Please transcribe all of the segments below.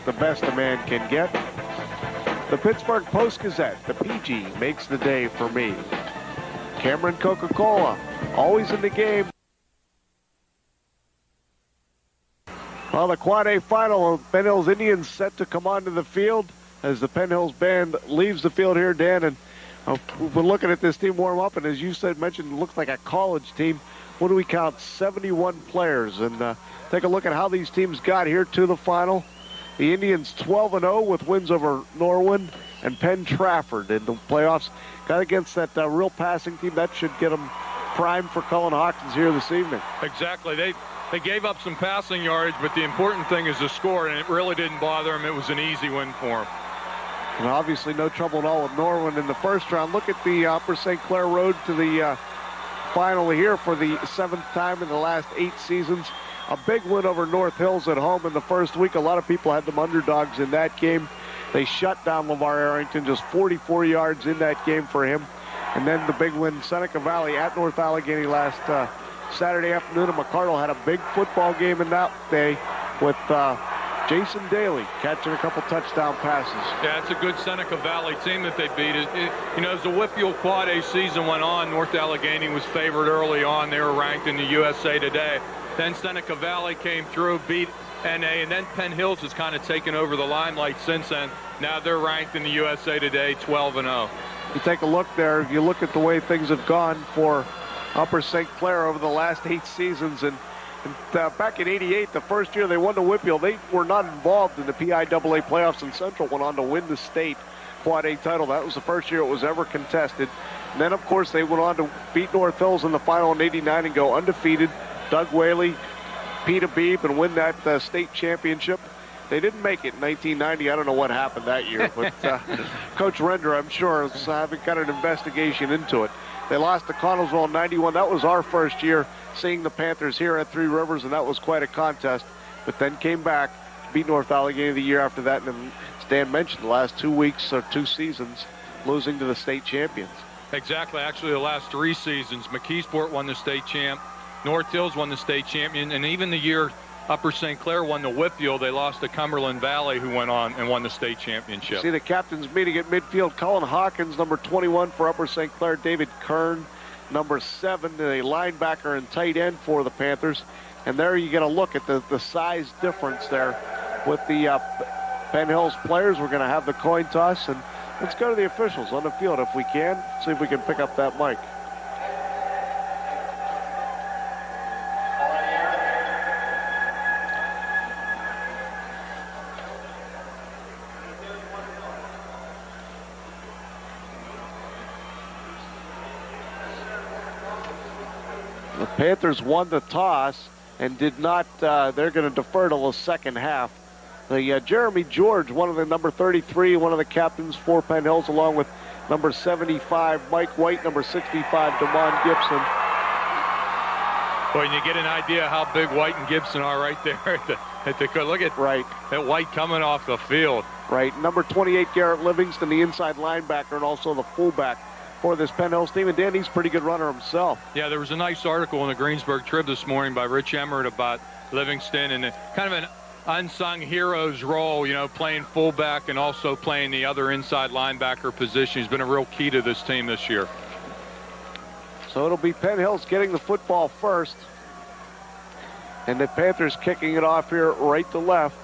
the best a man can get. The Pittsburgh Post-Gazette, the PG makes the day for me. Cameron Coca-Cola, always in the game. Well, the Quad A final of Penn Hills Indians set to come onto the field as the Penn Hills band leaves the field here, Dan. And we've been looking at this team warm up, and as you mentioned, it looks like a college team. What do we count? 71 players. And take a look at how these teams got here to the final. The Indians 12-0 with wins over Norwin and Penn Trafford in the playoffs. Got against that real passing team. That should get them primed for Cullen Hawkins here this evening. Exactly. They gave up some passing yards, but the important thing is the score, and it really didn't bother them. It was an easy win for them. And obviously no trouble at all with Norwin in the first round. Look at the Upper St. Clair road to the final here for the 7th time in the last 8 seasons. A big win over North Hills at home in the first week. A lot of people had them underdogs in that game. They shut down LeVar Arrington, just 44 yards in that game for him. And then the big win, Seneca Valley at North Allegheny last Saturday afternoon. And McCardle had a big football game in that day with Jason Daly catching a couple touchdown passes. Yeah, it's a good Seneca Valley team that they beat. You know, as the WPIAL Quad A season went on, North Allegheny was favored early on. They were ranked in the USA Today. Then Seneca Valley came through, beat NA, and then Penn Hills has kind of taken over the limelight since then. Now they're ranked in the USA Today 12-0. You take a look there, you look at the way things have gone for Upper St. Clair over the last 8 seasons. And back in '88, the first year they won the WPIAL, they were not involved in the PIAA playoffs, and Central went on to win the state Quad A title. That was the first year it was ever contested. And then, of course, they went on to beat North Hills in the final in '89 and go undefeated. Doug Whaley, Pete Abebe, and win that state championship. They didn't make it in 1990. I don't know what happened that year, but Coach Render, I'm sure, has got an investigation into it. They lost to Connellsville in '91. That was our first year seeing the Panthers here at Three Rivers, and that was quite a contest. But then came back to beat North Allegheny the year after that, and then Stan mentioned the last 2 weeks or 2 seasons losing to the state champions. Exactly. Actually, the last 3 seasons, McKeesport won the state champ. North Hills won the state champion, and even the year Upper St. Clair won the WPIAL, they lost to Cumberland Valley, who went on and won the state championship. See the captains meeting at midfield. Cullen Hawkins, number 21 for Upper St. Clair. David Kern, number 7, a linebacker and tight end for the Panthers. And there you get a look at the size difference there with the Penn Hills players. We're going to have the coin toss, and let's go to the officials on the field if we can. See if we can pick up that mic. The Panthers won the toss and did not, they're going to defer till the second half. The Jeremy George, one of the number 33, one of the captains for Penn Hills, along with number 75, Mike White, number 65, Damon Gibson. Boy, and you get an idea how big White and Gibson are right there at the look at that White coming off the field. Right, number 28, Garrett Livingston, the inside linebacker and also the fullback for this Penn Hills team, and Danny's a pretty good runner himself. Yeah, there was a nice article in the Greensburg Trib this morning by Rich Emmert about Livingston and kind of an unsung hero's role, you know, playing fullback and also playing the other inside linebacker position. He's been a real key to this team this year. So it'll be Penn Hills getting the football first, and the Panthers kicking it off here right to left.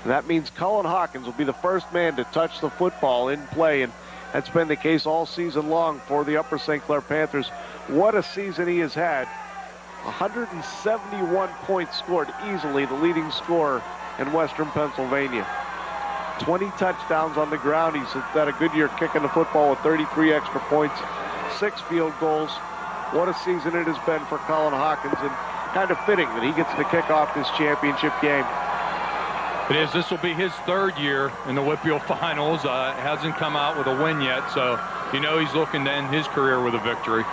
And that means Cullen Hawkins will be the first man to touch the football in play, and that's been the case all season long for the Upper St. Clair Panthers. What a season he has had. 171 points scored, easily the leading scorer in Western Pennsylvania. 20 touchdowns on the ground. He's had a good year kicking the football with 33 extra points, 6 field goals. What a season it has been for Cullen Hawkins, and kind of fitting that he gets to kick off this championship game. It is. This will be his 3rd year in the WPIAL finals. Hasn't come out with a win yet, so you know he's looking to end his career with a victory.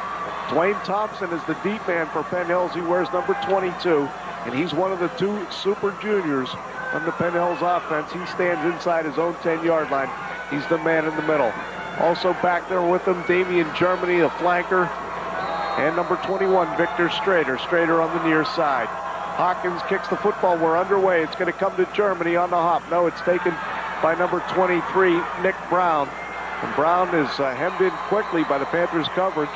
Dwayne Thompson is the deep man for Penn Hills. He wears number 22, and he's one of the 2 super juniors on the Penn Hills offense. He stands inside his own 10-yard line. He's the man in the middle. Also back there with him, Damian Germany, the flanker, and number 21, Victor Strader. Strader on the near side. Hawkins kicks the football. We're underway. It's going to come to Germany on the hop. No, it's taken by number 23, Nick Brown. And Brown is hemmed in quickly by the Panthers' coverage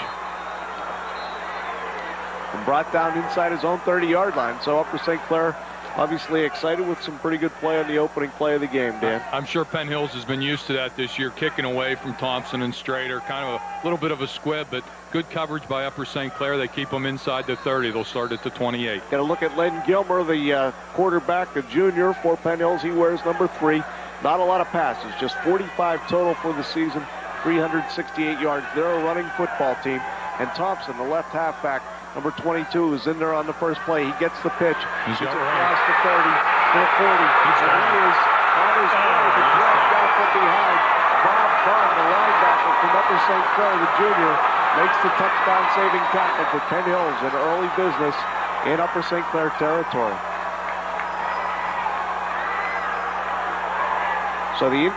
and brought down inside his own 30-yard line. So Upper St. Clair obviously excited with some pretty good play on the opening play of the game, Dan. I'm sure Penn Hills has been used to that this year, kicking away from Thompson and Strader. Kind of a little bit of a squib, but good coverage by Upper St. Clair. They keep them inside the 30. They'll start at the 28. Got to look at Len Gilmer, the quarterback, the junior for Penn Hills. He wears number 3. Not a lot of passes, just 45 total for the season, 368 yards. They're a running football team. And Thompson, the left halfback, number 22, is in there on the first play. He gets the pitch. He's across the 30 to the 40. And he is on his way to drag down from behind. Bob Bunn, the linebacker from Upper St. Clair, the junior, makes the touchdown-saving tackle for Penn Hills in early business in Upper St. Clair territory. So the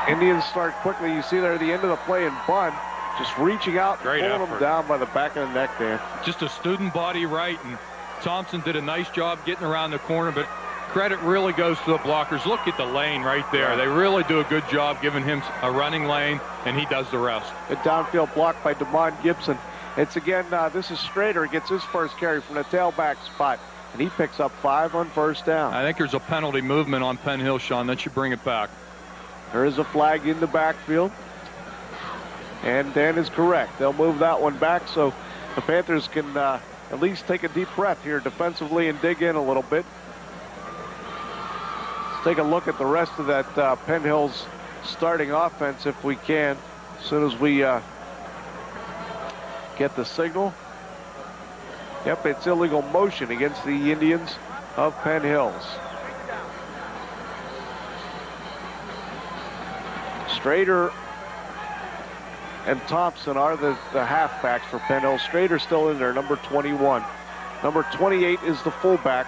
Indians start quickly. You see there at the end of the play, and Bunn just reaching out and pulling him down by the back of the neck there. Just a student body right, and Thompson did a nice job getting around the corner, but credit really goes to the blockers. Look at the lane right there. They really do a good job giving him a running lane, and he does the rest. A downfield block by DeMond Gibson. It's again, this is Strader. Gets his first carry from the tailback spot, and he picks up 5 on first down. I think there's a penalty movement on Penn Hill, Sean. That should bring it back. There is a flag in the backfield. And Dan is correct. They'll move that one back so the Panthers can at least take a deep breath here defensively and dig in a little bit. Let's take a look at the rest of that Penn Hills starting offense if we can, as soon as we get the signal. Yep, it's illegal motion against the Indians of Penn Hills. Strader and Thompson are the halfbacks for Penn Hills. Strader still in there, number 21. Number 28 is the fullback.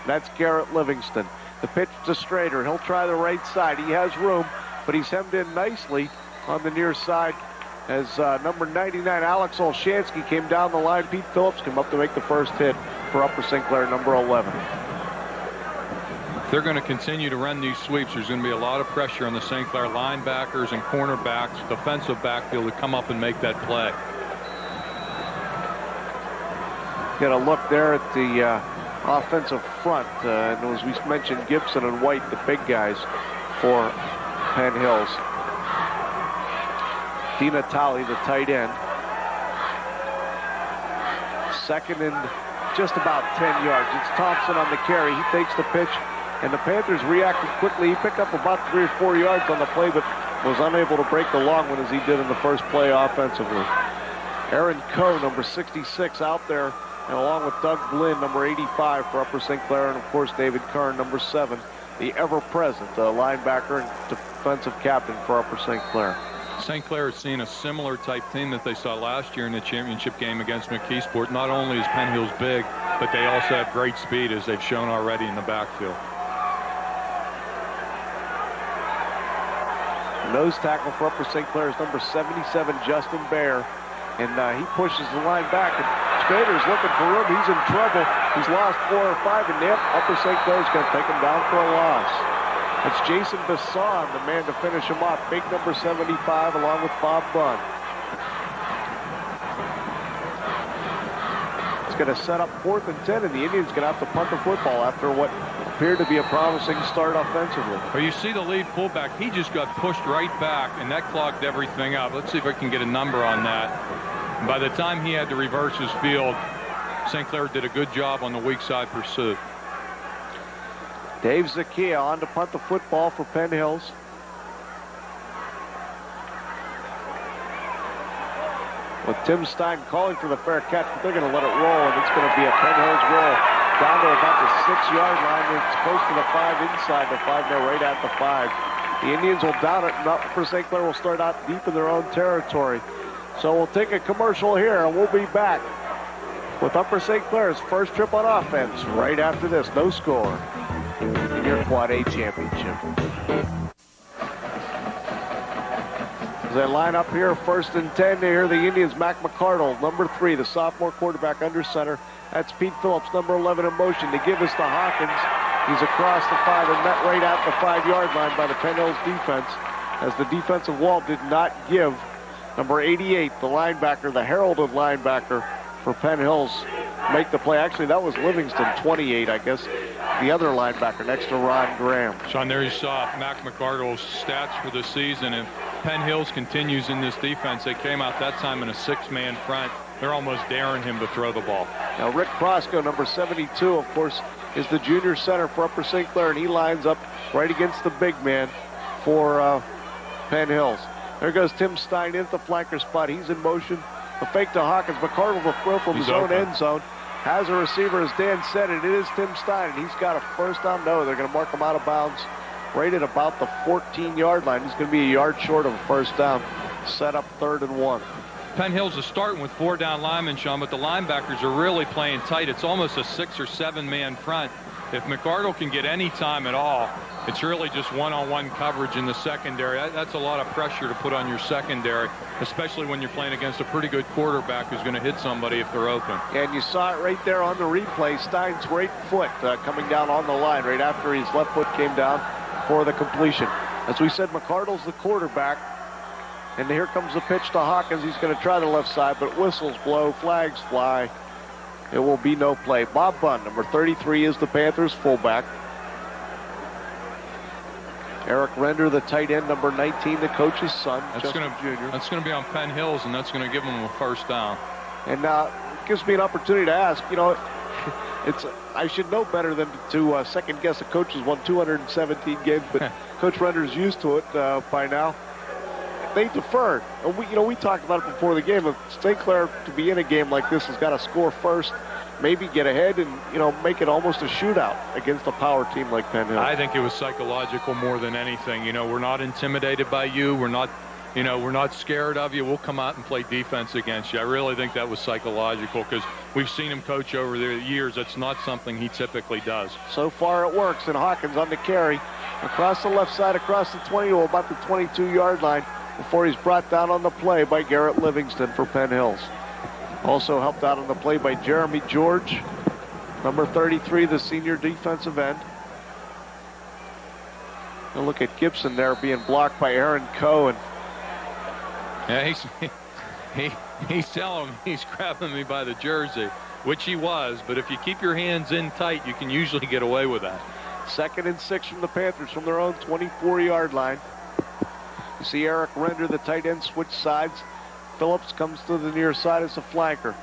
That's Garrett Livingston. The pitch to Strader. He'll try the right side. He has room, but he's hemmed in nicely on the near side as number 99, Alex Olshansky, came down the line. Pete Phillips came up to make the first hit for Upper St. Clair, number 11. They're going to continue to run these sweeps. There's going to be a lot of pressure on the St. Clair linebackers and cornerbacks, defensive backfield to come up and make that play. Get a look there at the offensive front. And as we mentioned, Gibson and White, the big guys for Penn Hills. Di Natale, the tight end. Second and just about 10 yards. It's Thompson on the carry. He takes the pitch. And the Panthers reacted quickly. He picked up about 3 or 4 yards on the play, but was unable to break the long one as he did in the first play offensively. Aaron Coe, number 66, out there, and along with Doug Glynn, number 85 for Upper St. Clair, and of course David Kern, number 7, the ever-present linebacker and defensive captain for Upper St. Clair. St. Clair has seen a similar type team that they saw last year in the championship game against McKeesport. Not only is Penn Hills big, but they also have great speed, as they've shown already in the backfield. Nose tackle for Upper St. Clair is number 77, Justin Baer. And he pushes the line back. And Strader's looking for room. He's in trouble. He's lost 4 or 5. And yep, Upper St. Clair's going to take him down for a loss. It's Jason Basson, the man to finish him off. Big number 75 along with Bob Bunn. It's going to set up 4th and 10. And the Indians going to have to punt the football after what appeared to be a promising start offensively. Well, you see the lead fullback. He just got pushed right back, and that clogged everything up. Let's see if I can get a number on that. And by the time he had to reverse his field, St. Clair did a good job on the weak side pursuit. Dave Zakia on to punt the football for Penn Hills. With Tim Stein calling for the fair catch, but they're going to let it roll, and it's going to be a Penn Hills roll. Down to about the 6-yard line. It's close to the 5 inside the 5. They're right at the 5. The Indians will down it, and Upper St. Clair will start out deep in their own territory. So we'll take a commercial here, and we'll be back with Upper St. Clair's first trip on offense right after this. No score in your Quad A championship. As they line up here, 1st and 10, here the Indians, Mac McCardle, number 3, the sophomore quarterback under center. That's Pete Phillips, number 11 in motion to give us to Hawkins. He's across the 5 and met right at the 5-yard line by the Penn Hills defense, as the defensive wall did not give number 88, the linebacker, the heralded linebacker for Penn Hills, make the play. Actually, that was Livingston, 28, I guess, the other linebacker next to Ron Graham. Sean, there you saw Mac McCardle's stats for the season, and Penn Hills continues in this defense. They came out that time in a 6-man front. They're almost daring him to throw the ball. Now, Rick Prosco, number 72, of course, is the junior center for Upper St. Clair, and he lines up right against the big man for Penn Hills. There goes Tim Stein into the flanker spot. He's in motion. The fake to Hawkins. McCardle will throw from his own end zone. Has a receiver, as Dan said, and it is Tim Stein, and he's got a first down. No, they're going to mark him out of bounds right at about the 14-yard line. He's going to be a yard short of a first down. Set up 3rd and 1. Penn Hills is starting with 4 down linemen, Sean, but the linebackers are really playing tight. It's almost a 6 or 7-man front. If McCardle can get any time at all, it's really just one-on-one coverage in the secondary. That's a lot of pressure to put on your secondary, especially when you're playing against a pretty good quarterback who's going to hit somebody if they're open. And you saw it right there on the replay. Stein's right foot coming down on the line right after his left foot came down for the completion. As we said, McCardle's the quarterback. And here comes the pitch to Hawkins. He's going to try the left side, but whistles blow, flags fly. It will be no play. Bob Bunn, number 33, is the Panthers fullback. Eric Render, the tight end, number 19, the coach's son, Justin Jr. That's going to be on Penn Hills, and that's going to give them a first down. And it gives me an opportunity to ask, you know, I should know better than to second guess a coach who's won 217 games, but Coach Render's used to it by now. They deferred. And we talked about it before the game. If St. Clair, to be in a game like this, has got to score first, maybe get ahead and, make it almost a shootout against a power team like Penn Hills. I think it was psychological more than anything. We're not intimidated by you. We're not scared of you. We'll come out and play defense against you. I really think that was psychological because we've seen him coach over the years. That's not something he typically does. So far it works, and Hawkins on the carry across the left side, across the 20 to about the 22-yard line, before he's brought down on the play by Garrett Livingston for Penn Hills. Also helped out on the play by Jeremy George, number 33, the senior defensive end. And look at Gibson there being blocked by Aaron Cohen. Yeah, he's telling me he's grabbing me by the jersey, which he was, but if you keep your hands in tight, you can usually get away with that. 2nd and 6 from the Panthers from their own 24-yard line. You see Eric Render, the tight end, switch sides. Phillips comes to the near side as a flanker.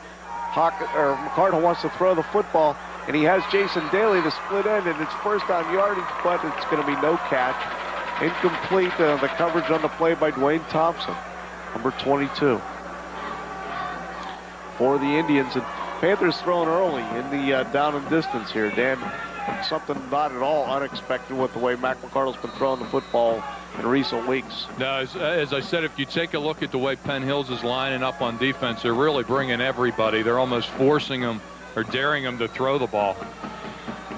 McCardle wants to throw the football, and he has Jason Daly, the split end, and it's first down yardage, but it's going to be no catch. Incomplete. The coverage on the play by Dwayne Thompson, number 22. For the Indians, and Panthers throwing early in the down and distance here, Dan. Something not at all unexpected with the way Mac McCardle's been throwing the football in recent weeks. Now, as I said, if you take a look at the way Penn Hills is lining up on defense, they're really bringing everybody. They're almost forcing them or daring them to throw the ball.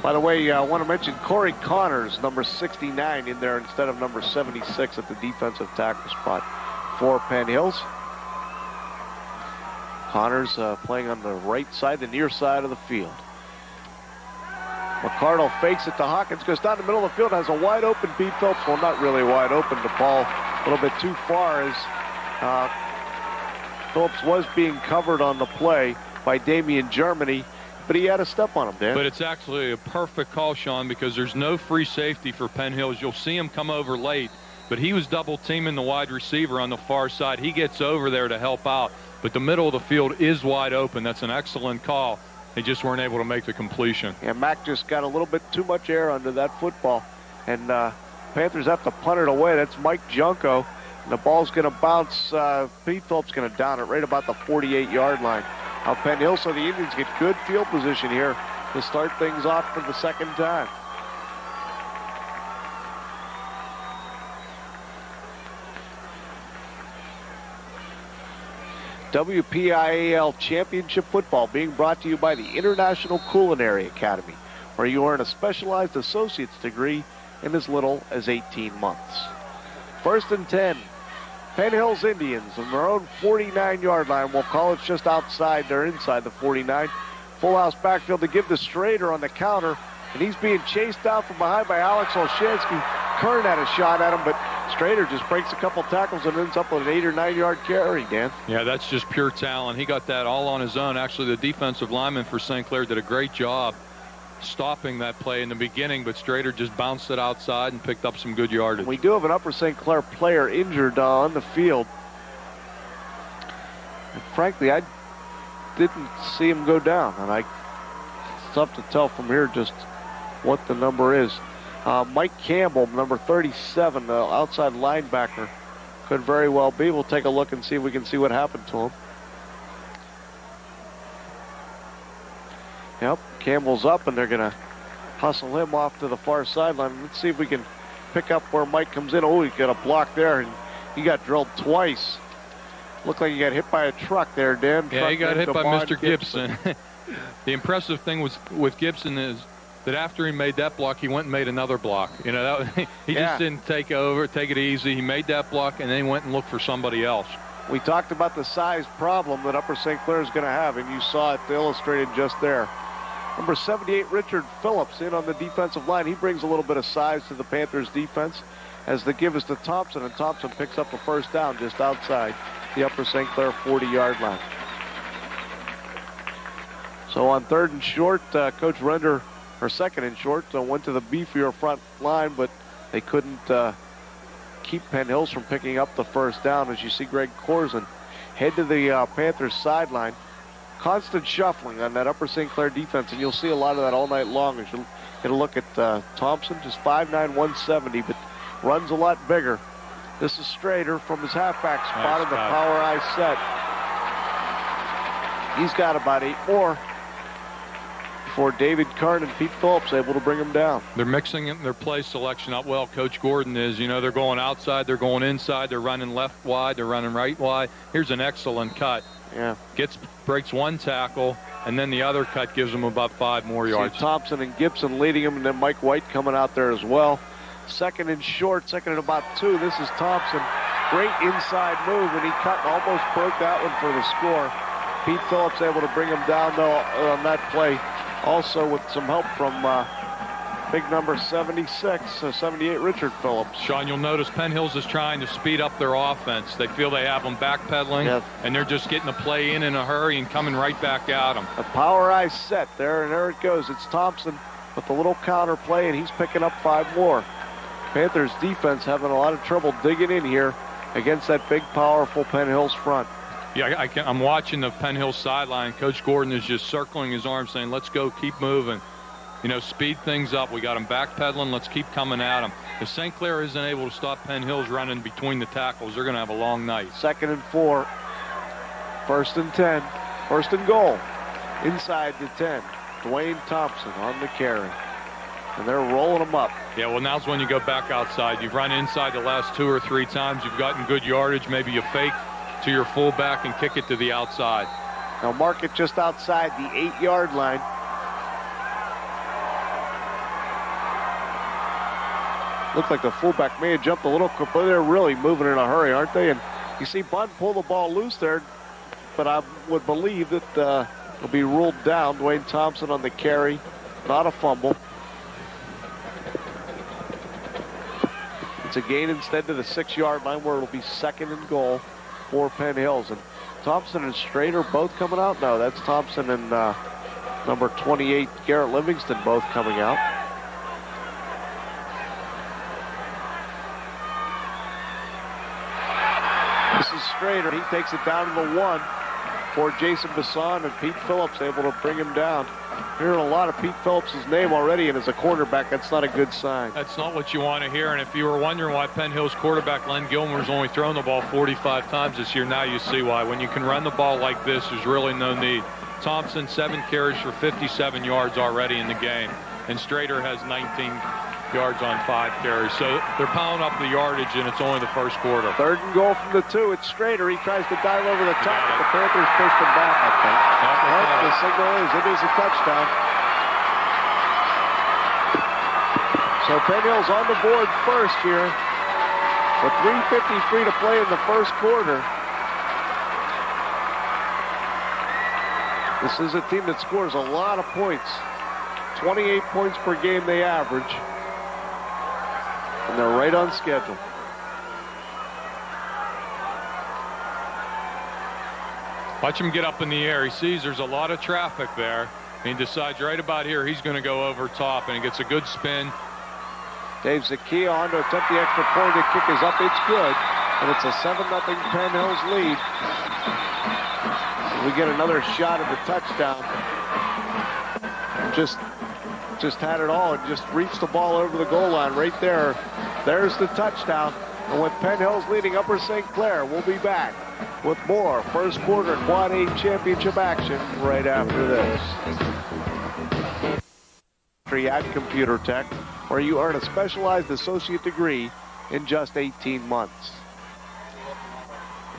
By the way, I want to mention Corey Connors, number 69, in there instead of number 76 at the defensive tackle spot for Penn Hills. Connors playing on the right side, the near side of the field. McCardle fakes it to Hawkins, goes down the middle of the field, has a wide open Pete Phillips. Well, not really wide open. The ball a little bit too far as Phillips was being covered on the play by Damian Germany, but he had a step on him, Dan. But it's actually a perfect call, Sean, because there's no free safety for Penn Hills. You'll see him come over late, but he was double teaming the wide receiver on the far side. He gets over there to help out, but the middle of the field is wide open. That's an excellent call. They just weren't able to make the completion. Yeah, Mac just got a little bit too much air under that football. And Panthers have to punt it away. That's Mike Junko. And the ball's going to bounce. Pete Phillips going to down it right about the 48-yard line. Now Penn Hills, so the Indians get good field position here to start things off for the second time. WPIAL Championship Football being brought to you by the International Culinary Academy, where you earn a specialized associate's degree in as little as 18 months. 1st and 10 Penn Hills Indians on their own 49-yard line. We'll call it just outside. They're inside the 49. Full house backfield to give to Strader on the counter, and he's being chased out from behind by Alex Olshansky. Kern had a shot at him, but Strader just breaks a couple tackles and ends up with an 8 or 9 yard carry, Dan. Yeah, that's just pure talent. He got that all on his own. Actually, the defensive lineman for St. Clair did a great job stopping that play in the beginning, but Strader just bounced it outside and picked up some good yardage. We do have an Upper St. Clair player injured on the field. And frankly, I didn't see him go down, and it's tough to tell from here just what the number is. Mike Campbell, number 37, the outside linebacker, could very well be. We'll take a look and see if we can see what happened to him. Yep, Campbell's up, and they're going to hustle him off to the far sideline. Let's see if we can pick up where Mike comes in. Oh, he got a block there, and he got drilled twice. Looked like he got hit by a truck there, Dan. Yeah, he got hit by Mr. Gibson. The impressive thing with Gibson is that after he made that block, he went and made another block. You know, he just didn't take it easy. He made that block, and then he went and looked for somebody else. We talked about the size problem that Upper St. Clair is going to have, and you saw it illustrated just there. Number 78, Richard Phillips, in on the defensive line. He brings a little bit of size to the Panthers' defense as the give is to Thompson, and Thompson picks up a first down just outside the Upper St. Clair 40-yard line. So on 3rd and short, Coach Render, or 2nd and short, went to the beefier front line, but they couldn't keep Penn Hills from picking up the first down. As you see Greg Corzine head to the Panthers sideline. Constant shuffling on that Upper St. Clair defense, and you'll see a lot of that all night long as you get a look at Thompson, just 5'9", 170, but runs a lot bigger. This is Strader from his halfback spot in the power I set. He's got about 8 more before David Kern and Pete Phillips able to bring him down. They're mixing their play selection up well. Coach Gordon is, you know, they're going outside, they're going inside, they're running left wide, they're running right wide. Here's an excellent cut. Yeah. Breaks one tackle, and then the other cut gives him about 5 more yards. See Thompson and Gibson leading him, and then Mike White coming out there as well. 2nd and short, 2nd and about 2. This is Thompson. Great inside move, and he cut and almost broke that one for the score. Pete Phillips able to bring him down, though, on that play. Also with some help from big number 76, 78, Richard Phillips. Sean, you'll notice Penn Hills is trying to speed up their offense. They feel they have them backpedaling, and they're just getting the play in a hurry and coming right back at them. A power eye set there, and there it goes. It's Thompson with a little counter play, and he's picking up 5 more. Panthers defense having a lot of trouble digging in here against that big, powerful Penn Hills front. Yeah, I'm watching the Penn Hills sideline. Coach Gordon is just circling his arm saying, let's go, keep moving. You know, speed things up. We got them backpedaling. Let's keep coming at them. If St. Clair isn't able to stop Penn Hills running between the tackles, they're going to have a long night. 2nd and 4. 1st and 10. 1st and goal. Inside the 10. Dwayne Thompson on the carry. And they're rolling them up. Yeah, well, now's when you go back outside. You've run inside the last 2 or 3 times. You've gotten good yardage. Maybe you fake to your fullback and kick it to the outside. Now mark it just outside the 8-yard line. Looked like the fullback may have jumped a little quick, but they're really moving in a hurry, aren't they? And you see Bunn pull the ball loose there, but I would believe that it'll be ruled down. Dwayne Thompson on the carry, not a fumble. It's a gain instead to the 6-yard line where it'll be 2nd and goal for Penn Hills. And Thompson and Strader both coming out? No, that's Thompson and number 28, Garrett Livingston, both coming out. This is Strader. He takes it down to the 1 for Jason Basson, and Pete Phillips able to bring him down. Hearing a lot of Pete Phillips' name already, and as a quarterback, that's not a good sign. That's not what you want to hear, and if you were wondering why Penn Hills quarterback Len Gilmore's only thrown the ball 45 times this year, now you see why. When you can run the ball like this, there's really no need. Thompson, 7 carries for 57 yards already in the game, and Strader has 19 yards on 5 carries. So they're piling up the yardage, and it's only the first quarter. 3rd and goal from the 2. It's Strader. He tries to dive over the top, but the Panthers pushed him back, I think. The signal is it is a touchdown. So Penn Hills on the board first here. With 3:53 to play in the first quarter. This is a team that scores a lot of points. 28 points per game they average. And they're right on schedule. Watch him get up in the air. He sees there's a lot of traffic there. And he decides right about here he's going to go over top, and he gets a good spin. Dave Zakia on to attempt the extra point. The kick is up. It's good. And it's a 7-0 Penn Hills lead. We get another shot at the touchdown. Just had it all and just reached the ball over the goal line right there. There's the touchdown. And with Penn Hills leading Upper St. Clair, we'll be back with more first quarter Quad 8 championship action right after this. At Computer Tech, where you earn a specialized associate degree in just 18 months.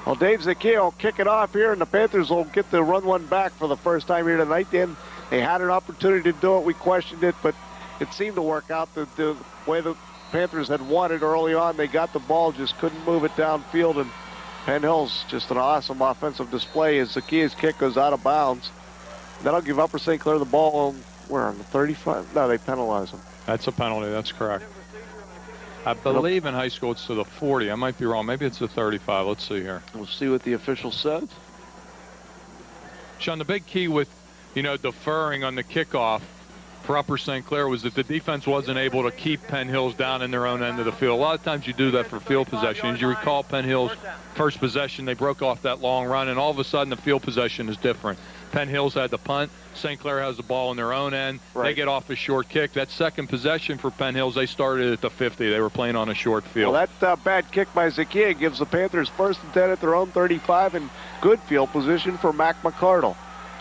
Well, Dave Zakia will kick it off here, and the Panthers will get to run one back for the first time here tonight. Then they had an opportunity to do it. We questioned it, but it seemed to work out the way the Panthers had wanted early on. They got the ball, just couldn't move it downfield, and Penn Hills just an awesome offensive display as Zakia's kick goes out of bounds. That'll give Upper St. Clair the ball, where, on the 35? No, they penalize them. That's a penalty, that's correct. I believe in high school it's to the 40. I might be wrong. Maybe it's the 35. Let's see here. We'll see what the official says. Sean, the big key with, deferring on the kickoff for Upper St. Clair was that the defense wasn't able to keep Penn Hills down in their own end of the field. A lot of times you do that for field possession. As you recall, Penn Hills' first possession, they broke off that long run, and all of a sudden the field possession is different. Penn Hills had the punt. St. Clair has the ball in their own end. Right. They get off a short kick. That second possession for Penn Hills, they started at the 50. They were playing on a short field. Well, that bad kick by Zakia gives the Panthers 1st and 10 at their own 35 and good field position for Mac McCardle.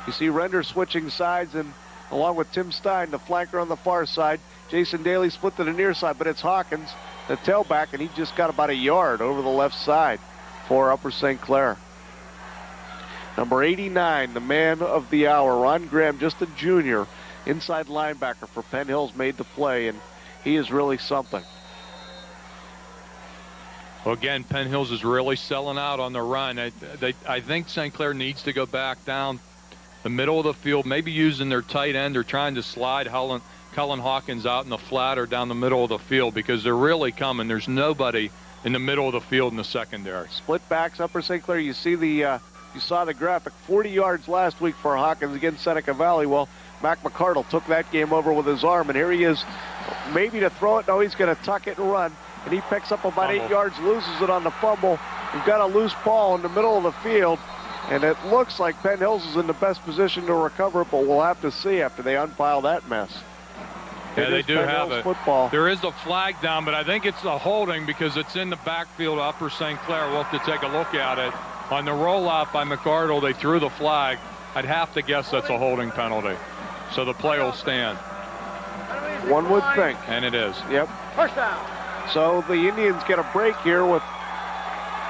You see Render switching sides, and along with Tim Stein, the flanker on the far side. Jason Daly split to the near side, but it's Hawkins, the tailback, and he just got about a yard over the left side for Upper St. Clair. Number 89, the man of the hour, Ron Graham, just a junior, inside linebacker for Penn Hills, made the play, and he is really something. Well, again, Penn Hills is really selling out on the run. I think St. Clair needs to go back down the middle of the field, maybe using their tight end or trying to slide Cullen Hawkins out in the flat or down the middle of the field, because they're really coming. There's nobody in the middle of the field in the secondary. Split backs, Upper St. Clair. You see you saw the graphic, 40 yards last week for Hawkins against Seneca Valley. Well, Mac McCardle took that game over with his arm, and here he is, maybe to throw it. No, he's going to tuck it and run, and he picks up about 8 yards, loses it on the fumble. We've got a loose ball in the middle of the field, and it looks like Penn Hills is in the best position to recover it, but we'll have to see after they unpile that mess. Yeah, they do have it. Football. There is a flag down, but I think it's a holding because it's in the backfield of Upper St. Clair. We'll have to take a look at it. On the rollout by McCardle, they threw the flag. I'd have to guess that's a holding penalty. So the play will stand. One would think. And it is. Yep. First down. So the Indians get a break here with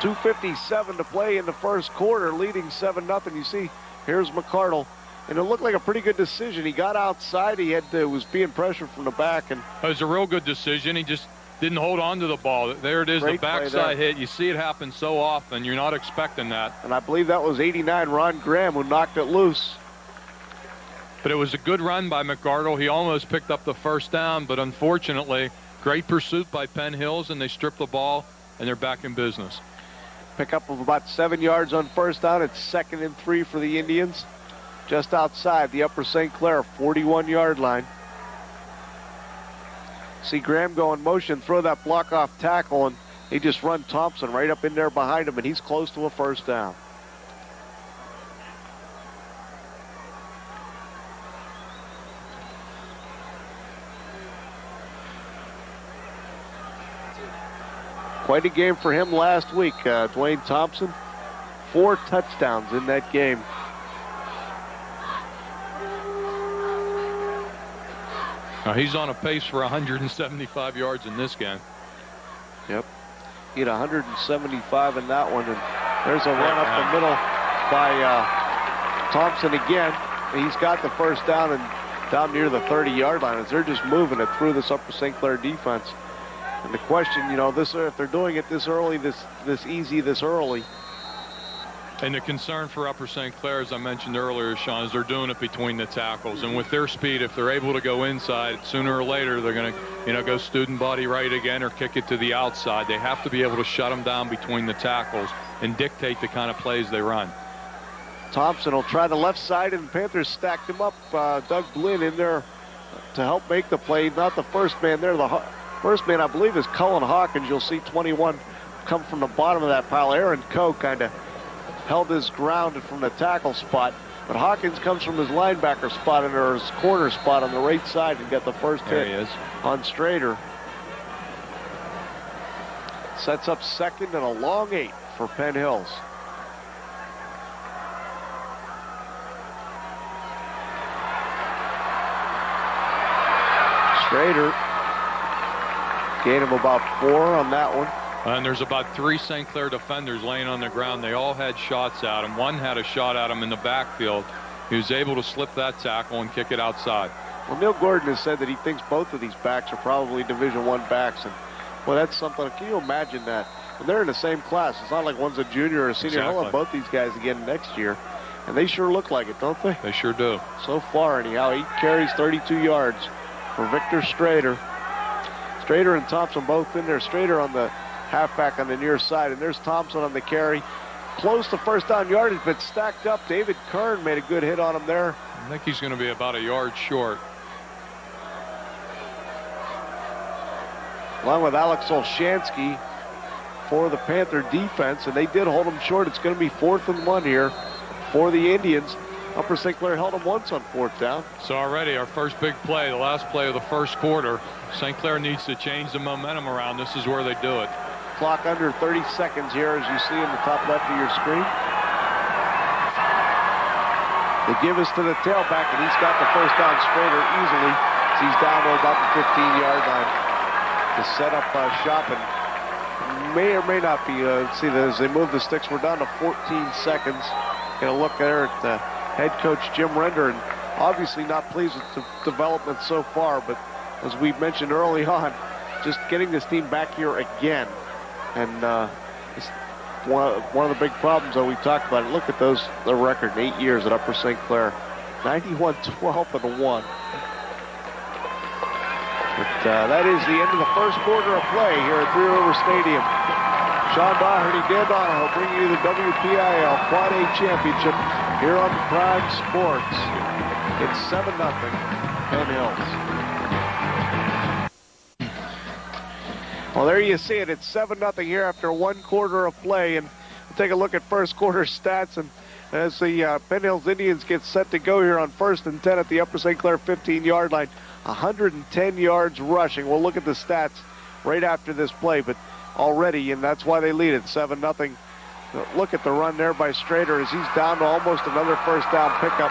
2:57 to play in the first quarter, leading 7-0. You see, here's McCardle. And it looked like a pretty good decision. He got outside. He was being pressured from the back. And it was a real good decision. He just didn't hold on to the ball. There it is, the backside hit. You see it happen so often. You're not expecting that. And I believe that was 89 Ron Graham who knocked it loose. But it was a good run by McCardle. He almost picked up the first down, but unfortunately, great pursuit by Penn Hills, and they stripped the ball, and they're back in business. Pickup of about 7 yards on first down. It's 2nd and 3 for the Indians. Just outside the Upper St. Clair 41-yard line. See Graham go in motion, throw that block off tackle, and he just run Thompson right up in there behind him, and he's close to a first down. Quite a game for him last week, Dwayne Thompson. 4 touchdowns in that game. Now he's on a pace for 175 yards in this game. Yep. He had 175 in that one, and there's a run up the middle by Thompson again. He's got the first down and down near the 30-yard line as they're just moving it through this Upper St. Clair defense. And the question, you know, if they're doing it this early, this easy, this early. And the concern for Upper St. Clair, as I mentioned earlier, Sean, is they're doing it between the tackles. And with their speed, if they're able to go inside, sooner or later, they're going to, you know, go student body right again or kick it to the outside. They have to be able to shut them down between the tackles and dictate the kind of plays they run. Thompson will try the left side, and the Panthers stacked him up. Doug Blinn in there to help make the play. Not the first man there. The first man, I believe, is Cullen Hawkins. You'll see 21 come from the bottom of that pile. Aaron Coe kind of held his ground from the tackle spot. But Hawkins comes from his linebacker spot or his corner spot on the right side and got the first hit on Strader. Sets up second and a long 8 for Penn Hills. Strader gained him about 4 on that one. And there's about 3 St. Clair defenders laying on the ground. They all had shots at him. One had a shot at him in the backfield. He was able to slip that tackle and kick it outside. Well, Neil Gordon has said that he thinks both of these backs are probably Division I backs. And, well, that's something. Can you imagine that? And they're in the same class. It's not like one's a junior or a senior. Exactly. I'll have both these guys again next year. And they sure look like it, don't they? They sure do. So far, anyhow. 8 carries, 32 yards for Victor Strader. Strader and Thompson both in there. Strader on the halfback on the near side, and there's Thompson on the carry. Close to first down yardage, but stacked up. David Kern made a good hit on him there. I think he's going to be about a yard short. Along with Alex Olshansky for the Panther defense, and they did hold him short. It's going to be 4th and 1 here for the Indians. Upper St. Clair held him once on 4th down. So already our first big play, the last play of the first quarter. St. Clair needs to change the momentum around. This is where they do it. Clock under 30 seconds here, as you see in the top left of your screen. They give us to the tailback, and he's got the first down Strader easily. He's down to about the 15-yard line to set up shop, and may or may not be. See, as they move the sticks, we're down to 14 seconds. Going to look there at head coach Jim Render, and obviously not pleased with the development so far, but as we mentioned early on, just getting this team back here again. And it's one of the big problems that we talked about. Look at the record in 8 years at Upper St. Clair. 91-12-1. But that is the end of the first quarter of play here at Three River Stadium. Sean Doherty, Dan Donahoe bringing you the WPIAL Quad A Championship here on Prime Sports. It's 7-0 Penn Hills. Well, there you see it. It's 7-0 here after 1 quarter of play. And we'll take a look at first quarter stats. And as the Penn Hills Indians get set to go here on 1st and 10 at the Upper St. Clair 15-yard line, 110 yards rushing. We'll look at the stats right after this play. But already, and that's why they lead it 7-0. Look at the run there by Strader as he's down to almost another first down pickup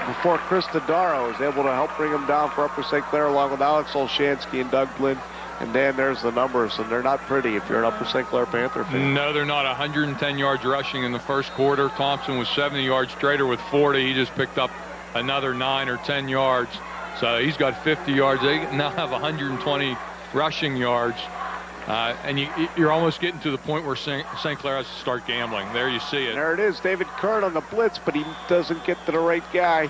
before Chris Tadaro is able to help bring him down for Upper St. Clair along with Alex Olshansky and Doug Blinn. And Dan, there's the numbers, and they're not pretty if you're an Upper St. Clair Panther fan. No, they're not. 110 yards rushing in the first quarter. Thompson was 70 yards. Strader with 40. He just picked up another 9 or 10 yards. So he's got 50 yards. They now have 120 rushing yards. And you're almost getting to the point where St. Clair has to start gambling. There you see it. There it is. David Kern on the blitz, but he doesn't get to the right guy.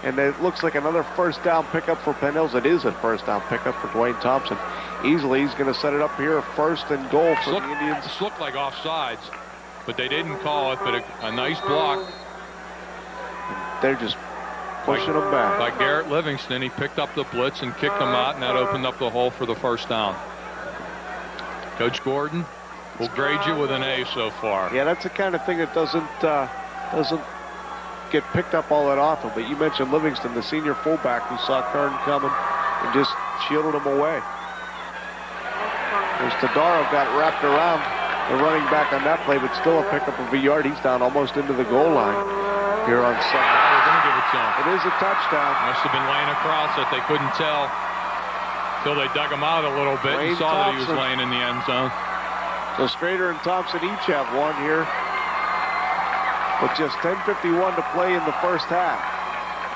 And it looks like another first down pickup for Penn Hills. It is a first down pickup for Dwayne Thompson. Easily, he's going to set it up here, 1st and goal for the Indians. This looked like offsides, but they didn't call it. But a nice block. And they're just pushing them back. By Garrett Livingston, he picked up the blitz and kicked them out, and that opened up the hole for the first down. Coach Gordon will grade you with an A so far. Yeah, that's the kind of thing that doesn't get picked up all that often. But you mentioned Livingston, the senior fullback who saw Kern coming and just shielded him away. There's Tadaro got wrapped around the running back on that play, but still a pickup of a yard. He's down almost into the goal line here on second. They're going to give it to him. It is a touchdown. Must have been laying across it. They couldn't tell until they dug him out a little bit and saw that he was laying in the end zone. So Strader and Thompson each have one here with just 10:51 to play in the first half.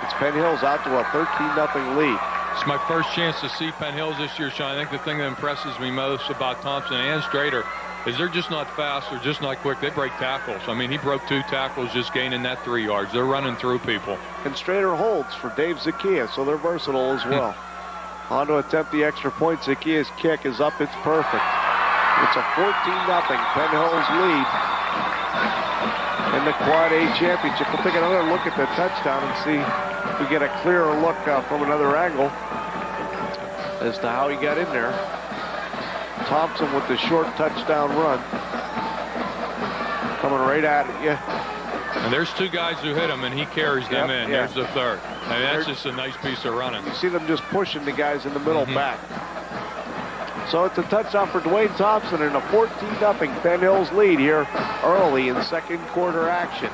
It's Penn Hills out to a 13-0 lead. It's my first chance to see Penn Hills this year, Sean. I think the thing that impresses me most about Thompson and Strader is they're just not fast. They're just not quick. They break tackles. I mean, he broke 2 tackles just gaining that 3 yards. They're running through people. And Strader holds for Dave Zakia, so they're versatile as well. On to attempt the extra point. Zakia's kick is up. It's perfect. It's a 14-0 Penn Hills lead in the Quad A championship. We'll take another look at the touchdown and see if we get a clearer look from another angle as to how he got in there. Thompson with the short touchdown run. Coming right at you. And there's 2 guys who hit him, and he carries them in. Yeah. There's the third. I mean, that's just a nice piece of running. You see them just pushing the guys in the middle back. So it's a touchdown for Dwayne Thompson and a 14-0 Penn Hills lead here early in second quarter action.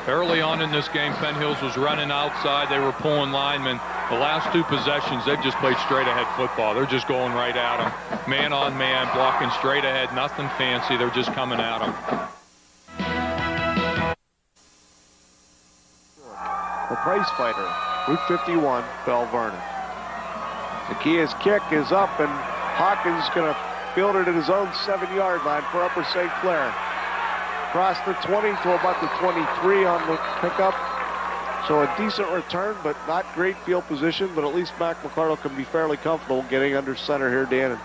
Early on in this game, Penn Hills was running outside. They were pulling linemen. The last 2 possessions, they've just played straight ahead football. They're just going right at them. Man on man, blocking straight ahead, nothing fancy. They're just coming at them. The prize fighter, Route 51, Bell Vernon. Zakia's kick is up, and Hawkins going to field it at his own 7-yard line for Upper St. Clair. Across the 20 to about the 23 on the pickup. So a decent return, but not great field position, but at least Mac McCardle can be fairly comfortable getting under center here, Dan. And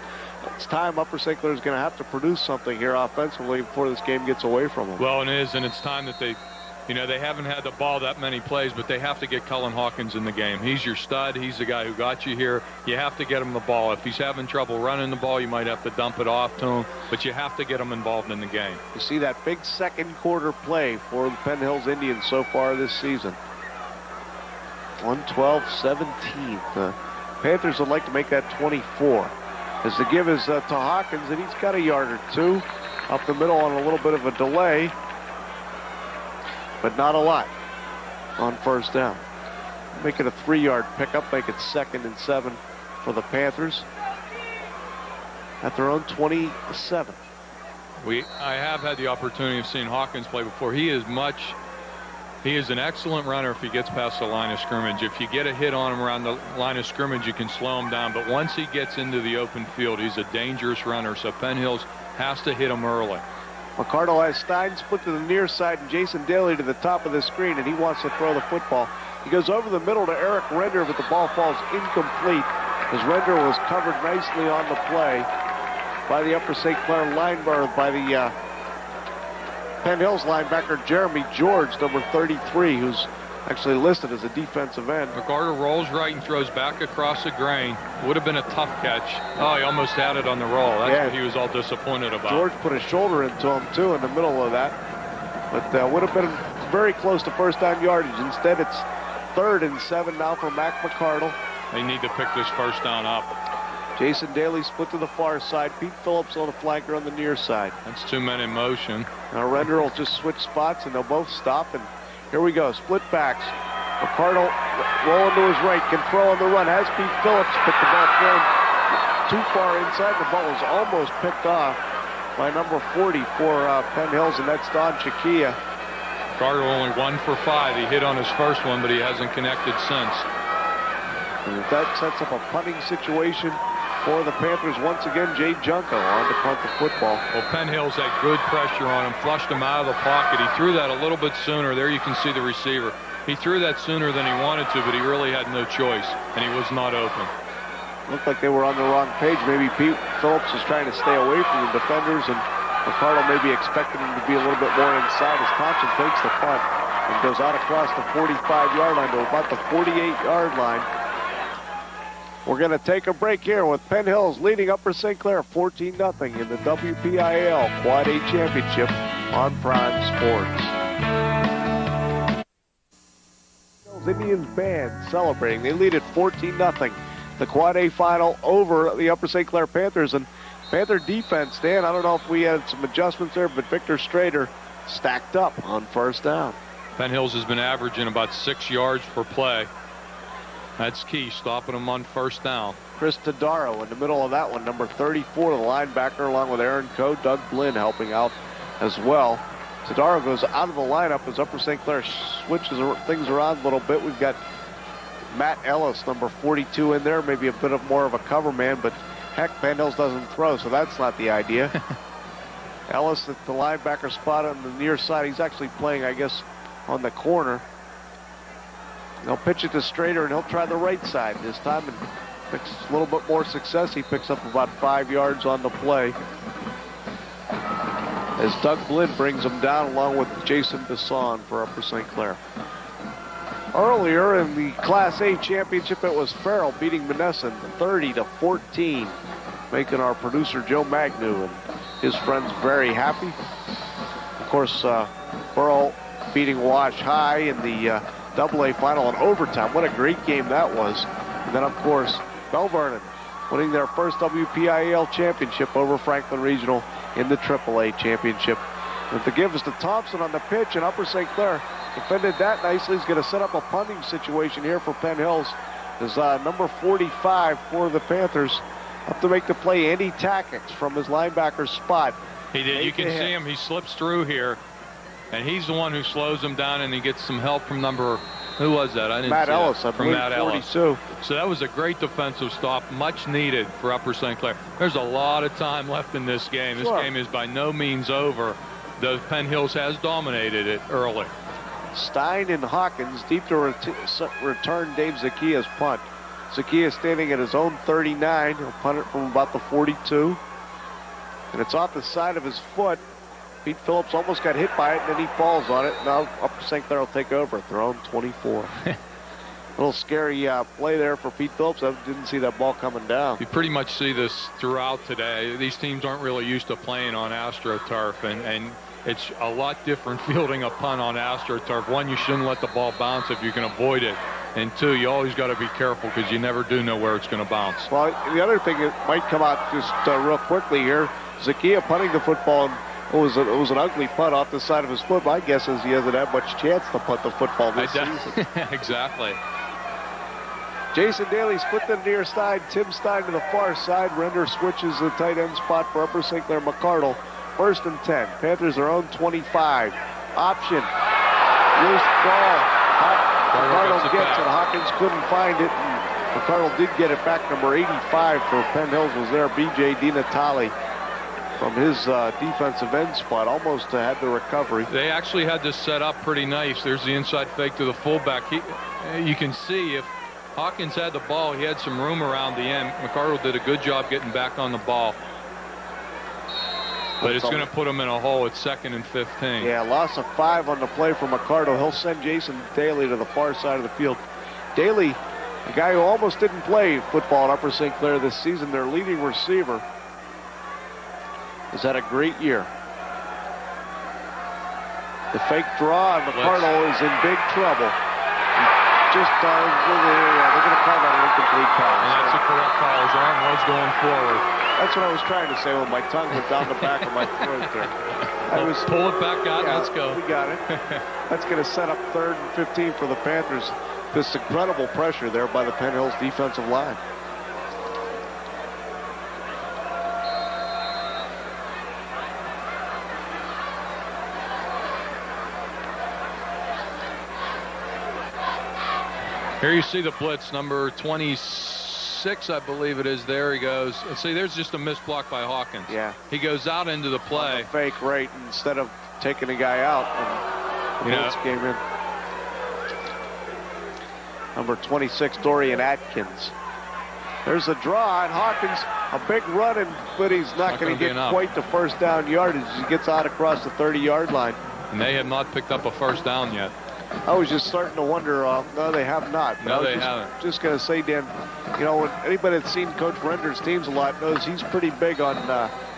it's time Upper St. Clair is going to have to produce something here offensively before this game gets away from them. Well, it is, and it's time that they haven't had the ball that many plays, but they have to get Cullen Hawkins in the game. He's your stud. He's the guy who got you here. You have to get him the ball. If he's having trouble running the ball, you might have to dump it off to him, but you have to get him involved in the game. You see that big second quarter play for the Penn Hills Indians so far this season. 112-17. The Panthers would like to make that 24. As the give is to Hawkins, and he's got a yard or 2 up the middle on a little bit of a delay, but not a lot on first down. Make it a 3-yard pickup, make it 2nd and 7 for the Panthers at their own 27. I have had the opportunity of seeing Hawkins play before. He is an excellent runner if he gets past the line of scrimmage. If you get a hit on him around the line of scrimmage, you can slow him down. But once he gets into the open field, he's a dangerous runner. So Penn Hills has to hit him early. McCardle has Stein split to the near side and Jason Daly to the top of the screen, and he wants to throw the football. He goes over the middle to Eric Render, but the ball falls incomplete as Render was covered nicely on the play by the Upper St. Clair linebacker, by the Penn Hills linebacker Jeremy George, number 33, who's actually listed as a defensive end. McCarter rolls right and throws back across the grain. Would have been a tough catch. Oh, he almost had it on the roll. That's what he was all disappointed about. George put a shoulder into him, too, in the middle of that. But would have been very close to first down yardage. Instead, it's 3rd and 7 now for Mac McCardle. They need to pick this first down up. Jason Daly split to the far side. Pete Phillips on the flanker on the near side. That's 2 men in motion. Now Render will just switch spots, and they'll both stop. And here we go, split backs. McCardle rolling to his right, can throw on the run. Has Pete Phillips, but the ball thrown too far inside. The ball was almost picked off by number 40 for Penn Hills, and that's Don Shakia. Carter only 1 for 5. He hit on his first one, but he hasn't connected since. And that sets up a punting situation for the Panthers. Once again, Jay Junko on to punt the football. Well, Penn Hills had good pressure on him, flushed him out of the pocket. He threw that a little bit sooner. There you can see the receiver. He threw that sooner than he wanted to, but he really had no choice, and he was not open. Looked like they were on the wrong page. Maybe Pete Phillips is trying to stay away from the defenders, and McCardle maybe expected him to be a little bit more inside as Thompson takes the punt and goes out across the 45-yard line to about the 48-yard line. We're going to take a break here with Penn Hills leading Upper St. Clair 14-0 in the WPIAL Quad A Championship on Prime Sports. Indians band celebrating. They lead at 14-0. The Quad A final over the Upper St. Clair Panthers. And Panther defense, Dan, I don't know if we had some adjustments there, but Victor Strader stacked up on first down. Penn Hills has been averaging about 6 yards per play. That's key, stopping them on first down. Chris Tadaro in the middle of that one, number 34, the linebacker, along with Aaron Coe, Doug Blinn helping out as well. Tadaro goes out of the lineup as Upper St. Clair switches things around a little bit. We've got Matt Ellis, number 42 in there, maybe a bit of more of a cover man, but heck, Penn Hills doesn't throw, so that's not the idea. Ellis at the linebacker spot on the near side. He's actually playing, I guess, on the corner. They'll pitch it to Strader, and he'll try the right side this time and picks a little bit more success. He picks up about 5 yards on the play, as Doug Blinn brings him down along with Jason Besson for Upper St. Clair. Earlier in the Class A championship, it was Farrell beating Monessen 30-14, making our producer Joe Magnu and his friends very happy. Of course, Burrell beating Wash High in the AA final in overtime. What a great game that was. And then, of course, Bell Vernon winning their first WPIAL championship over Franklin Regional in the AAA championship. And to give us to Thompson on the pitch, and Upper St. Clair defended that nicely. He's going to set up a punting situation here for Penn Hills. Is number 45 for the Panthers up to make the play. Andy Tackett from his linebacker spot. He did. You can see him. He slips through here, and he's the one who slows him down, and he gets some help from who was that? I didn't Matt see Ellis, that. from Matt 42. Ellis. So that was a great defensive stop, much needed for Upper St. Clair. There's a lot of time left in this game. This game is by no means over. The Penn Hills has dominated it early. Stein and Hawkins deep to return Dave Zakia's punt. Zakia standing at his own 39. He'll punt it from about the 42. And it's off the side of his foot. Pete Phillips almost got hit by it, and then he falls on it. Now Upper St. Clair will take over at their own 24. A little scary play there for Pete Phillips. I didn't see that ball coming down. You pretty much see this throughout today. These teams aren't really used to playing on AstroTurf, and it's a lot different fielding a punt on AstroTurf. One, you shouldn't let the ball bounce if you can avoid it. And two, you always got to be careful because you never do know where it's going to bounce. Well, the other thing that might come out just real quickly here, Zakia punting the football, and it was an ugly punt off the side of his foot. My guess is he hasn't had much chance to punt the football this season. Exactly. Jason Daly split the near side. Tim Stein to the far side. Render switches the tight end spot for Upper St. Clair McCardle. 1st and 10. Panthers their own 25. Option. Loose ball. McCardle gets it. Hawkins couldn't find it. And McCardle did get it back. Number 85 for Penn Hills was there. B.J. DiNatale from his defensive end spot. Almost had the recovery. They actually had this set up pretty nice. There's the inside fake to the fullback. You can see if Hawkins had the ball, he had some room around the end. McCardle did a good job getting back on the ball. But it's going to put him in a hole at 2nd and 15. Yeah, loss of 5 on the play for McCardle. He'll send Jason Daly to the far side of the field. Daly, a guy who almost didn't play football at Upper St. Clair this season, their leading receiver, has had a great year. The fake draw, and McCardle is in big trouble. Just they're going to call that an incomplete pass. And that's a correct call. His arm was going forward. That's what I was trying to say when my tongue went down the back of my throat there. Pull it back out. Yeah, let's go. We got it. That's going to set up 3rd and 15 for the Panthers. This incredible pressure there by the Penn Hills defensive line. Here you see the blitz, number 26, I believe it is. There he goes. And see, there's just a missed block by Hawkins. Yeah. He goes out into the play. On the fake right instead of taking a guy out. And the blitz came in. Number 26, Dorian Atkins. There's a draw, and Hawkins, a big run, but he's not going to get quite the first down yardage as he gets out across the 30-yard line. And they have not picked up a first down yet. I was just starting to wonder. No, they have not. No, they haven't. Just going to say, Dan, you know, when anybody that's seen Coach Render's teams a lot knows he's pretty big on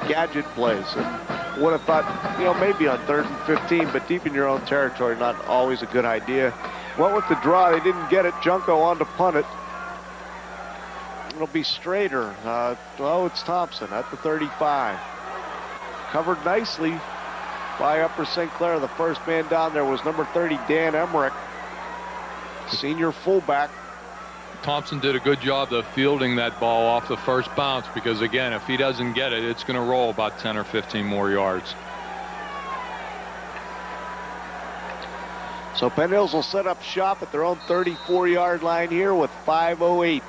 gadget plays. And would have thought, you know, maybe on 3rd and 15, but deep in your own territory, not always a good idea. Went with the draw. They didn't get it. Junko on to punt it. It'll be Strader. It's Thompson at the 35. Covered nicely by Upper St. Clair. The first man down there was number 30, Dan Emmerich, senior fullback. Thompson did a good job of fielding that ball off the first bounce because, again, if he doesn't get it, it's going to roll about 10 or 15 more yards. So Penn Hills will set up shop at their own 34-yard line here with 5:08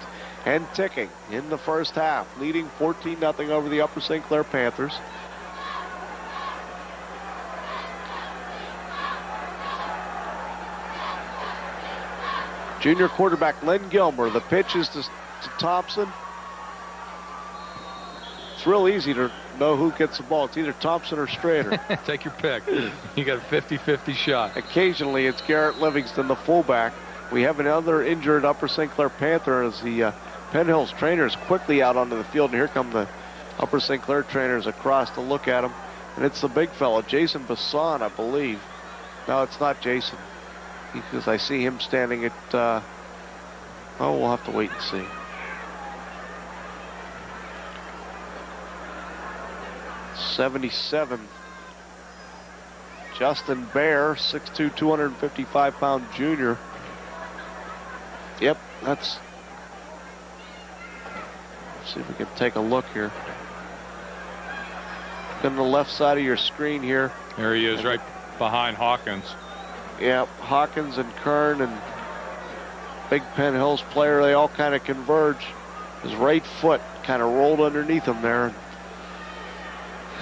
and ticking in the first half, leading 14-0 over the Upper St. Clair Panthers. Junior quarterback Len Gilmer. The pitch is to Thompson. It's real easy to know who gets the ball. It's either Thompson or Strader. Take your pick. You got a 50-50 shot. Occasionally, it's Garrett Livingston, the fullback. We have another injured Upper St. Clair Panther as the Penn Hills trainers quickly out onto the field. And here come the Upper St. Clair trainers across to look at him. And it's the big fella, Jason Bassan, I believe. No, it's not Jason, because I see him standing at, we'll have to wait and see. '77. Justin Bear, 6'2", 255-pound junior. Yep, that's... Let's see if we can take a look here. On the left side of your screen here. There he is, right behind Hawkins. Yeah, Hawkins and Kern and big Penn Hills player, they all kind of converge. His right foot kind of rolled underneath him there.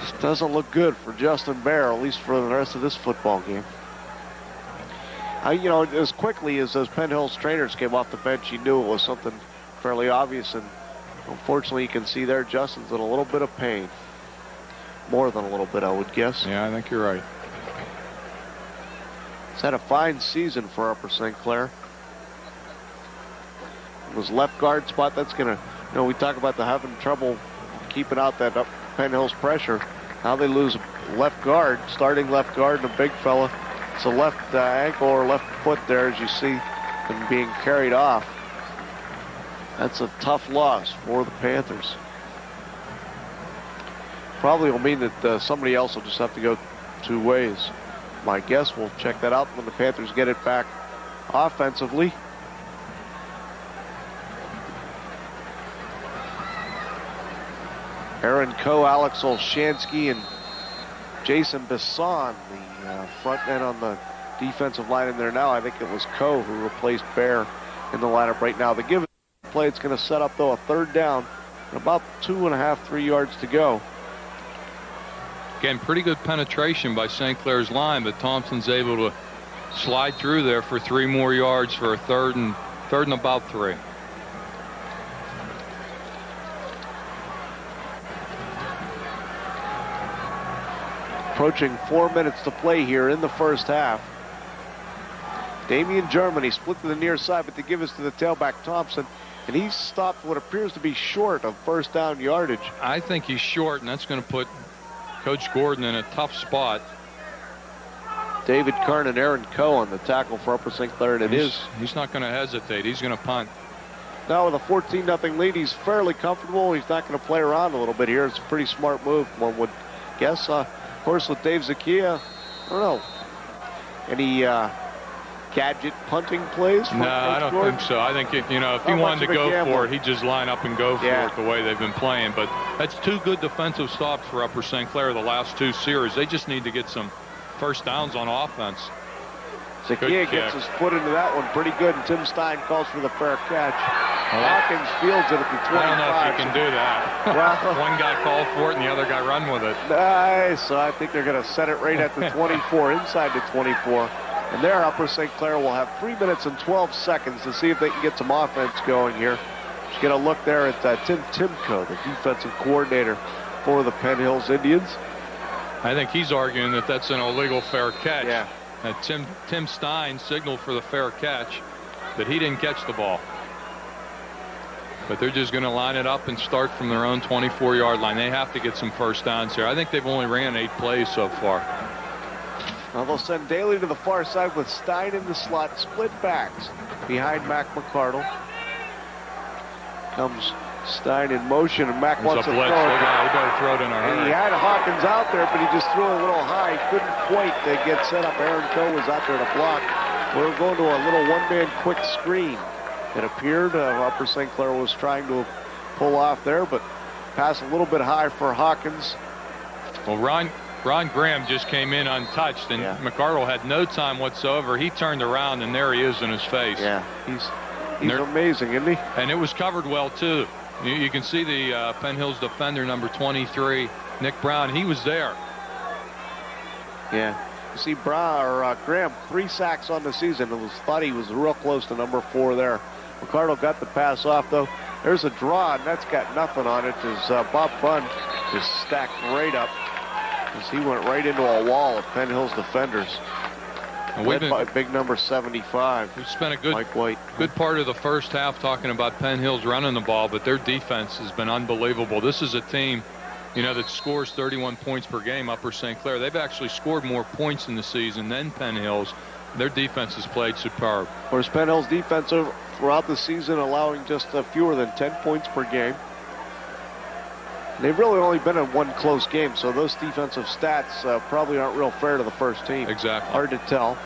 This doesn't look good for Justin Bear, at least for the rest of this football game. You know, as quickly as those Penn Hills trainers came off the bench, you knew it was something fairly obvious. And unfortunately, you can see there Justin's in a little bit of pain. More than a little bit, I would guess. Yeah, I think you're right. He's had a fine season for Upper St. Clair. His left guard spot, that's going to, you know, we talk about the having trouble keeping out that Penn Hills pressure. Now they lose left guard, starting left guard, and a big fella. It's a left ankle or left foot there, as you see him being carried off. That's a tough loss for the Panthers. Probably will mean that somebody else will just have to go two ways. My guess, we'll check that out when the Panthers get it back offensively. Aaron Coe, Alex Olshansky, and Jason Bassan, the front men on the defensive line in there now. I think it was Coe who replaced Bear in the lineup right now. The give play, it's going to set up, though, a third down and about 2.5, 3 yards to go. Again, pretty good penetration by St. Clair's line, but Thompson's able to slide through there for 3 more yards for a third and about 3. Approaching 4 minutes to play here in the first half. Damian Germany split to the near side, but they give us to the tailback Thompson, and he's stopped what appears to be short of first down yardage. I think he's short, and that's going to put Coach Gordon in a tough spot. David Kern and Aaron Coe on the tackle for Upper St. Clair, and he's not going to hesitate. He's going to punt. Now with a 14-0 lead, he's fairly comfortable. He's not going to play around a little bit here. It's a pretty smart move, one would guess. Of course, with Dave Zakia, I don't know. Any gadget punting plays? No, I don't think so. I think, if he wanted to go for it, he'd just line up and go for it the way they've been playing. But that's 2 good defensive stops for Upper St. Clair the last 2 series. They just need to get some first downs on offense. Zakia gets his foot into that one pretty good, and Tim Stein calls for the fair catch. Hawkins fields it at the 25. I don't know if you can do that. Well, one guy called for it, and the other guy run with it. Nice. So I think they're going to set it right at the 24, inside the 24. And there, Upper St. Clair will have 3 minutes and 12 seconds to see if they can get some offense going here. Just get a look there at Tim Timko, the defensive coordinator for the Penn Hills Indians. I think he's arguing that that's an illegal fair catch. Yeah. Tim Stein signaled for the fair catch, but he didn't catch the ball. But they're just going to line it up and start from their own 24-yard line. They have to get some first downs here. I think they've only ran 8 plays so far. Now they'll send Daly to the far side with Stein in the slot, split backs behind Mac McCardle. Comes Stein in motion, and Mac wants to throw it. He better throw it in a hurry. And he had Hawkins out there, but he just threw it a little high. He couldn't quite get set up. Aaron Coe was out there to block. We're going to a little one-man quick screen. It appeared Upper St. Clair was trying to pull off there, but pass a little bit high for Hawkins. Well, Ron Ron Graham just came in untouched, and McArdle had no time whatsoever. He turned around, and there he is in his face. Yeah, he's amazing, isn't he? And it was covered well, too. You can see the Penn Hills defender, number 23, Nick Brown. He was there. Yeah. You see Graham, 3 sacks on the season. Thought he was real close to number 4 there. McArdle got the pass off, though. There's a draw, and that's got nothing on it as Bob Bunn is stacked right up as he went right into a wall of Penn Hills defenders. Led by big number 75. We've spent a good Mike White. Good part of the first half talking about Penn Hills running the ball, but their defense has been unbelievable. This is a team, you know, that scores 31 points per game, Upper St. Clair. They've actually scored more points in the season than Penn Hills. Their defense has played superb. Whereas Penn Hills defense throughout the season allowing just fewer than 10 points per game. They've really only been in 1 close game, so those defensive stats probably aren't real fair to the first team. Exactly. Hard to tell.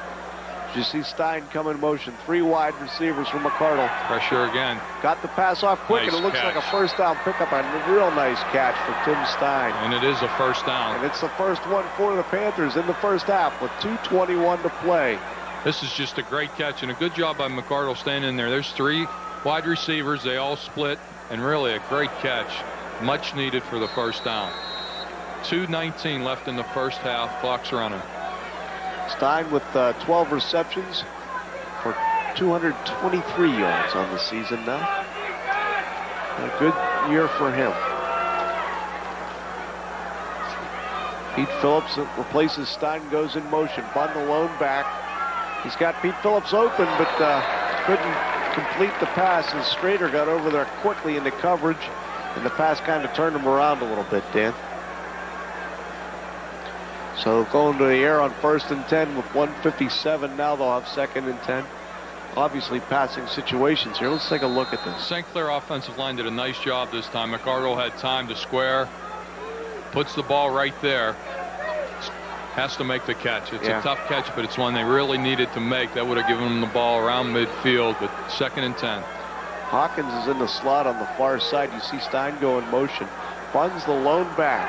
You see Stein come in motion. 3 wide receivers from McArdle. Pressure again. Got the pass off quick, Nice and it looks catch. like a first down pickup. A real nice catch for Tim Stein. And it is a first down. And it's the first one for the Panthers in the first half with 2:21 to play. This is just a great catch, and a good job by McArdle staying in there. There's 3 wide receivers. They all split, and really a great catch. Much needed for the first down. 2:19 left in the first half. Clock's running. Stein with 12 receptions for 223 yards on the season now. A good year for him. Pete Phillips replaces Stein, goes in motion. Bunn alone back. He's got Pete Phillips open, but couldn't complete the pass, and Strader got over there quickly into coverage, and the pass kind of turned him around a little bit, Dan. So going to the air on 1st and 10 with 1:57 now. They'll have 2nd and 10. Obviously passing situations here. Let's take a look at this. St. Clair offensive line did a nice job this time. McArdle had time to square. Puts the ball right there. Has to make the catch. It's a tough catch, but it's one they really needed to make. That would have given them the ball around midfield, but 2nd and 10. Hawkins is in the slot on the far side. You see Stein go in motion. Bunn's the lone back.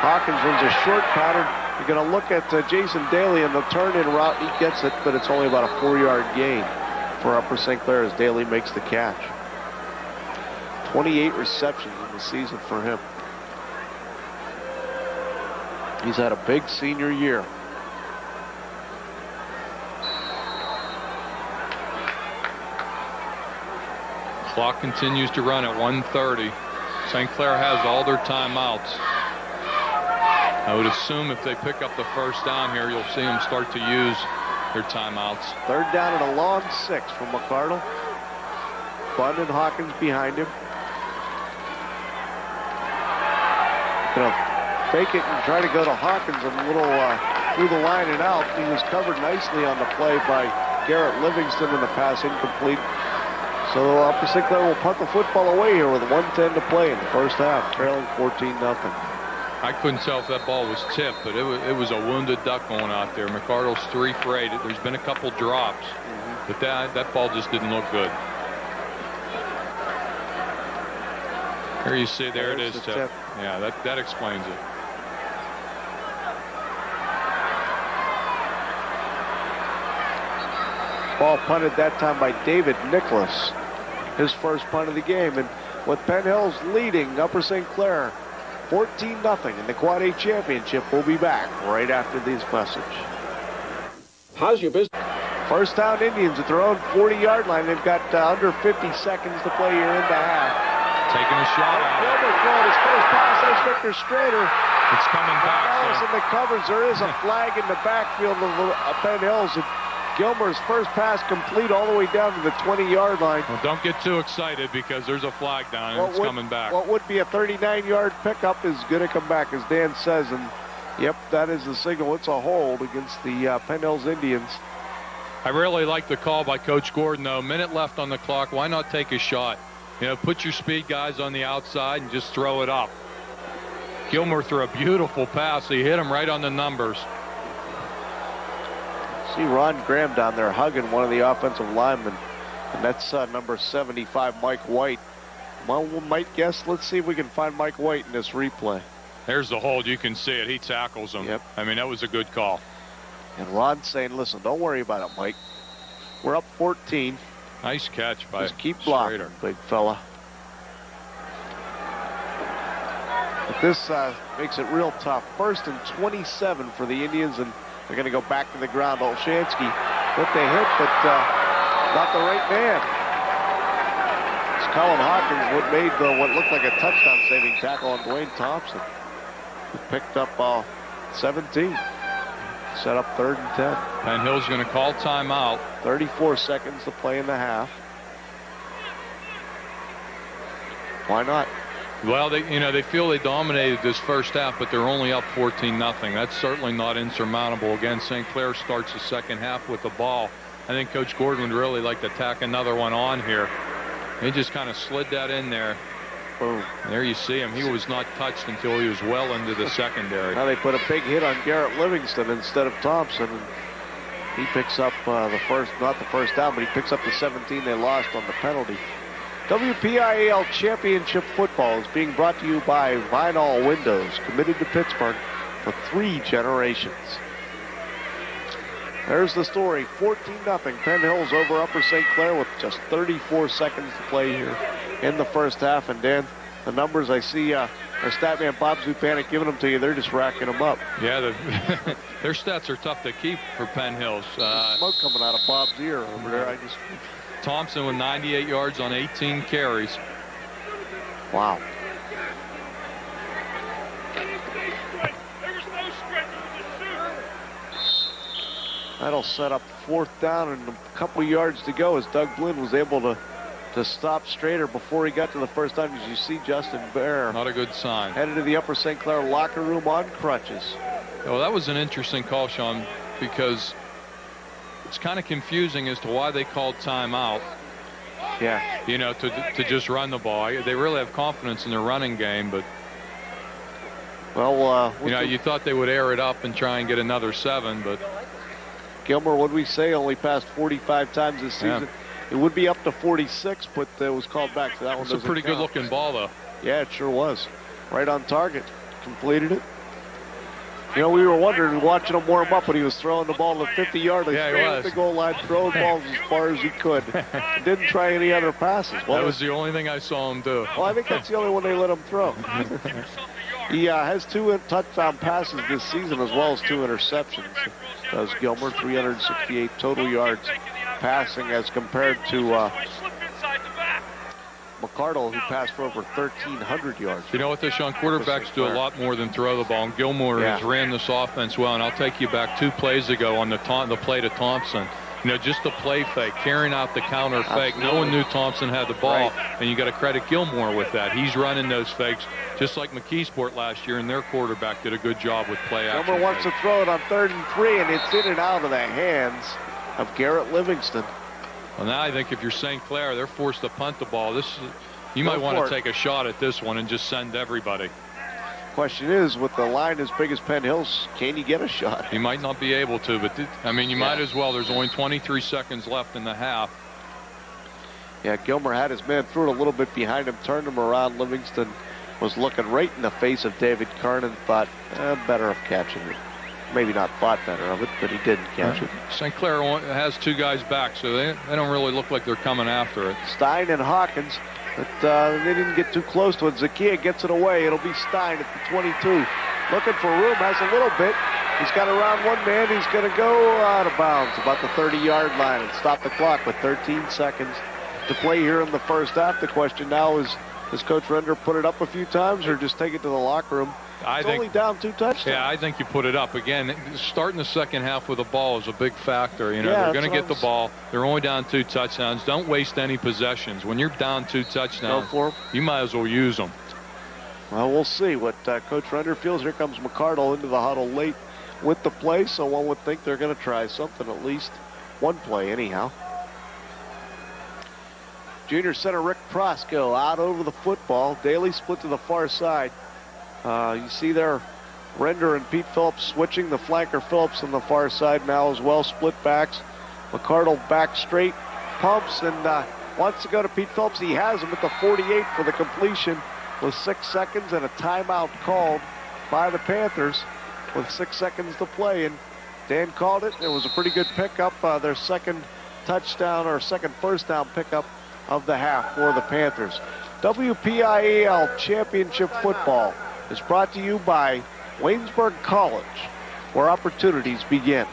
Hawkins runs a short pattern. You're going to look at Jason Daly and the turn-in route. He gets it, but it's only about a 4-yard gain for Upper St. Clair as Daly makes the catch. 28 receptions in the season for him. He's had a big senior year. Clock continues to run at 1:30. St. Clair has all their timeouts. I would assume if they pick up the first down here, you'll see them start to use their timeouts. 3rd down and a long 6 from McArdle. Bunn and Hawkins behind him. Gonna fake it and try to go to Hawkins a little through the line and out. He was covered nicely on the play by Garrett Livingston, and the pass incomplete. So Upper St. Clair will punt the football away here with 1:10 to play in the first half, trailing 14-0. I couldn't tell if that ball was tipped, but it was a wounded duck going out there. McArdle's 3 for 8. There's been a couple drops, but that ball just didn't look good. Here you see, there it is, tip. Yeah, that explains it. Ball punted that time by David Nicholas. His first punt of the game. And with Penn Hills leading Upper St. Clair 14-0 in the Quad A Championship, we'll be back right after this message. How's your business? First down Indians at their own 40-yard line. They've got under 50 seconds to play here in the half. Taking a shot at it. Gilmer throwing his first pass. That's Victor Strader. It's coming back. Dallas in the covers. There is a flag in the backfield of Penn Hills. And Gilmer's first pass complete all the way down to the 20-yard line. Well, don't get too excited because there's a flag down and it's coming back. What would be a 39-yard pickup is going to come back, as Dan says. And, yep, that is the signal. It's a hold against the Penn Hills Indians. I really like the call by Coach Gordon, though. Minute left on the clock. Why not take a shot? You know, put your speed guys on the outside and just throw it up. Gilmer threw a beautiful pass. He hit him right on the numbers. See Ron Graham down there hugging one of the offensive linemen. And that's number 75, Mike White. Well, we might guess. Let's see if we can find Mike White in this replay. There's the hold. You can see it. He tackles him. Yep. I mean, that was a good call. And Ron's saying, listen, don't worry about it, Mike. We're up 14. Nice catch by Just keep blocking, Schrader. big fella. But this makes it real tough. 1st and 27 for the Indians, and they're going to go back to the ground. Olshansky with the hit, but not the right man. It's Colin Hawkins what made what looked like a touchdown-saving tackle on Dwayne Thompson. He picked up 17. Set up 3rd and 10. Penn Hill's going to call timeout. 34 seconds to play in the half. Why not? Well, they feel they dominated this first half, but they're only up 14-0. That's certainly not insurmountable. Again, St. Clair starts the second half with the ball. I think Coach Gordon would really like to tack another one on here. He just kind of slid that in there. Boom. There you see him. He was not touched until he was well into the secondary. Now they put a big hit on Garrett Livingston instead of Thompson. And he picks up not the first down, but he picks up the 17 they lost on the penalty. WPIAL Championship Football is being brought to you by Vinyl Windows, committed to Pittsburgh for 3 generations. There's the story, 14-0. Penn Hill's over Upper St. Clair with just 34 seconds to play here in the first half. And Dan, the numbers I see, our stat man Bob Zupanik giving them to you, they're just racking them up. Yeah, their stats are tough to keep for Penn Hills. Smoke coming out of Bob's ear over there. Thompson with 98 yards on 18 carries. Wow. That'll set up 4th down and a couple yards to go as Doug Blinn was able to stop Schrader before he got to the first time. As you see, Justin Bear. Not a good sign. Headed to the Upper St. Clair locker room on crutches. Well, that was an interesting call, Sean, because it's kind of confusing as to why they called timeout. Yeah. You know, to just run the ball. They really have confidence in their running game, but well, you thought they would air it up and try and get another 7, but Gilmore, what we say, only passed 45 times this season. Yeah. It would be up to 46, but it was called back, so that one doesn't count. It's a pretty good-looking ball, though. Yeah, it sure was. Right on target. Completed it. You know, we were wondering, watching him warm up when he was throwing the ball to the 50-yard line. Yeah, he was. The goal line, throwing balls as far as he could. Didn't try any other passes. Well, that was the only thing I saw him do. Well, I think that's the only one they let him throw. He has 2 touchdown passes this season as well as 2 interceptions. Does Gilmer, 368 total yards passing as compared to McCardle, who passed for over 1,300 yards. You know what, though, Sean? Quarterbacks do a lot more than throw the ball. And Gilmore has ran this offense well, and I'll take you back 2 plays ago on the play to Thompson. You know, just the play fake, carrying out the counter fake. No one knew Thompson had the ball, and you got to credit Gilmore with that. He's running those fakes, just like McKeesport last year, and their quarterback did a good job with play action. Gilmore wants to throw it on 3rd and 3, and it's in and out of the hands of Garrett Livingston. Well, now I think if you're St. Clair, they're forced to punt the ball. You might want to take a shot at this one and just send everybody. Question is, with the line as big as Penn Hills, can you get a shot? You might not be able to, but I mean, you might as well. There's only 23 seconds left in the half. Yeah, Gilmer had his man, threw it a little bit behind him, turned him around. Livingston was looking right in the face of David Kern and thought, better of catching it. Maybe not thought better of it, but he didn't catch it. St. Clair has 2 guys back, so they don't really look like they're coming after it. Stein and Hawkins. But they didn't get too close to it. Zakia gets it away. It'll be Stein at the 22. Looking for room, has a little bit. He's got around 1 man. He's going to go out of bounds about the 30-yard line and stop the clock with 13 seconds to play here in the first half. The question now is, does Coach Render put it up a few times or just take it to the locker room? It's only down 2 touchdowns. Yeah, I think you put it up. Again, starting the second half with the ball is a big factor. You know, they're going to get the ball. They're only down 2 touchdowns. Don't waste any possessions. When you're down 2 touchdowns, you might as well use them. Well, we'll see what Coach Render feels. Here comes McCardle into the huddle late with the play, so one would think they're going to try something, at least one play anyhow. Junior center Rick Prosco out over the football. Daly split to the far side. You see there Render and Pete Phillips switching. The flanker Phillips on the far side now as well. Split backs. McCardle back straight. Pumps and wants to go to Pete Phillips. He has him at the 48 for the completion with 6 seconds and a timeout called by the Panthers with 6 seconds to play, and Dan called it. It was a pretty good pickup, their second touchdown or second first down pickup of the half for the Panthers. WPIAL Championship Football is brought to you by Waynesburg College, where opportunities begin.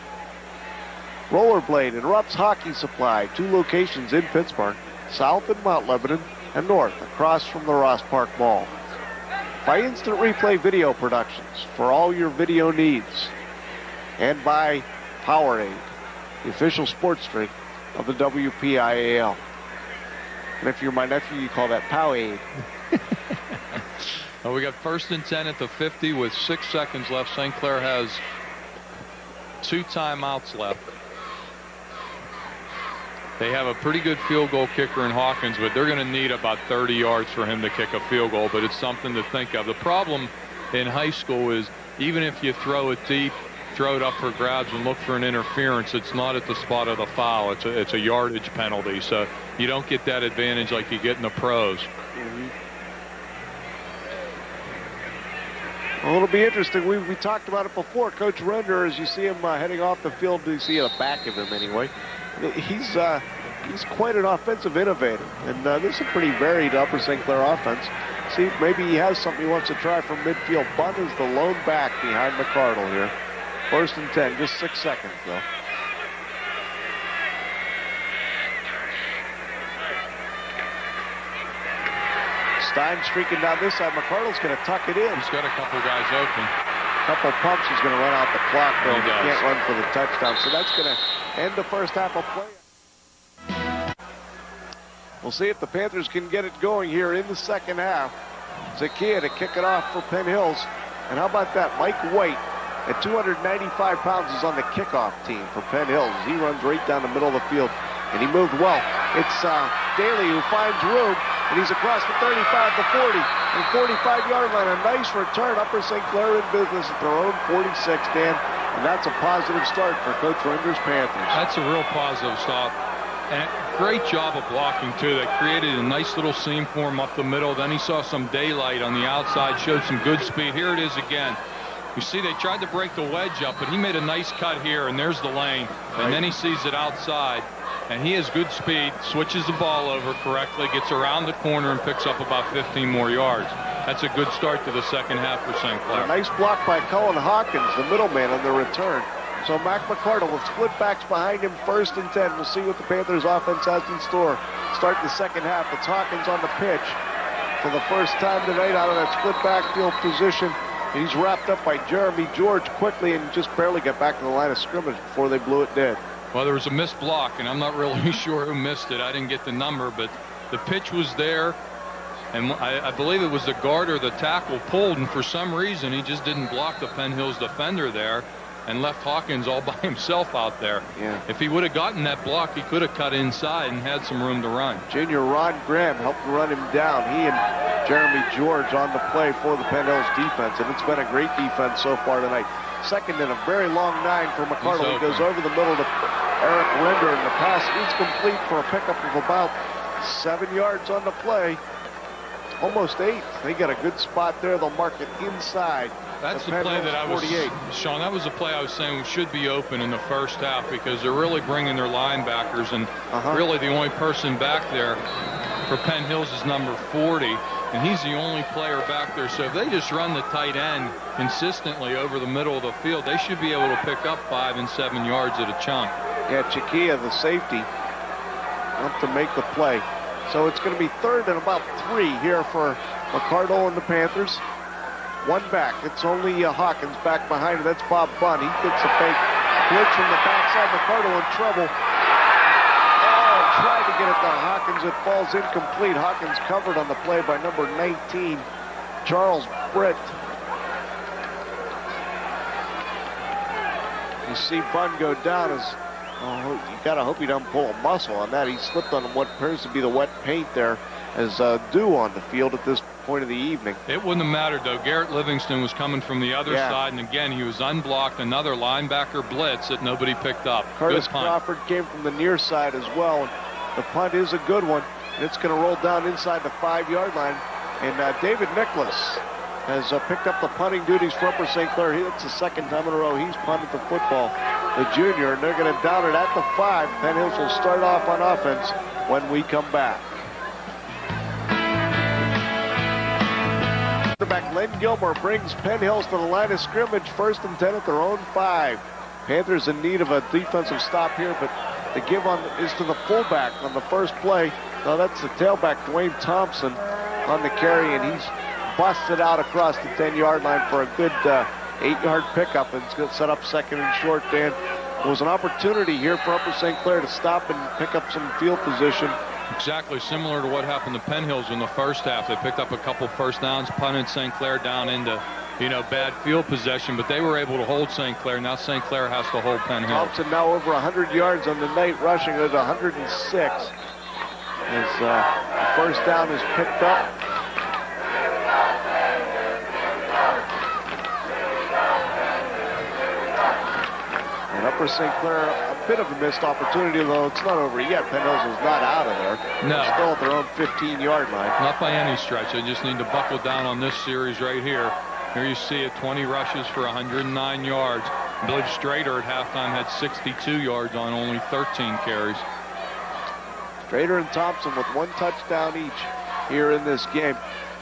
Rollerblade and Rupp's Hockey Supply, 2 locations in Pittsburgh, south in Mount Lebanon, and north across from the Ross Park Mall. By Instant Replay Video Productions for all your video needs. And by Powerade, the official sports drink of the WPIAL. And if you're my nephew, you call that Powerade. Well, we got 1st and 10 at the 50 with 6 seconds left. St. Clair has 2 timeouts left. They have a pretty good field goal kicker in Hawkins, but they're going to need about 30 yards for him to kick a field goal, but it's something to think of. The problem in high school is even if you throw it deep, throw it up for grabs and look for an interference, it's not at the spot of the foul. It's a yardage penalty, so you don't get that advantage like you get in the pros. Well, it'll be interesting. We talked about it before. Coach Render, as you see him heading off the field, you see the back of him anyway. He's quite an offensive innovator, and this is a pretty varied Upper St. Clair offense. See, maybe he has something he wants to try from midfield. Bunt is the lone back behind McCardle here. 1st and 10, just 6 seconds though. Stein streaking down this side. McCardle's going to tuck it in. He's got a couple guys open. Couple pumps. He's going to run out the clock though. He can't run for the touchdown, so that's going to end the first half of play. We'll see if the Panthers can get it going here in the second half. Zakia to kick it off for Penn Hills. And how about that? Mike White at 295 pounds is on the kickoff team for Penn Hills. He runs right down the middle of the field, and he moved well. It's Daly who finds room, and he's across the 35, the 40, and 45-yard line. A nice return. Upper St. Clair in business at their own 46, Dan. And that's a positive start for Coach Render's Panthers. That's a real positive stop. And great job of blocking, too. They created a nice little seam for him up the middle. Then he saw some daylight on the outside, showed some good speed. Here it is again. You see, they tried to break the wedge up, but he made a nice cut here, and there's the lane. And then he sees it outside, and he has good speed, switches the ball over correctly, gets around the corner, and picks up about 15 more yards. That's a good start to the second half for St. Clair. A nice block by Cullen Hawkins, the middleman, on the return. So Mac McCardle with split backs behind him, 1st and 10. We'll see what the Panthers offense has in store. Start the second half. It's Hawkins on the pitch for the first time tonight out of that split backfield position. He's wrapped up by Jeremy George quickly and just barely got back to the line of scrimmage before they blew it dead. Well, there was a missed block, and I'm not really sure who missed it. I didn't get the number, but the pitch was there. And I believe it was the guard or the tackle pulled, and for some reason he just didn't block the Penn Hills defender there and left Hawkins all by himself out there. Yeah. If he would have gotten that block, he could have cut inside and had some room to run. Junior Ron Graham helped run him down. He and Jeremy George on the play for the Penn Hills defense, and it's been a great defense so far tonight. Second and a very long 9 for McCardle. He goes over the middle to Eric Render, and the pass is complete for a pickup of about 7 yards on the play. Almost 8. They got a good spot there. They'll mark it inside. That's the play that I was, Sean, that was the play I was saying should be open in the first half because they're really bringing their linebackers, and really the only person back there for Penn Hills is number 40, and he's the only player back there. So if they just run the tight end consistently over the middle of the field, they should be able to pick up 5 and 7 yards at a chunk. Yeah, Chiquilla, the safety, up to make the play. So it's going to be 3rd and about 3 here for McCardle and the Panthers. One back. It's only Hawkins back behind him. That's Bob Bunn. He gets a fake blitz from the backside. McCardle in trouble. Oh, tried to get it to Hawkins. It falls incomplete. Hawkins covered on the play by number 19, Charles Britt. You see Bunn go down as, oh, you gotta hope he doesn't pull a muscle on that. He slipped on what appears to be the wet paint there as dew on the field at this point of the evening. It wouldn't have mattered though. Garrett Livingston was coming from the other side, and again he was unblocked. Another linebacker blitz that nobody picked up. Curtis Crawford came from the near side as well, and the punt is a good one, and it's going to roll down inside the 5-yard line. And David Nicholas has picked up the punting duties for Upper St. Clair. It's the second time in a row he's punted the football, the junior, and they're going to down it at the 5. Penn Hills will start off on offense when we come back. Quarterback Len Gilmore brings Penn Hills to the line of scrimmage, 1st and 10 at their own 5. Panthers in need of a defensive stop here, but the give on is to the fullback on the first play. Now that's the tailback, Dwayne Thompson, on the carry, and he's busted out across the 10-yard line for a good 8-yard pickup, and it's going to set up 2nd and short. Dan, it was an opportunity here for Upper St. Clair to stop and pick up some field position. Exactly similar to what happened to Penn Hills in the first half. They picked up a couple first downs, punted St. Clair down into, bad field possession, but they were able to hold St. Clair. Now St. Clair has to hold Penn Hills. Thompson now over 100 yards on the night, rushing at 106. As the first down is picked up. And Upper St. Clair, a bit of a missed opportunity, though it's not over yet. Penn Hills is not out of there. No. They're still at their own 15-yard line. Not by any stretch. They just need to buckle down on this series right here. Here you see it, 20 rushes for 109 yards. I believe Strader at halftime had 62 yards on only 13 carries. Strader and Thompson with 1 touchdown each here in this game.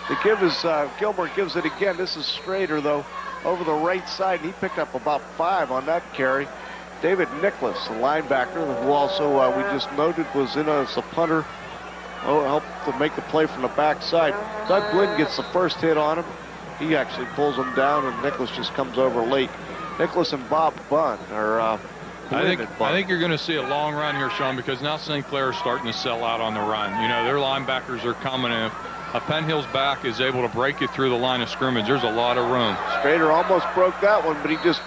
The give is, Gilmore gives it again. This is Strader, though, over the right side. He picked up about 5 on that carry. David Nicholas, the linebacker, who also we just noted was in as a punter, helped to make the play from the backside. Doug Blinn gets the first hit on him. He actually pulls him down, and Nicholas just comes over late. Nicholas and Bob Bunn are I think you're going to see a long run here, Sean, because now St. Clair is starting to sell out on the run. Their linebackers are coming in. A Penn Hills back is able to break you through the line of scrimmage. There's a lot of room. Strader almost broke that one, but he just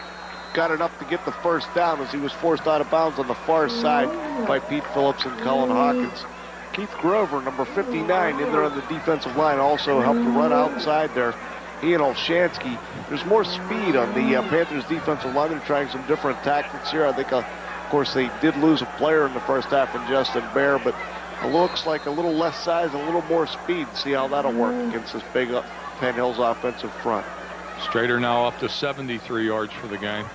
got enough to get the first down as he was forced out of bounds on the far side by Pete Phillips and Colin Hawkins. Keith Grover, number 59, in there on the defensive line, also helped to run outside there. He and Olshansky. There's more speed on the Panthers defensive line. They're trying some different tactics here. I think, of course, they did lose a player in the first half in Justin Bear, but it looks like a little less size, a little more speed. See how that'll work against this big Penn Hills offensive front. Strader now up to 73 yards for the game.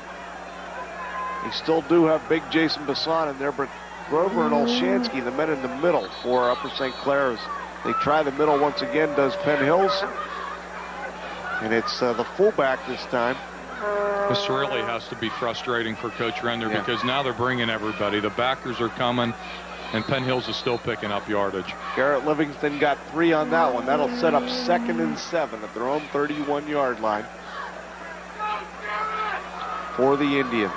They still do have big Jason Bassan in there, but Grover and Olshansky, the men in the middle for Upper St. Clair, as they try the middle once again, does Penn Hills. And it's the fullback this time. This really has to be frustrating for Coach Render because now they're bringing everybody. The backers are coming, and Penn Hills is still picking up yardage. Garrett Livingston got 3 on that one. That'll set up 2nd and 7 at their own 31-yard line for the Indians.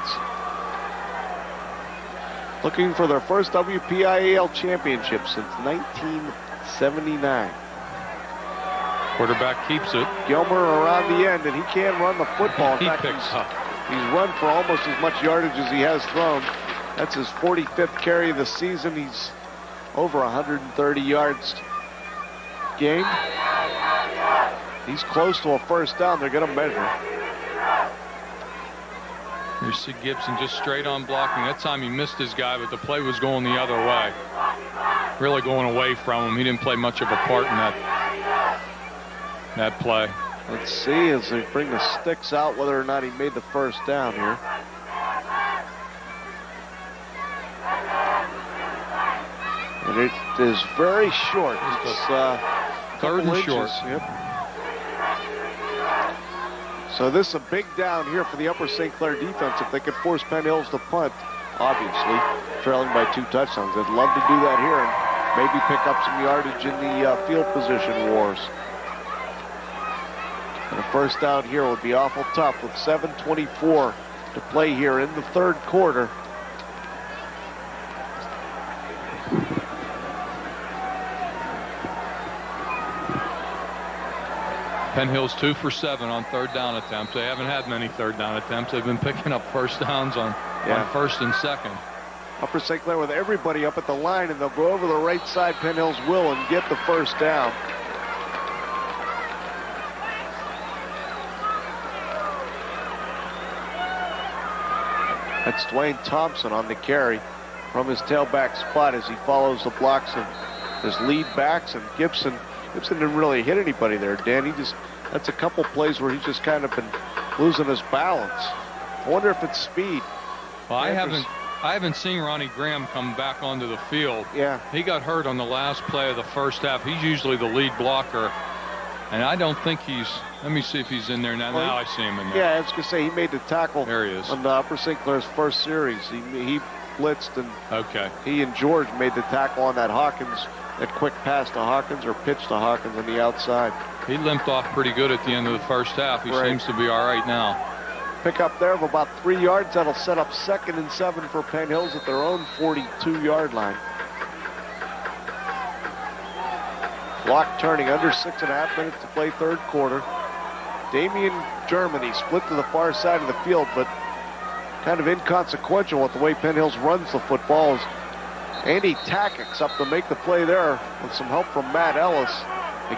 Looking for their first WPIAL championship since 1979. Quarterback keeps it. Gilmer around the end, and he can run the football. In fact, he's run for almost as much yardage as he has thrown. That's his 45th carry of the season. He's over 130 yards gained. He's close to a first down. They're going to measure. You see Gibson just straight on blocking. That time he missed his guy, but the play was going the other way. Really going away from him. He didn't play much of a part in that play. Let's see as they bring the sticks out whether or not he made the first down here. And it is very short. It's 3rd and short. Yep. So this is a big down here for the Upper St. Clair defense if they could force Penn Hills to punt, obviously, trailing by 2 touchdowns. They'd love to do that here and maybe pick up some yardage in the field position wars. And a first down here would be awful tough with 7:24 to play here in the 3rd quarter. Penn Hills 2 for 7 on 3rd down attempts. They haven't had many 3rd down attempts. They've been picking up first downs on 1st and 2nd. Upper St. Clair with everybody up at the line, and they'll go over the right side. Penn Hills will and get the first down. That's Dwayne Thompson on the carry from his tailback spot as he follows the blocks of his lead backs. And Gibson didn't really hit anybody there, Dan. He just That's a couple plays where he's just kind of been losing his balance. I wonder if it's speed. Well, I haven't seen Ronnie Graham come back onto the field. Yeah. He got hurt on the last play of the first half. He's usually the lead blocker. And I don't think he's, let me see if he's in there now. Well, now I see him in there. Yeah, I was going to say, he made the tackle there he is. on the Upper St. Clair's first series. He blitzed, and okay. He and George made the tackle on that that quick pass to Hawkins, or pitch to Hawkins on the outside. He limped off pretty good at the end of the first half. He seems to be all right now. Pick up there of about 3 yards. That'll set up 2nd and 7 for Penn Hills at their own 42-yard line. Clock turning, under 6.5 minutes to play third quarter. Damian Germany split to the far side of the field, but kind of inconsequential with the way Penn Hills runs the football. Andy Tackix up to make the play there with some help from Matt Ellis.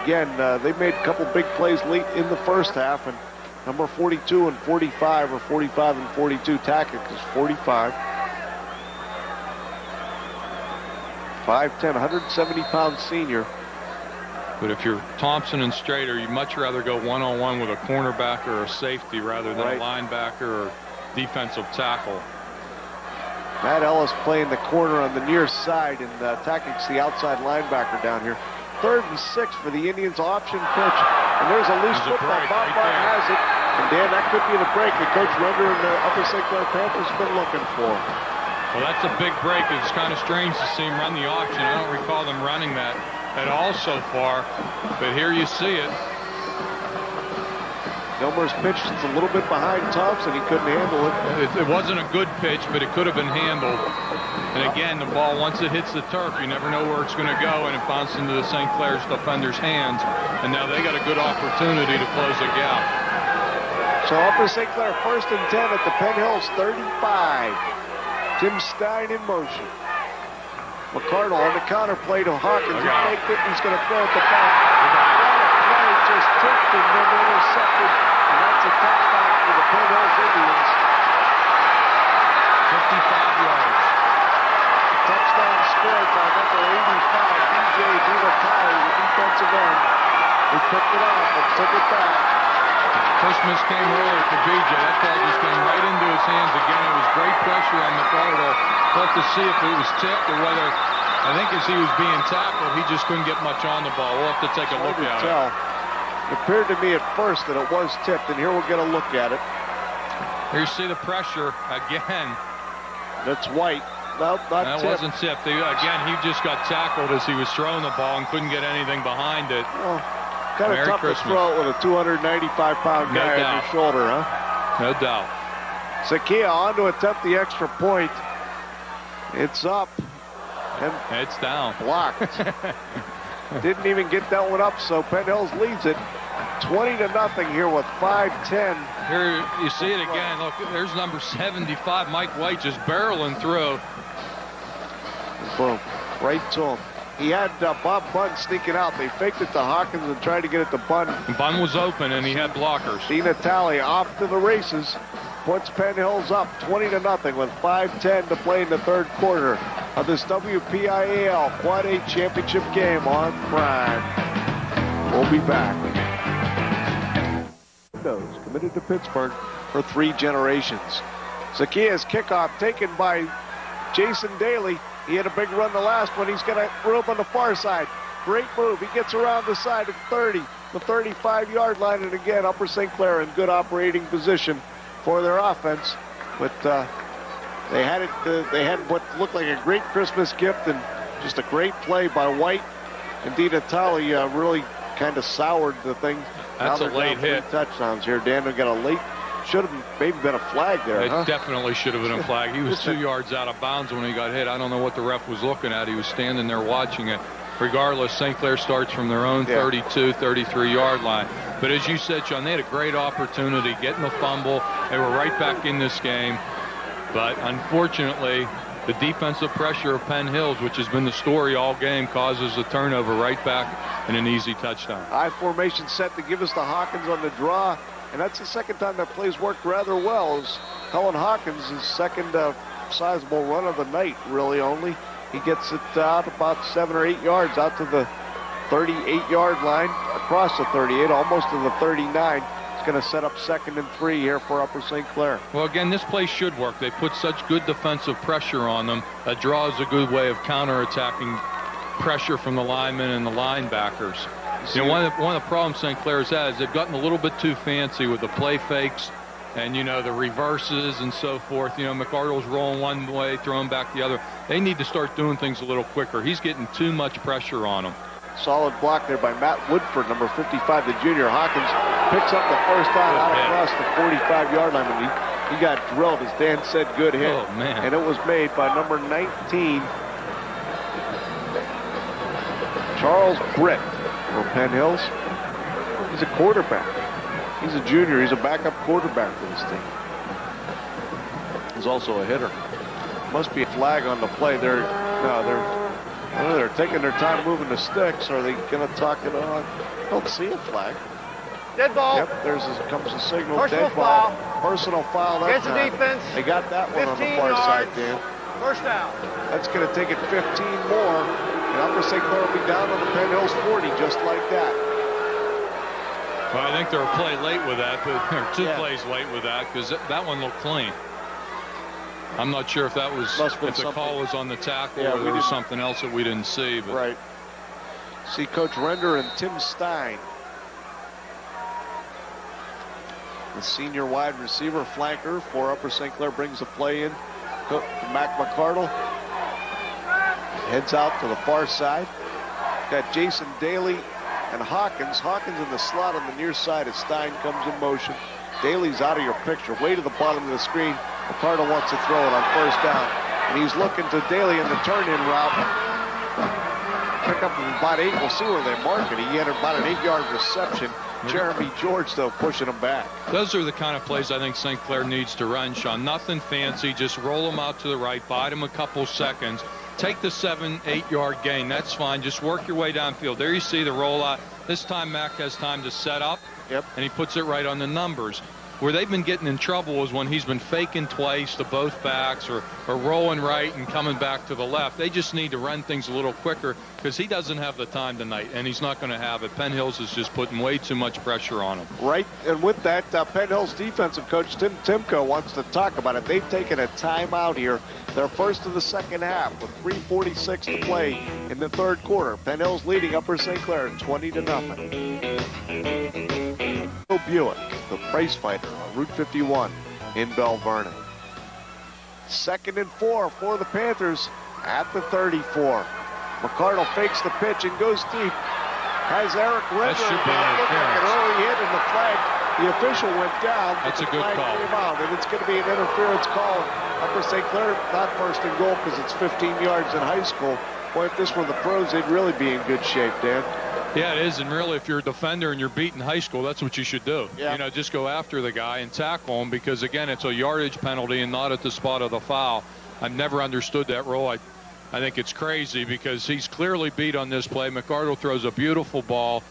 Again, they made a couple big plays late in the first half, and number 42 and 45, or 45 and 42, Tackix is 45. 5'10", 170-pound senior. But if you're Thompson and Strader, you'd much rather go one-on-one with a cornerback or a safety rather than a linebacker or defensive tackle. Matt Ellis playing the corner on the near side, and Tackix the outside linebacker down here. 3rd and 6 for the Indians, option pitch. And there's a loose football. Bob Martin has it. And Dan, that could be the break that Coach Render and the Upper St. Clair Panthers have been looking for. Well, that's a big break. It's kind of strange to see him run the option. I don't recall them running that at all so far, but here you see it. Gilmer's pitch is a little bit behind Thompson. He couldn't handle it. It wasn't a good pitch, but it could have been handled. And again, the ball, once it hits the turf, you never know where it's going to go, and it bounced into the St. Clair's defender's hands. And now they got a good opportunity to close the gap. So Upper St. Clair 1st and 10 at the Penn Hills 35. Tim Stein in motion. McCardle on the counter play to Hawkins. He faked it. He's going to throw it to back. Play just tipped and then intercepted. And that's a touchdown for the Penn Hills Indians. 55 yards. Touchdown scored by number 85, DJ DiNatale, the defensive end. He picked it up and took it back. Christmas came early for BJ. That ball just came right into his hands again. It was great pressure on McCardle. We'll have to see if it was tipped or whether, I think as he was being tackled, he just couldn't get much on the ball. We'll have to take a look at it. It appeared to me at first that it was tipped, and here we'll get a look at it. Here you see the pressure again. That's White. No, not that tipped. Wasn't tipped. Again, he just got tackled as he was throwing the ball and couldn't get anything behind it. Well, kind of tough to throw it with a 295-pound guy on your shoulder, huh? No doubt. Zakia on to attempt the extra point. It's up. And it's down. Blocked. Didn't even get that one up, so Penn Hills leads it 20-0 here with 5:10. Here you see it again. Look, there's number 75, Mike White, just barreling through. Boom. Right to him. He had Bob Bunn sneaking out. They faked it to Hawkins and tried to get it to Bunn. And Bunn was open, and he had blockers. DiNatale off to the races. Puts Penn Hills up 20-0 with 5:10 to play in the third quarter of this WPIAL Quad A Championship game on Prime. We'll be back. Committed to Pittsburgh for 3 generations. Zakia's kickoff taken by Jason Daly. He had a big run the last one. He's going to rope on the far side. Great move. He gets around the side at 30, the 35-yard line, and again, Upper St. Clair in good operating position for their offense. But they had what looked like a great Christmas gift and just a great play by White. And DiNatale really kind of soured the thing. That's a late hit. 3 touchdowns here. Dan got a late. Should have maybe been a flag there. It definitely should have been a flag. He was 2 yards out of bounds when he got hit. I don't know what the ref was looking at. He was standing there watching it. Regardless, St. Clair starts from their own 32, 33-yard line. But as you said, Sean, they had a great opportunity getting the fumble. They were right back in this game. But unfortunately, the defensive pressure of Penn Hills, which has been the story all game, causes a turnover right back and an easy touchdown. High formation set to give us the Hawkins on the draw. And that's the second time that play's worked rather well. As Colin Hawkins' second sizable run of the night, really only. He gets it out about 7 or 8 yards out to the 38-yard line. across the 38, almost to the 39. It's going to set up 2nd and 3 here for Upper St. Clair. Well, again, this play should work. They put such good defensive pressure on them. A draw is a good way of counterattacking pressure from the linemen and the linebackers. You know, one of the problems St. Clair's had is they've gotten a little bit too fancy with the play fakes and, you know, the reverses and so forth. You know, McArdle's rolling one way, throwing back the other. They need to start doing things a little quicker. He's getting too much pressure on them. Solid block there by Matt Woodford, number 55, the junior. Hawkins picks up the first down out across the 45-yard line. And he got drilled, as Dan said, good hit. Oh, man. And it was made by number 19, Charles Britt from Penn Hills. He's a quarterback. He's a junior. He's a backup quarterback for this team. He's also a hitter. Must be a flag on the play. They're taking their time moving the sticks. Are they going to talk it on? I don't see a flag. Dead ball. Yep, comes the signal. Personal dead ball. foul. Personal foul that Against the time. defense. They got that one on the far side, Dan. First down. That's going to take it 15 more. And Upper St. Clair will be down on the Penn Hills 40 just like that. Well, I think they're a play late with that, but there are 2 plays late with that, because that one looked clean. I'm not sure if that was if the call was on the tackle or there was something else that we didn't see. But. Right. See Coach Render and Tim Stein. The senior wide receiver flanker for Upper St. Clair brings the play in. Mac McArdle heads out to the far side. Got Jason Daly and Hawkins. Hawkins in the slot on the near side as Stein comes in motion. Daly's out of your picture, way to the bottom of the screen. McArdle wants to throw it on first down. And he's looking to Daly in the turn-in route. Pick up about 8. We'll see where they mark it. He had about an 8-yard reception. Jeremy George, though, pushing him back. Those are the kind of plays I think St. Clair needs to run, Sean. Nothing fancy. Just roll them out to the right, bide them a couple seconds. Take the 7-8-yard gain. That's fine. Just work your way downfield. There you see the rollout. This time Mac has time to set up. Yep. And he puts it right on the numbers. Where they've been getting in trouble is when he's been faking twice to both backs or rolling right and coming back to the left. They just need to run things a little quicker because he doesn't have the time tonight, and he's not going to have it. Penn Hills is just putting way too much pressure on him. Right, and with that, Penn Hills defensive coach Tim Timko wants to talk about it. They've taken a timeout here. Their first of the second half with 3:46 to play in the third quarter. Penn Hills leading Upper St. Clair 20-0. Buick, the prize fighter on Route 51 in Belle Vernon. 2nd and 4 for the Panthers at the 34. McArdle fakes the pitch and goes deep. Has Eric Redder. That should be an early hit in the flag. The official went down. That's a good call. Came out, and it's going to be an interference call. Upper St. Clair not first and goal because it's 15 yards in high school. Boy, if this were the pros, they'd really be in good shape, Dan. Yeah, it is, and really, if you're a defender and you're beating high school, that's what you should do. Yeah. You know, just go after the guy and tackle him because, again, it's a yardage penalty and not at the spot of the foul. I've never understood that rule. I think it's crazy because he's clearly beat on this play. McArdle throws a beautiful ball,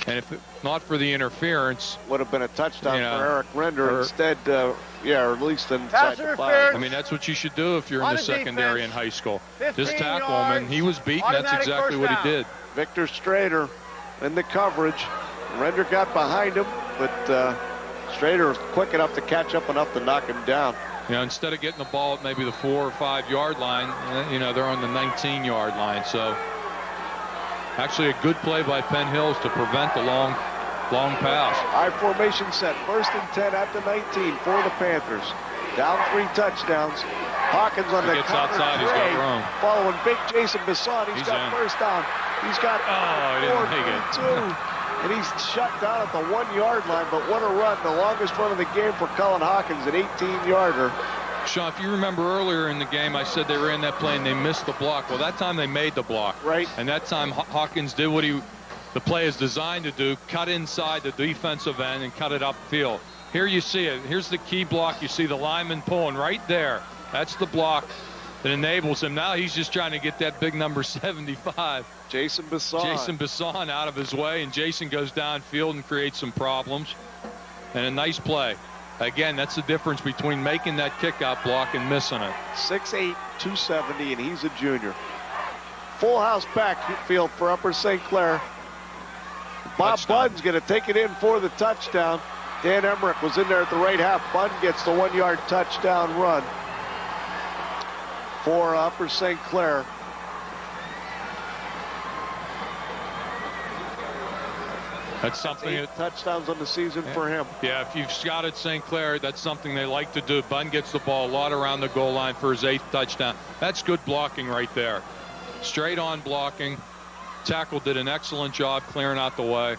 and if not for the interference, would have been a touchdown for Eric Render. Instead, or at least inside the 5. I mean, that's what you should do if you're in the secondary in high school. Just tackle him, and he was beaten. That's exactly what he did. Victor Strader in the coverage. Render got behind him, but Strader was quick enough to catch up enough to knock him down. You know, instead of getting the ball at maybe the 4 or 5 yard line, you know, they're on the 19-yard line. So actually a good play by Penn Hills to prevent the long pass. High formation set. 1st and 10 at the 19 for the Panthers. Down 3 touchdowns. Hawkins on the counter. Outside, he's got room. Following big Jason Bisson. He's got first down. He's got 4-2. And he's shut down at the 1-yard line. But what a run. The longest run of the game for Cullen Hawkins, an 18-yarder. Sean, if you remember earlier in the game, I said they ran that play and they missed the block. Well, that time they made the block. Right. And that time Hawkins did what the play is designed to do, cut inside the defensive end and cut it upfield. Here you see it. Here's the key block. You see the lineman pulling right there. That's the block that enables him. Now he's just trying to get that big number 75. Jason Bisson out of his way, and Jason goes downfield and creates some problems. And a nice play. Again, that's the difference between making that kick-out block and missing it. 6'8", 270, and he's a junior. Full house backfield for Upper St. Clair. Bob touchdown. Bunn's going to take it in for the touchdown. Dan Emmerich was in there at the right half. Bunn gets the 1-yard touchdown run for Upper St. Clair. That's something. 8 touchdowns on the season for him. Yeah, if you've scouted St. Clair, that's something they like to do. Bunn gets the ball a lot around the goal line for his 8th touchdown. That's good blocking right there. Straight on blocking. Tackle did an excellent job clearing out the way.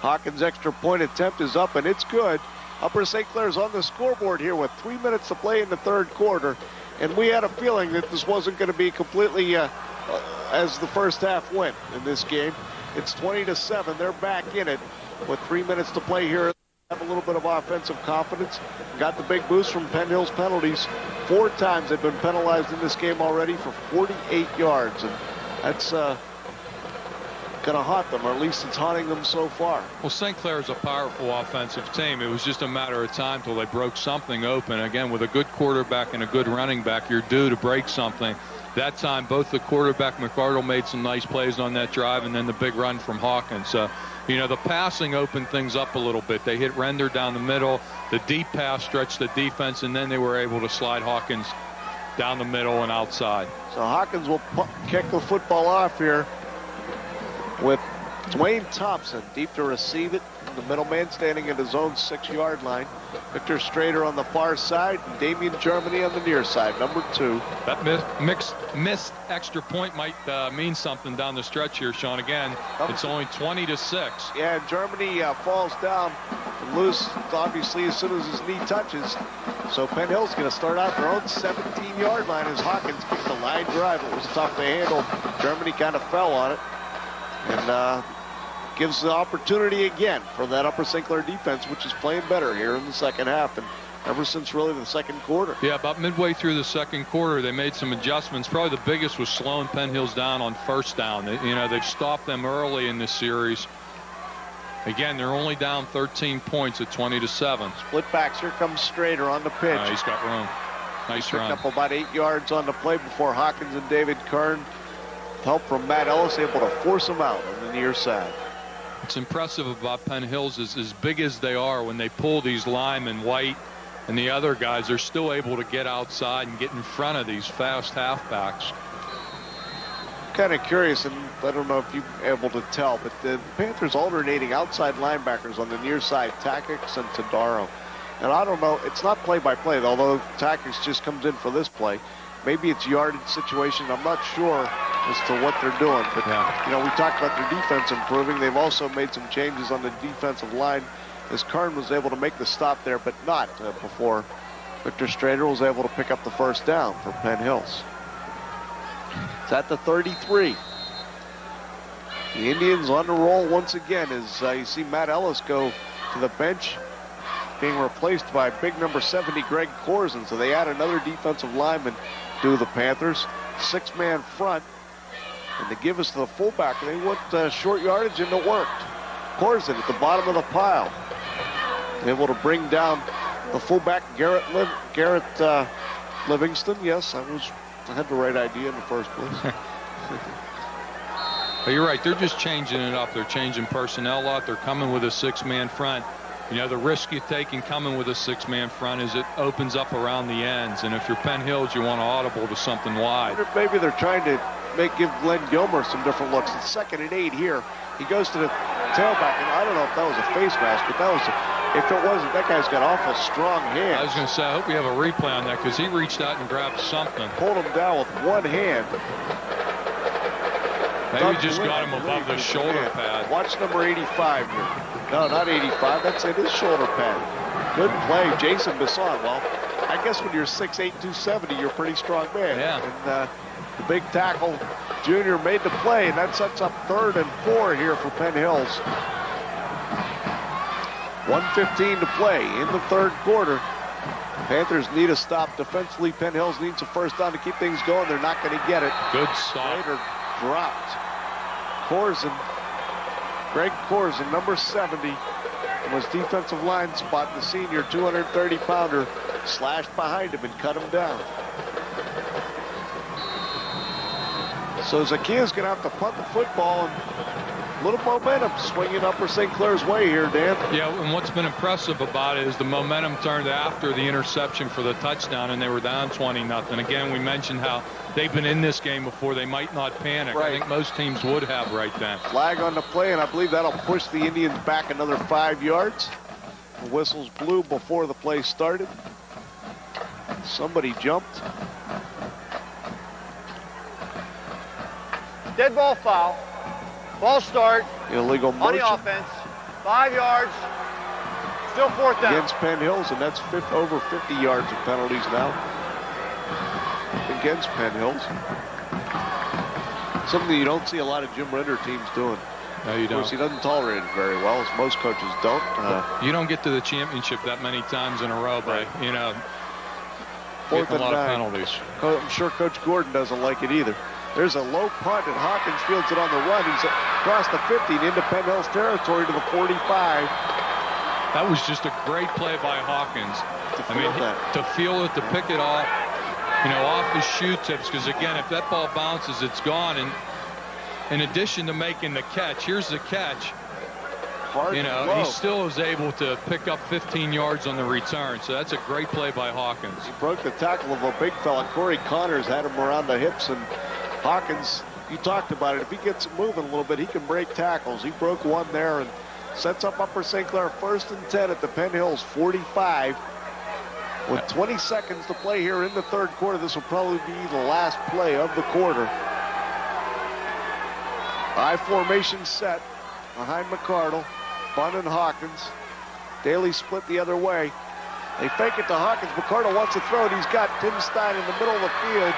Hawkins' extra point attempt is up, and it's good. Upper St. Clair's on the scoreboard here with 3 minutes to play in the third quarter, and we had a feeling that this wasn't going to be completely as the first half went in this game. It's 20-7. They're back in it with 3 minutes to play here. Have a little bit of offensive confidence. Got the big boost from Penn Hill's penalties. 4 times they've been penalized in this game already for 48 yards, and that's going to haunt them, or at least it's haunting them so far. Well, St. Clair is a powerful offensive team. It was just a matter of time till they broke something open. Again, with a good quarterback and a good running back, you're due to break something. That time, both the quarterback, McArdle, made some nice plays on that drive, and then the big run from Hawkins. You know, the passing opened things up a little bit. They hit Render down the middle. The deep pass stretched the defense, and then they were able to slide Hawkins down the middle and outside. So Hawkins will kick the football off here with Dwayne Thompson deep to receive it. The middleman standing at his own 6-yard line. Victor Strader on the far side, and Damian Germany on the near side, number 2. That missed extra point might mean something down the stretch here, Sean. Again, it's only 20-6. Yeah, and Germany falls down loose, obviously, as soon as his knee touches. So Penn Hill's going to start out their own 17-yard line as Hawkins kicked the line drive. It was tough to handle. Germany kind of fell on it. And gives the opportunity again for that Upper St. Clair defense, which is playing better here in the second half, and ever since really the second quarter. Yeah, about midway through the second quarter, they made some adjustments. Probably the biggest was slowing Penn Hill's down on first down. They've stopped them early in this series. Again, they're only down 13 points at 20-7. Split backs. Here comes Strader on the pitch. He's got room. Nice run. Picked up about 8 yards on the play before Hawkins and David Kern, help from Matt Ellis, able to force him out on the near side. What's impressive about Penn Hills is, as big as they are, when they pull these linemen, White and the other guys, they're still able to get outside and get in front of these fast halfbacks. Kind of curious, and I don't know if you're able to tell, but the Panthers alternating outside linebackers on the near side, Takix and Tadaro. And I don't know, it's not play-by-play, although Takix just comes in for this play. Maybe it's yardage situation. I'm not sure as to what they're doing. But, you know, we talked about their defense improving. They've also made some changes on the defensive line as Kern was able to make the stop there, but not before Victor Strader was able to pick up the first down for Penn Hills. It's at the 33. The Indians on the roll once again as you see Matt Ellis go to the bench, being replaced by big number 70 Greg Corzin. So they add another defensive lineman to the Panthers. 6-man front, and they give us the fullback. They went short yardage, and it worked. Corzin at the bottom of the pile, able to bring down the fullback Garrett Livingston. Yes, I had the right idea in the first place. But you're right. They're just changing it up. They're changing personnel a lot. They're coming with a 6-man front. You know, the risk you take in coming with a 6-man front is it opens up around the ends. And if you're Penn Hills, you want to audible to something wide. Maybe they're trying to give Glenn Gilmer some different looks. It's 2nd and 8 here. He goes to the tailback, and I don't know if that was a face mask, but if it wasn't, that guy's got awful strong hands. I was going to say, I hope we have a replay on that, because he reached out and grabbed something. Pulled him down with one hand. Maybe just got him above the shoulder pad. Watch number 85 here. No, not 85. That's it. His shoulder pad. Good play. Jason Bisson. Well, I guess when you're 6'8", 270, you're a pretty strong man. Yeah. And the big tackle junior made the play, and that sets up 3rd and 4 here for Penn Hills. 1:15 to play in the third quarter. Panthers need a stop defensively. Penn Hills needs a first down to keep things going. They're not going to get it. Good stop. Later dropped. Corzin, Greg Corzin, number 70, was defensive line spot. The senior 230-pounder slashed behind him and cut him down. So Zacchaeus going to have to punt the football, and little momentum swinging Upper St. Clair's way here, Dan. Yeah, and what's been impressive about it is the momentum turned after the interception for the touchdown, and they were down 20-0. Again, we mentioned how they've been in this game before. They might not panic. Right. I think most teams would have right then. Flag on the play, and I believe that'll push the Indians back another 5 yards. The whistles blew before the play started. Somebody jumped. Dead ball foul. Ball start. Illegal motion. On the offense. 5 yards. Still fourth down. Against Penn Hills, and that's over 50 yards of penalties now. Against Penn Hills. Something you don't see a lot of Jim Render teams doing. No, you don't. Of course, he doesn't tolerate it very well, as most coaches don't. You don't get to the championship that many times in a row by, you know, Fourth getting a and lot of 9. penalties. I'm sure Coach Gordon doesn't like it either. There's a low punt, and Hawkins fields it on the run. He's across the 50 and into Penn Hills territory to the 45. That was just a great play by Hawkins. To field that. To feel it, to pick it off, you know, off his shoe tips. Because again, if that ball bounces, it's gone. And in addition to making the catch, here's the catch. Hard you know, he still is able to pick up 15 yards on the return. So that's a great play by Hawkins. He broke the tackle of a big fella. Corey Connors had him around the hips, and Hawkins, you talked about it. If he gets moving a little bit, he can break tackles. He broke one there and sets up Upper St. Clair 1st and 10 at the Penn Hills 45. With 20 seconds to play here in the third quarter, this will probably be the last play of the quarter. I formation set behind McCardle, Bunn and Hawkins. Daly split the other way. They fake it to Hawkins. McCardle wants to throw it. He's got Tim Stein in the middle of the field.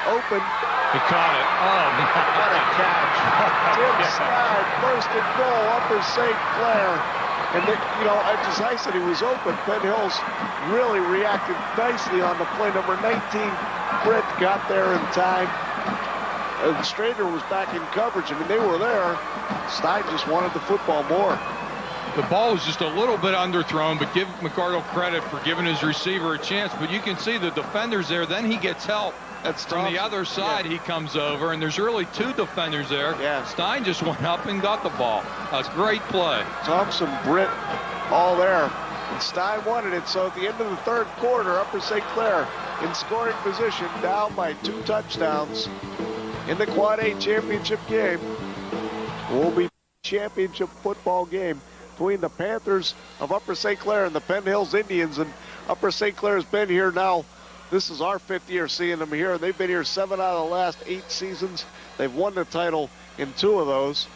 Open. He caught it. Oh, my. What a catch. Tim Stein, first and goal, Upper St. Clair. And, you know, as I said, he was open. Penn Hills really reacted nicely on the play. Number 19, Britt, got there in time. And Strader was back in coverage. I mean, they were there. Stein just wanted the football more. The ball was just a little bit underthrown, but give McCardle credit for giving his receiver a chance. But you can see the defender's there. Then he gets help. That's from Thompson. the other side. He comes over, and there's really two defenders there. Yeah. Stein just went up and got the ball. A great play. Thompson, Britt, all there. And Stein wanted it. So at the end of the third quarter, Upper St. Clair in scoring position, down by 2 touchdowns in the Quad A championship game. Will be championship football game between the Panthers of Upper St. Clair and the Penn Hills Indians. And Upper St. Clair has been here now. This is our 5th year seeing them here. They've been here 7 out of the last 8 seasons. They've won the title in 2 of those.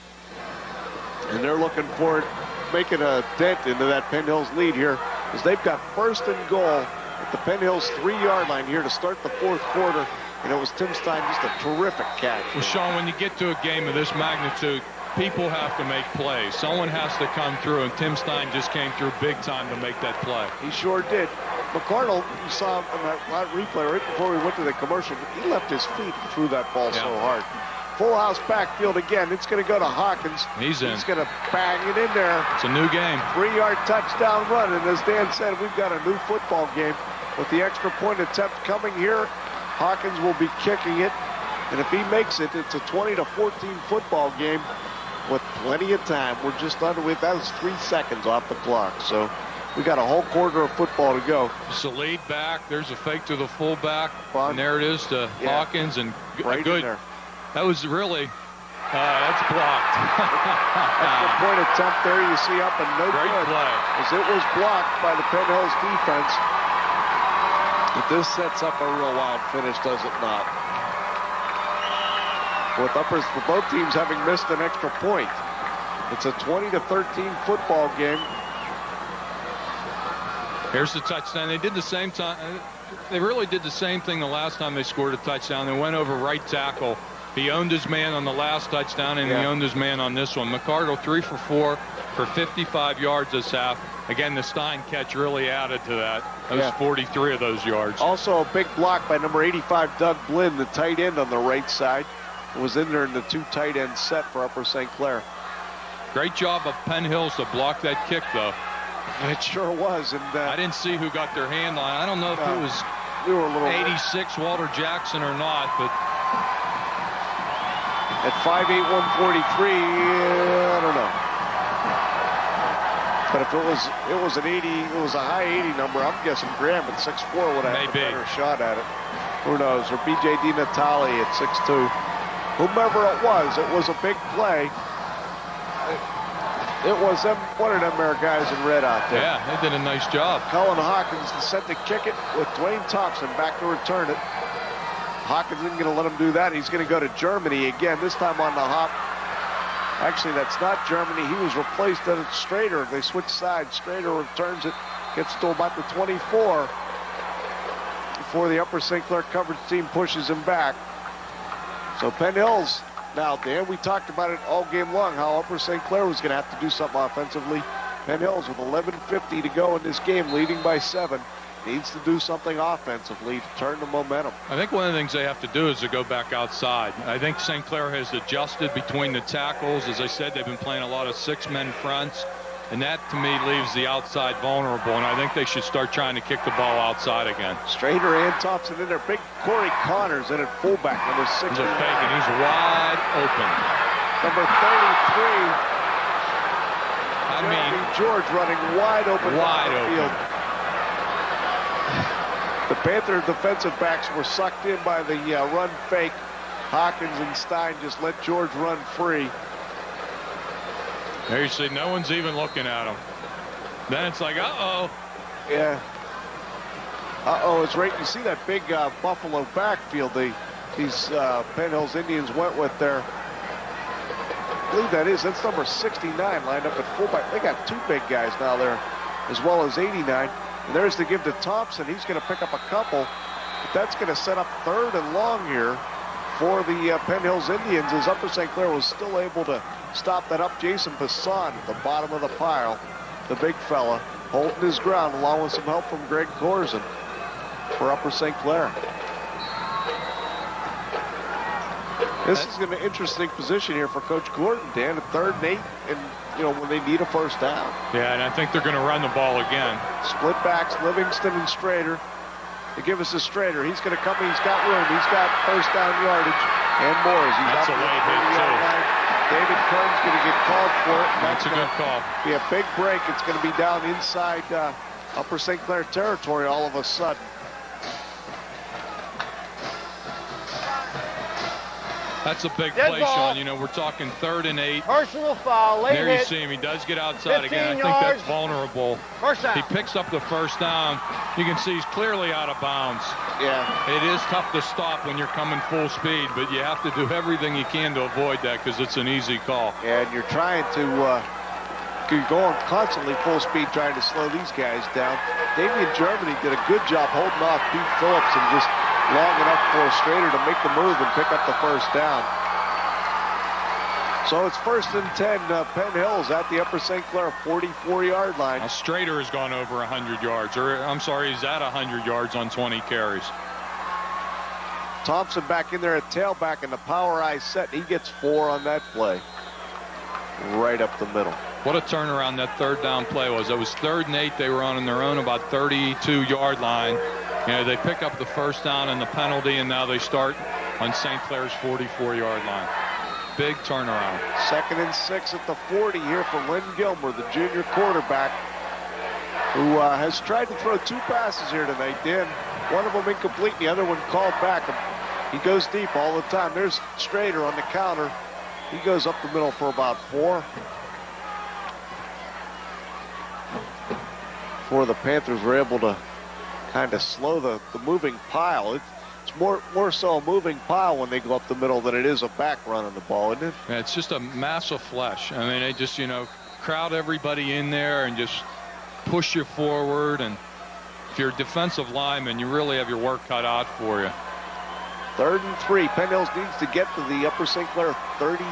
And they're looking for it, making a dent into that Penn Hills lead here, as they've got 1st and goal at the Penn Hills 3-yard line here to start the 4th quarter. And it was Tim Stein, just a terrific catch. Well, Sean, when you get to a game of this magnitude, people have to make plays. Someone has to come through, and Tim Stein just came through big time to make that play. He sure did. McCardle, you saw him on that replay right before we went to the commercial. He left his feet and threw that ball so hard. Full house backfield again. It's going to go to Hawkins. He's in. He's going to bang it in there. It's a new game. 3-yard touchdown run. And as Dan said, we've got a new football game with the extra point attempt coming here. Hawkins will be kicking it. And if he makes it, it's a 20-14 football game with plenty of time. We're just underway. That was 3 seconds off the clock. So we got a whole quarter of football to go. It's a lead back. There's a fake to the fullback. Fun. And there it is to Hawkins. And right good. There. That was really, that's blocked. Extra point attempt there you see up and no Great good. play. As it was blocked by the Penn Hills defense. But this sets up a real wild finish, does it not? With uppers for both teams having missed an extra point. It's a 20-13 football game. Here's the touchdown. They did the same time. They really did the same thing the last time they scored a touchdown. They went over right tackle. He owned his man on the last touchdown, and he owned his man on this one. McCardle 3 for 4 for 55 yards this half. Again, the Stein catch really added to that. That was 43 of those yards. Also a big block by number 85, Doug Blinn, the tight end on the right side. Was in there in the 2 tight end set for Upper St. Clair. Great job of Penn Hills to block that kick, though. It sure was. And I didn't see who got their hand on it. I don't know if it was we were a little 86 Walter Jackson or not, but At 5'8", 143, I don't know. But if it was an 80, it was a high 80 number, I'm guessing Graham at 6'4" would have had a better shot at it. Who knows? Or B.J. DiNatale at 6'2". Whomever it was a big play. It was them, one of them guys in red out there. Yeah, they did a nice job. Cullen Hawkins set to kick it with Dwayne Thompson back to return it. Hawkins isn't going to let him do that. He's going to go to Germany again, this time on the hop. Actually, that's not Germany. He was replaced at Strader. They switch sides. Strader returns it, gets to about the 24 before the Upper St. Clair coverage team pushes him back. So Penn Hills, now, Dan, we talked about it all game long, how Upper St. Clair was going to have to do something offensively. Penn Hills with 11:50 to go in this game, leading by 7. Needs to do something offensively to turn the momentum. I think one of the things they have to do is to go back outside. I think St. Clair has adjusted between the tackles. As I said, they've been playing a lot of 6-men fronts, and that, to me, leaves the outside vulnerable, and I think they should start trying to kick the ball outside again. Strader and Thompson in there. Big Corey Connors in at fullback, number 6. He's a fake, and he's wide open. Number 33. I mean, George running wide open. Wide open. Field. The Panther defensive backs were sucked in by the run fake. Hawkins and Stein just let George run free. There you see, no one's even looking at him. Then it's like, uh-oh. Yeah. Uh-oh, it's right. You see that big Buffalo backfield these Penn Hills Indians went with there. I believe that's number 69 lined up at fullback. They got 2 big guys now there, as well as 89. And there's the give to Thompson. He's going to pick up a couple. But that's going to set up 3rd and long here for the Penn Hills Indians, as Upper St. Clair was still able to stop that up. Jason Passan at the bottom of the pile, the big fella, holding his ground along with some help from Greg Corson for Upper St. Clair. This is going to be an interesting position here for Coach Gordon, Dan, at 3rd and 8, and when they need a first down. Yeah, and I think they're going to run the ball again. Split backs, Livingston and Strader. They give us a Strader. He's going to come. He's got room. He's got first down yardage and more. That's a late hit, too. David Kern's going to get called for it. That's a good call. Be a big break. It's going to be down inside Upper St. Clair territory all of a sudden. That's a big play, Sean. We're talking 3rd and 8. Personal foul, late there hit. You see him. He does get outside again. I think yards. that's vulnerable. First down. He picks up the first down. You can see he's clearly out of bounds. Yeah. It is tough to stop when you're coming full speed, but you have to do everything you can to avoid that because it's an easy call. Yeah, and you're trying to go on constantly full speed trying to slow these guys down. Damian Germany did a good job holding off Pete Phillips and just long enough for Strader to make the move and pick up the first down. So it's 1st and 10, Penn Hills at the Upper St. Clair 44-yard line. Now Strader has gone over 100 yards, or I'm sorry, he's at 100 yards on 20 carries. Thompson back in there at tailback, and the power eye set. He gets 4 on that play. Right up the middle. What a turnaround that 3rd down play was. It was 3rd and 8. They were on their own about 32-yard line. They pick up the first down and the penalty, and now they start on St. Clair's 44-yard line. Big turnaround. 2nd and 6 at the 40 here for Lynn Gilmer, the junior quarterback, who has tried to throw 2 passes here tonight, Dan. One of them incomplete, the other one called back. He goes deep all the time. There's Strader on the counter. He goes up the middle for about 4. Before the Panthers were able to kind of slow the moving pile. It's more so a moving pile when they go up the middle than it is a back run on the ball, isn't it? Yeah, it's just a mass of flesh. I mean, they just, crowd everybody in there and just push you forward. And if you're a defensive lineman, you really have your work cut out for you. 3rd and 3. Penn Hills needs to get to the Upper St. Clair 34.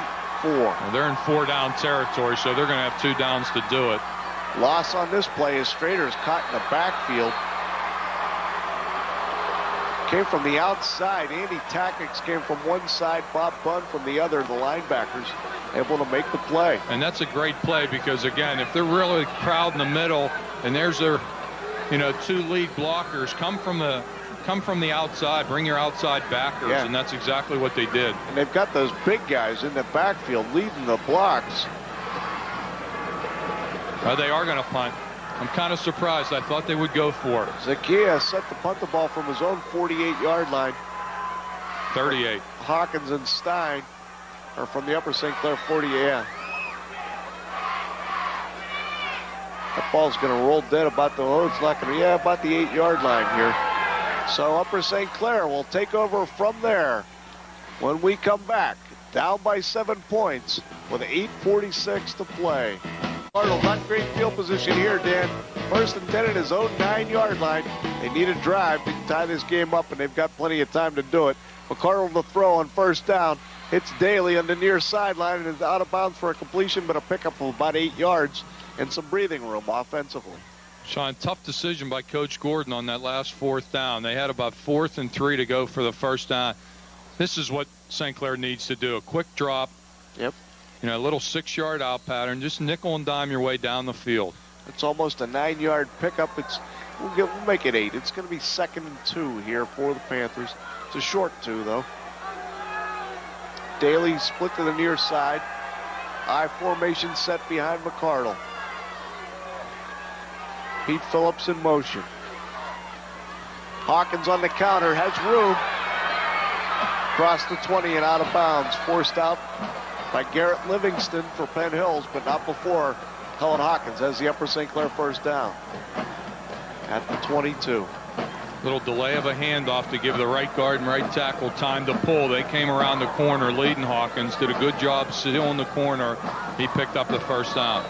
Well, they're in 4-down territory, so they're going to have 2 downs to do it. Loss on this play is Strader is caught in the backfield. Came from the outside. Andy Tackix came from one side. Bob Bunn from the other. The linebackers able to make the play. And that's a great play because, again, if they're really crowding the middle and there's their, 2 lead blockers, come from the come from the outside, bring your outside backers, and that's exactly what they did. And they've got those big guys in the backfield leading the blocks. They are going to punt. I'm kind of surprised. I thought they would go for it. Zakia set to punt the ball from his own 48-yard line. 38. Hawkins and Stein are from the Upper St. Clair 40. Yeah. That ball's going to roll dead about the about the 8-yard line here. So Upper St. Clair will take over from there when we come back. Down by 7 points with 8:46 to play. Cardinal, not great field position here, Dan. First and 10 at his own 9-yard line. They need a drive to tie this game up, and they've got plenty of time to do it. McCardle to throw on first down. Hits Daly on the near sideline and is out of bounds for a completion, but a pickup of about 8 yards and some breathing room offensively. Sean, tough decision by Coach Gordon on that last 4th down. They had about 4th and 3 to go for the first down. This is what St. Clair needs to do. A quick drop. Yep. You know, a little 6-yard out pattern. Just nickel and dime your way down the field. It's almost a 9-yard pickup. We'll make it 8. It's going to be 2nd and 2 here for the Panthers. It's a short 2, though. Daly split to the near side. I formation set behind McCardle. Pete Phillips in motion. Hawkins on the counter, has room. Across the 20 and out of bounds. Forced out by Garrett Livingston for Penn Hills, but not before Cullen Hawkins has the Upper St. Clair first down at the 22. Little delay of a handoff to give the right guard and right tackle time to pull. They came around the corner leading Hawkins, did a good job still in the corner. He picked up the first down.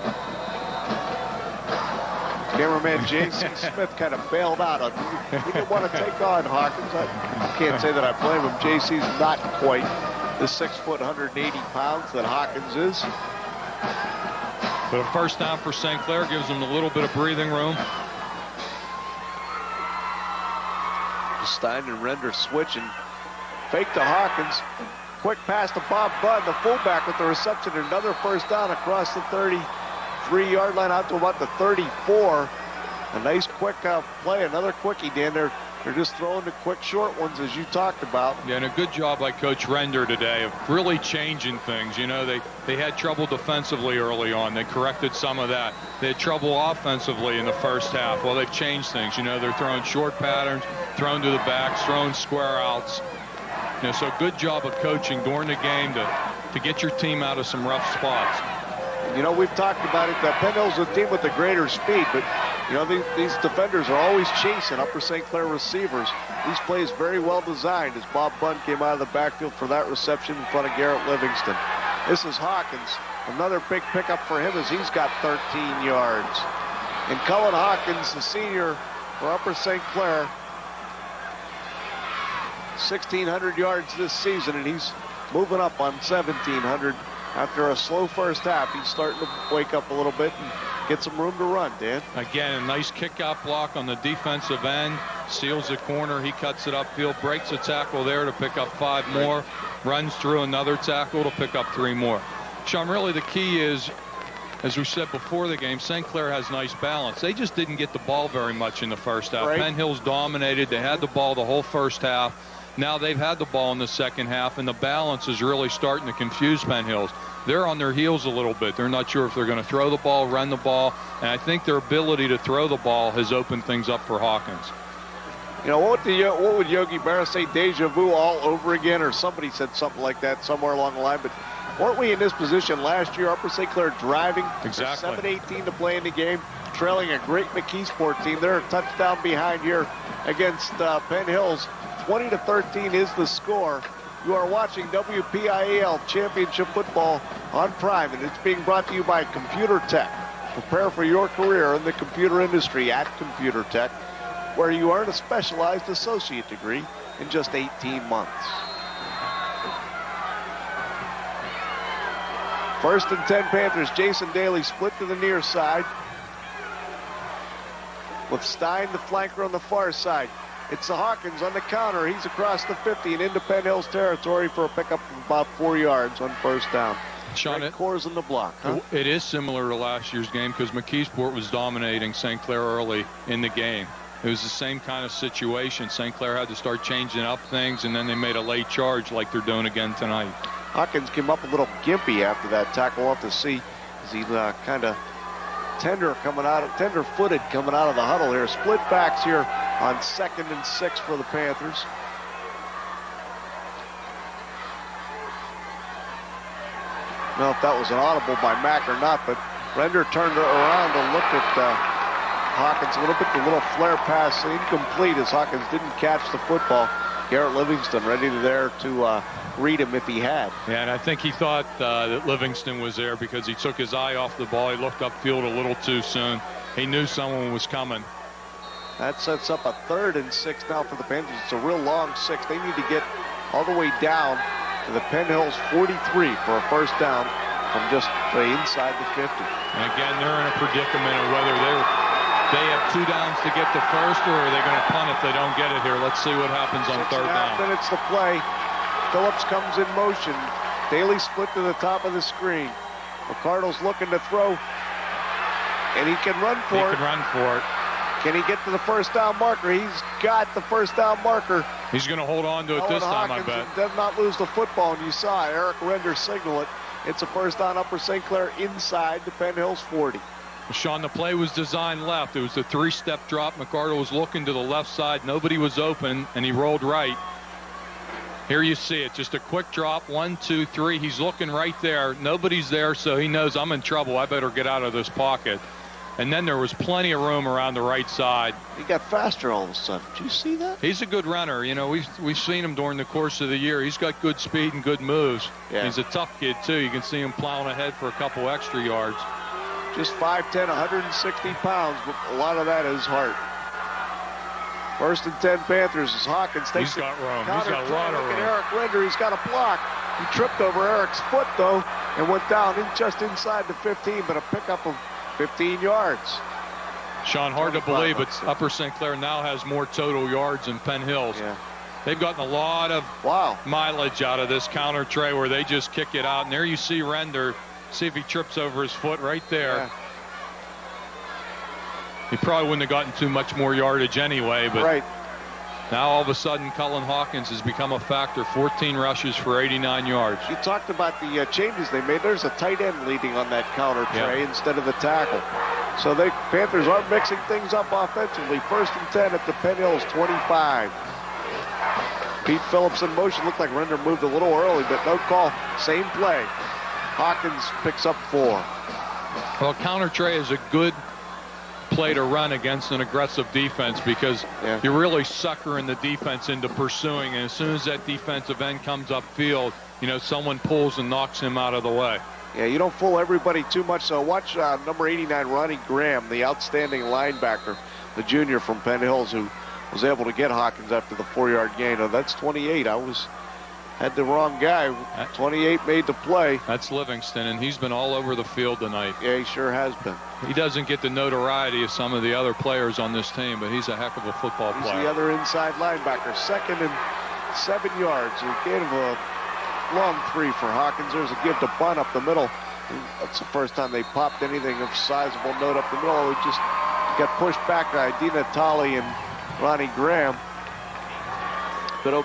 Cameraman J.C. Smith kind of bailed out. He didn't want to take on Hawkins. I can't say that I blame him. J.C.'s not quite the 6 foot, 180 pounds that Hawkins is. But a first down for St. Clair gives them a little bit of breathing room. Stein and Render switch and fake to Hawkins. Quick pass to Bob Bunn, the fullback, with the reception. Another first down across the 33-yard line out to about the 34. A nice quick play, another quickie, Dan. They're just throwing the quick short ones, as you talked about. Yeah, and a good job by Coach Render today of really changing things. You know, they had trouble defensively early on. They corrected some of that. They had trouble offensively in the first half. Well, they've changed things. You know, they're throwing short patterns, throwing to the backs, throwing square outs. You know, so good job of coaching during the game to get your team out of some rough spots. You know, we've talked about it. Penn Hill's a team with the greater speed, but you know, these defenders are always chasing Upper St. Clair receivers. These plays very well designed as Bob Bunn came out of the backfield for that reception in front of Garrett Livingston. This is Hawkins. Another big pickup for him as he's got 13 yards. And Cullen Hawkins, the senior for Upper St. Clair, 1,600 yards this season, and he's moving up on 1,700. After a slow first half, he's starting to wake up a little bit and get some room to run, Dan. Again, a nice kick-out block on the defensive end. Steals the corner. He cuts it upfield, breaks a tackle there to pick up 5 more. Runs through another tackle to pick up 3 more. Sean, really the key is, as we said before the game, St. Clair has nice balance. They just didn't get the ball very much in the first half. Right. Penn Hills dominated. They had the ball the whole first half. Now they've had the ball in the second half, and the balance is really starting to confuse Penn Hills. They're on their heels a little bit. They're not sure if they're going to throw the ball, run the ball, and I think their ability to throw the ball has opened things up for Hawkins. You know, what would Yogi Berra say, deja vu all over again? Or somebody said something like that somewhere along the line. But weren't we in this position last year? Upper St. Clair driving. Exactly. 7:18 to play in the game, trailing a great McKeesport team. They're a touchdown behind here against Penn Hills. 20-13 is the score. You are watching WPIAL Championship Football on Prime, and it's being brought to you by Computer Tech. Prepare for your career in the computer industry at Computer Tech, where you earn a specialized associate degree in just 18 months. First and 10 Panthers. Jason Daly split to the near side with Stein, the flanker, on the far side. It's the Hawkins on the counter. He's across the 50 and into Penn Hills territory for a pickup of about 4 yards on first down. Sean, Core's in the block. Huh? It is similar to last year's game because McKeesport was dominating St. Clair early in the game. it was the same kind of situation. St. Clair had to start changing up things, and then they made a late charge like they're doing again tonight. Hawkins came up a little gimpy after that tackle. We'll have to see as he kind of tender-footed coming out of the huddle here. Split backs here on 2nd and 6 for the Panthers. I don't know if that was an audible by Mack or not, but Render turned around and looked at Hawkins a little bit. The little flare pass incomplete as Hawkins didn't catch the football. Garrett Livingston ready there to read him if he had. Yeah, and I think he thought that Livingston was there because he took his eye off the ball. He looked upfield a little too soon. He knew someone was coming. That sets up a 3rd and 6 now for the Panthers. It's a real long 6. They need to get all the way down to the Penn Hills 43 for a first down from just inside the 50. And again, they're in a predicament of whether they have 2 downs to get the first, or are they going to punt if they don't get it here. Let's see what happens on 3rd down. 6.5 minutes to play. Phillips comes in motion. Daly split to the top of the screen. McCardle's looking to throw, and he can run for it. He can run for it. Can he get to the first down marker? He's got the first down marker. He's going to hold on to it this time, I bet. Does not lose the football, and you saw Eric Render signal it. It's a first down, Upper St. Clair inside the Penn Hills 40. Sean, the play was designed left. It was a 3-step drop. McCardle was looking to the left side. Nobody was open, and he rolled right. Here you see it. Just a quick drop. 1, 2, 3. He's looking right there. Nobody's there, so he knows I'm in trouble. I better get out of this pocket. And then there was plenty of room around the right side. He got faster all of a sudden. Did you see that? He's a good runner. You know, we've seen him during the course of the year. He's got good speed and good moves. Yeah. He's a tough kid, too. You can see him plowing ahead for a couple extra yards. Just 5'10", 160 pounds, but a lot of that is heart. 1st and 10 Panthers as Hawkins takes He's got room. He's got a lot of room. Look at Eric Render. He's got a block. He tripped over Eric's foot, though, and went down just inside the 15, but a pickup of 15 yards. Sean, hard to believe, but Upper St. Clair now has more total yards than Penn Hills. Yeah. They've gotten a lot of mileage out of this counter tray where they just kick it out. And there you see Render. See if he trips over his foot right there. Yeah. He probably wouldn't have gotten too much more yardage anyway, but now all of a sudden Cullen Hawkins has become a factor. 14 rushes for 89 yards. You talked about the changes they made. There's a tight end leading on that counter tray instead of the tackle. So the Panthers are mixing things up offensively. 1st and 10 at the Penn Hills 25. Pete Phillips in motion. Looked like Render moved a little early, but no call. Same play. Hawkins picks up 4. Well, counter tray is a good play to run against an aggressive defense because you're really suckering the defense into pursuing, and as soon as that defensive end comes upfield, you know, someone pulls and knocks him out of the way. Yeah, you don't fool everybody too much. So watch number 89, Ronnie Graham, the outstanding linebacker, the junior from Penn Hills, who was able to get Hawkins after the 4-yard gain. Oh, that's 28. Had the wrong guy. 28 made the play. That's Livingston, and he's been all over the field tonight. Yeah, he sure has been. He doesn't get the notoriety of some of the other players on this team, but he's a heck of a football player. He's the other inside linebacker. 2nd and 7 yards. He gave him a long 3 for Hawkins. There's a give to bunt up the middle. That's the first time they popped anything of sizable note up the middle. We just got pushed back by Dina Tolley and Ronnie Graham. But a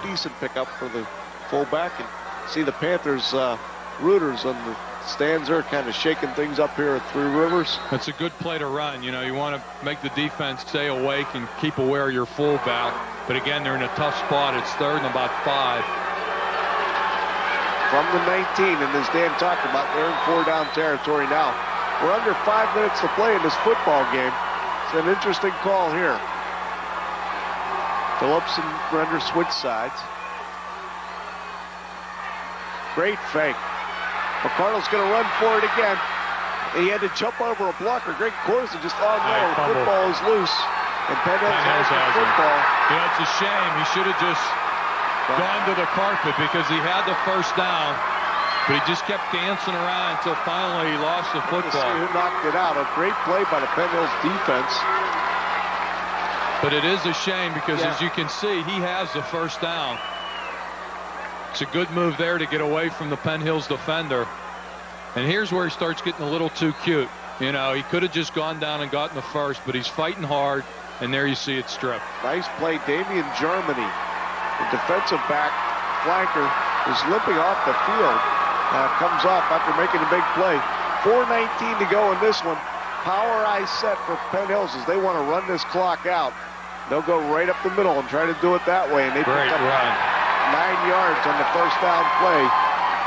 decent pickup for the fullback. And see the Panthers rooters on the stands there kind of shaking things up here at Three Rivers. That's a good play to run. You know, you want to make the defense stay awake and keep aware of your fullback. But again, they're in a tough spot. It's 3rd and about 5. From the 19, and as Dan talked about, they're in 4-down territory now. We're under 5 minutes to play in this football game. It's an interesting call here. Phillips and Render switch sides. Great fake. McCardle's going to run for it again. He had to jump over a blocker. Greg Corsa just on there. The football is loose. And Penn Hills has the football. You know, it's a shame. He should have just gone to the carpet because he had the first down, but he just kept dancing around until finally he lost the football. See who knocked it out. A great play by the Penn Hills defense. But it is a shame because, as you can see, he has the first down. It's a good move there to get away from the Penn Hills defender. And here's where he starts getting a little too cute. You know, he could have just gone down and gotten the first, but he's fighting hard. and there you see it stripped. Nice play. Damian Germany, the defensive back flanker, is limping off the field. Comes off after making a big play. 4:19 to go in this one. Power eye set for Penn Hills as they want to run this clock out. They'll go right up the middle and try to do it that way. And they picked up 9 yards on the first down play.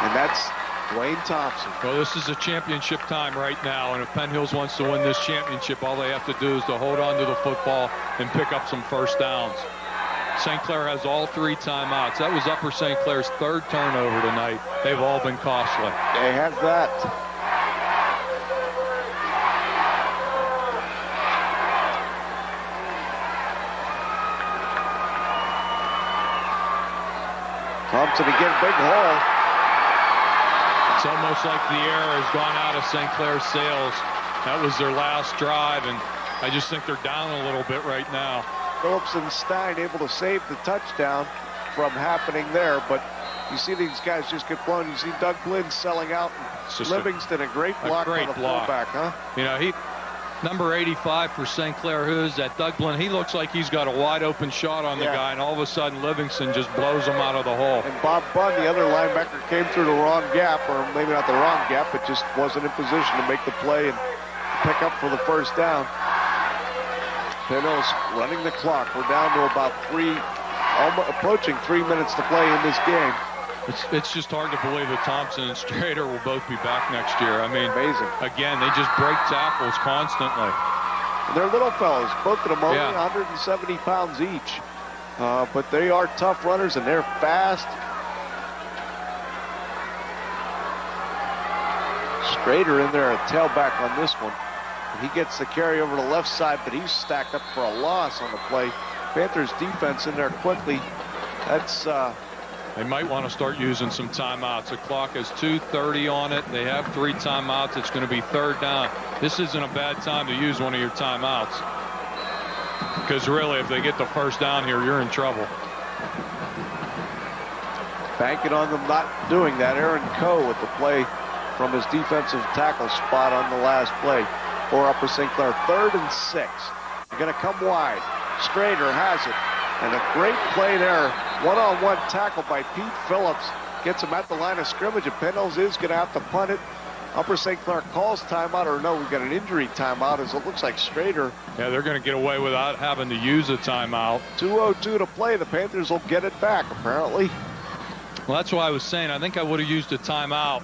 And that's Dwayne Thompson. Well, this is a championship time right now. And if Penn Hills wants to win this championship, all they have to do is to hold on to the football and pick up some first downs. St. Clair has all 3 timeouts. That was Upper St. Clair's 3rd turnover tonight. They've all been costly. They have that. Thompson again, big hole. It's almost like the air has gone out of St. Clair's sails. That was their last drive, and I just think they're down a little bit right now. Phillips and Stein able to save the touchdown from happening there, but you see these guys just get blown. You see Doug Blinn selling out. Livingston, a great block on the fullback, huh? You know, number 85 for St. Clair, who is that? Doug Blinn. He looks like he's got a wide open shot on the guy, and all of a sudden Livingston just blows him out of the hole. And Bob Bunn, the other linebacker, came through the wrong gap, or maybe not the wrong gap, but just wasn't in position to make the play and pick up for the first down. Penn Hills running the clock. We're down to about almost approaching 3 minutes to play in this game. It's just hard to believe that Thompson and Strader will both be back next year. I mean, amazing. Again, they just break tackles constantly. And they're little fellas, both of them only 170 pounds each. But they are tough runners, and they're fast. Strader in there, a tailback on this one. He gets the carry over the left side, but he's stacked up for a loss on the play. Panthers defense in there quickly. That's they might want to start using some timeouts. The clock is 2:30 on it. They have 3 timeouts. It's going to be 3rd down. This isn't a bad time to use one of your timeouts, because really, if they get the first down here, you're in trouble. Banking on them not doing that. Aaron Coe with the play from his defensive tackle spot on the last play for Upper St. Clair. 3rd and 6. They're going to come wide. Strader has it. And a great play there. One-on-one tackle by Pete Phillips. Gets him at the line of scrimmage. And Penn Hills is going to have to punt it. Upper St. Clair calls timeout. Or no, we've got an injury timeout, as it looks like Strader. Yeah, they're going to get away without having to use a timeout. 2:02 to play. The Panthers will get it back, apparently. Well, that's why I was saying I think I would have used a timeout,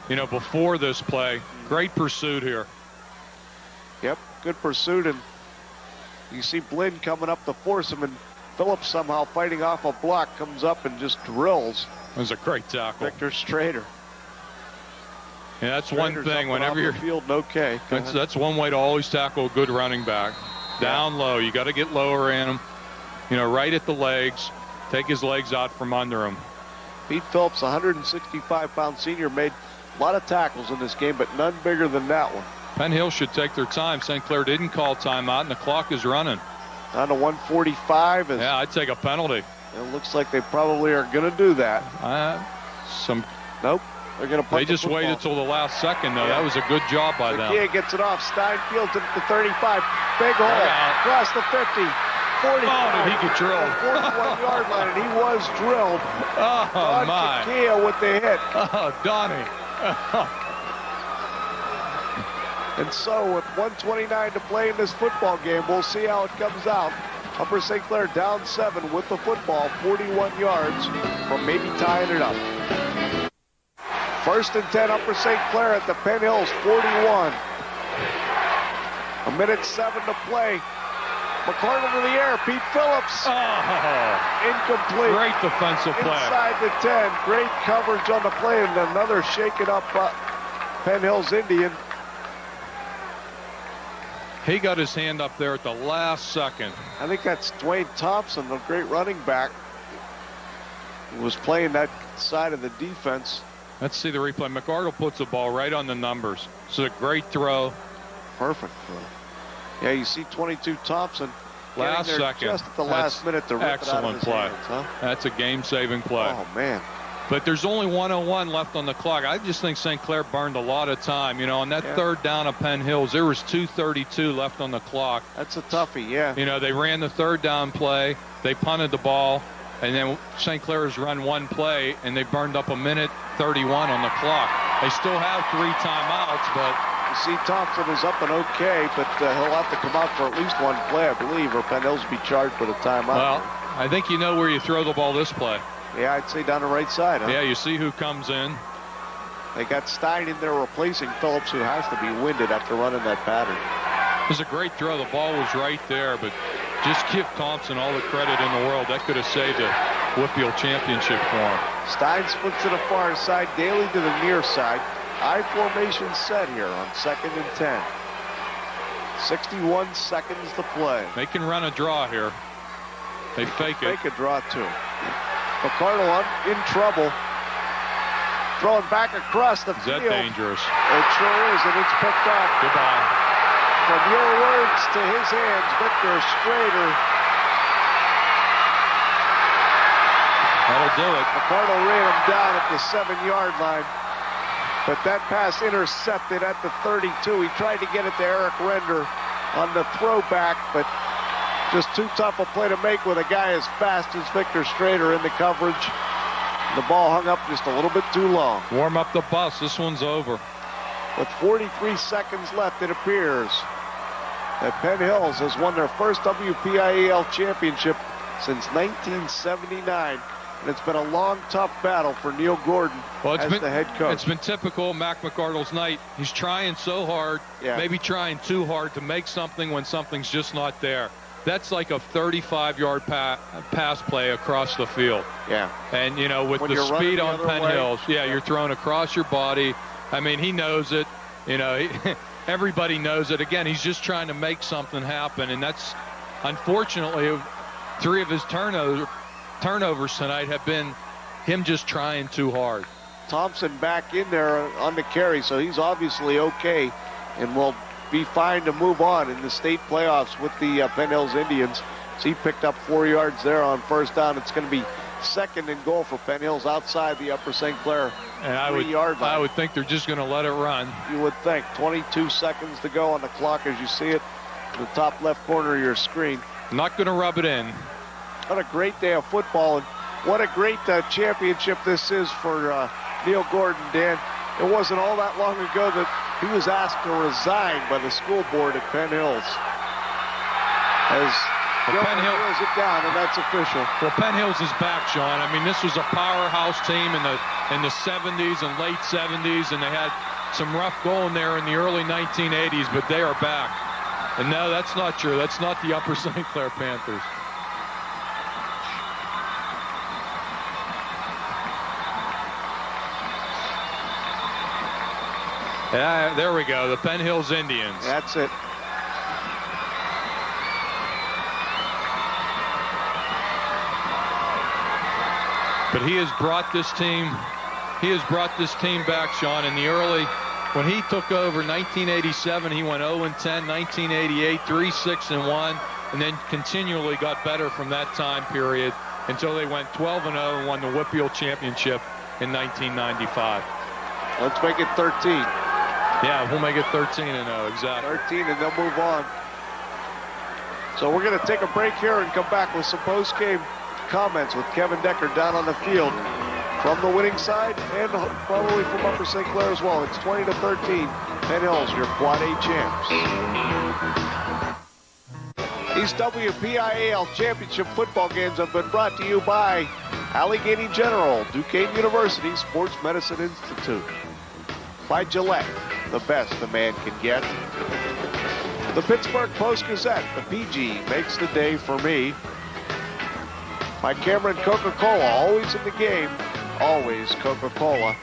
before this play. Great pursuit here. Yep, good pursuit, and you see Blinn coming up to force him, and Phillips somehow fighting off a block comes up and just drills. It was a great tackle. Victor Strader. Yeah, that's one thing. Whenever you're field, okay. That's one way to always tackle a good running back. Down low, you got to get lower in him. Right at the legs. Take his legs out from under him. Pete Phillips, 165-pound senior, made a lot of tackles in this game, but none bigger than that one. Penn Hill should take their time. St. Clair didn't call timeout, and the clock is running. Down to 1:45. Yeah, I'd take a penalty. It looks like they probably are going to do that. Nope. They're going to punt. They just waited till the last second, though. Yeah. That was a good job by them. Zakia gets it off. Steinfield to the 35. Big hole. Across the 50. 45. Oh, did he get drilled? 41-yard line, and he was drilled. Oh, my. Zakia with the hit. Oh, Donnie. And so with 1:29 to play in this football game, we'll see how it comes out. Upper St. Clair down 7 with the football, 41 yards from maybe tying it up. 1st and 10, Upper St. Clair at the Penn Hills 41. 1:07 to play. McCardle to the air. Pete Phillips. Incomplete. Great defensive play. Inside the 10. Great coverage on the play, and another shaken up Penn Hills Indian. He got his hand up there at the last second. I think that's Dwayne Thompson, the great running back, who was playing that side of the defense. Let's see the replay. McCardle puts the ball right on the numbers. It's a great throw. Perfect throw. Yeah, you see 22 Thompson. Last second. Just at the last minute to rip it out of his hands, huh? That's a game-saving play. Oh, man. But there's only 1:01 left on the clock. I just think St. Clair burned a lot of time. You know, on that third down of Penn Hills, there was 2:32 left on the clock. That's a toughie, yeah. You know, they ran the third down play. They punted the ball. And then St. Clair's run one play, and they burned up 1:31 on the clock. They still have 3 timeouts, but... You see Thompson is up and okay, but he'll have to come out for at least one play, I believe, or Penn Hills will be charged with a timeout. Well, I think you know where you throw the ball this play. Yeah, I'd say down the right side. Huh? Yeah, you see who comes in. They got Stein in there replacing Phillips, who has to be winded after running that pattern. It was a great throw. The ball was right there, but just give Thompson all the credit in the world. That could have saved a WPIAL championship for him. Stein splits to the far side, Daly to the near side. I formation set here on 2nd and 10. 61 seconds to play. They can run a draw here. They fake it. Fake a draw too. McCardle in trouble. Throwing back across the field. Is that dangerous? It sure is, and it's picked up. Goodbye. From your words to his hands, Victor Strader. That'll do it. McCardle ran him down at the 7-yard line. But that pass intercepted at the 32. He tried to get it to Eric Render on the throwback, but just too tough a play to make with a guy as fast as Victor Strader in the coverage. The ball hung up just a little bit too long. Warm up the bus. This one's over. With 43 seconds left, it appears that Penn Hills has won their first WPIAL championship since 1979. And it's been a long, tough battle for Neil Gordon as the head coach. It's been typical of Mac McCardle's night. He's trying so hard, maybe trying too hard to make something when something's just not there. That's like a 35-yard pass play across the field. Yeah. And, you know, with the speed on Penn Hills, you're thrown across your body. I mean, he knows it. You know, everybody knows it. Again, he's just trying to make something happen. And that's, unfortunately, 3 of his turnovers tonight have been him just trying too hard. Thompson back in there on the carry, so he's obviously okay and will be fine to move on in the state playoffs with the Penn Hills Indians. So he picked up 4 yards there on first down. It's going to be 2nd and goal for Penn Hills outside the Upper St. Clair 3-yard line. I would think they're just going to let it run. You would think. 22 seconds to go on the clock as you see it in the top left corner of your screen. Not going to rub it in. What a great day of football, and what a great championship this is for Neil Gordon, Dan. It wasn't all that long ago that he was asked to resign by the school board at Penn Hills. As Penn Hills it down, and that's official. Well, Penn Hills is back, Sean. I mean, this was a powerhouse team in the 70s and late 70s, and they had some rough going there in the early 1980s, but they are back. And no, that's not true. That's not the Upper St. Clair Panthers. Yeah, there we go. The Penn Hills Indians. That's it. But he has brought this team. He has brought this team back, Sean. In the early, when he took over, 1987, he went 0-10. 1988, 3-6-1, and then continually got better from that time period until they went 12-0 and won the WPIAL championship in 1995. Let's make it 13. Yeah, we'll make it 13-0, exactly. 13, and they'll move on. So we're going to take a break here and come back with some post-game comments with Kevin Decker down on the field from the winning side and probably from Upper St. Clair as well. It's 20-13. Penn Hills, your Quad A champs. These WPIAL championship football games have been brought to you by Allegheny General, Duquesne University Sports Medicine Institute. By Gillette, the best a man can get. The Pittsburgh Post-Gazette, the PG makes the day for me. By Cameron Coca-Cola, always in the game, always Coca-Cola.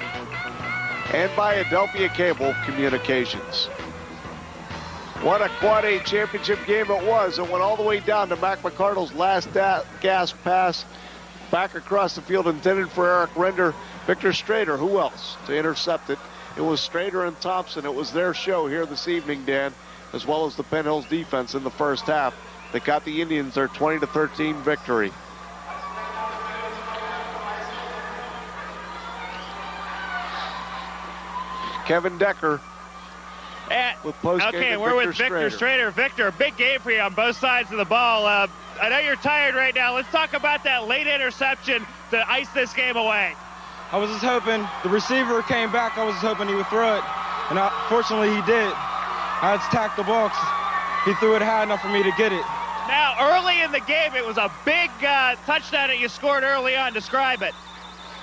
And by Adelphia Cable Communications. What a Quad A championship game it was. It went all the way down to Mac McCardle's last gasp pass back across the field intended for Eric Render. Victor Strader, who else to intercept it? It was Strader and Thompson. It was their show here this evening, Dan, as well as the Penn Hills defense in the first half that got the Indians their 20-13 victory. Kevin Decker with postgame. Okay, we're with Victor Strader. Victor, a big game for you on both sides of the ball. I know you're tired right now. Let's talk about that late interception to ice this game away. I was just hoping the receiver came back. I was just hoping he would throw it, and fortunately he did. I had to tack the ball. He threw it high enough for me to get it. Now, early in the game, it was a big touchdown that you scored early on. Describe it.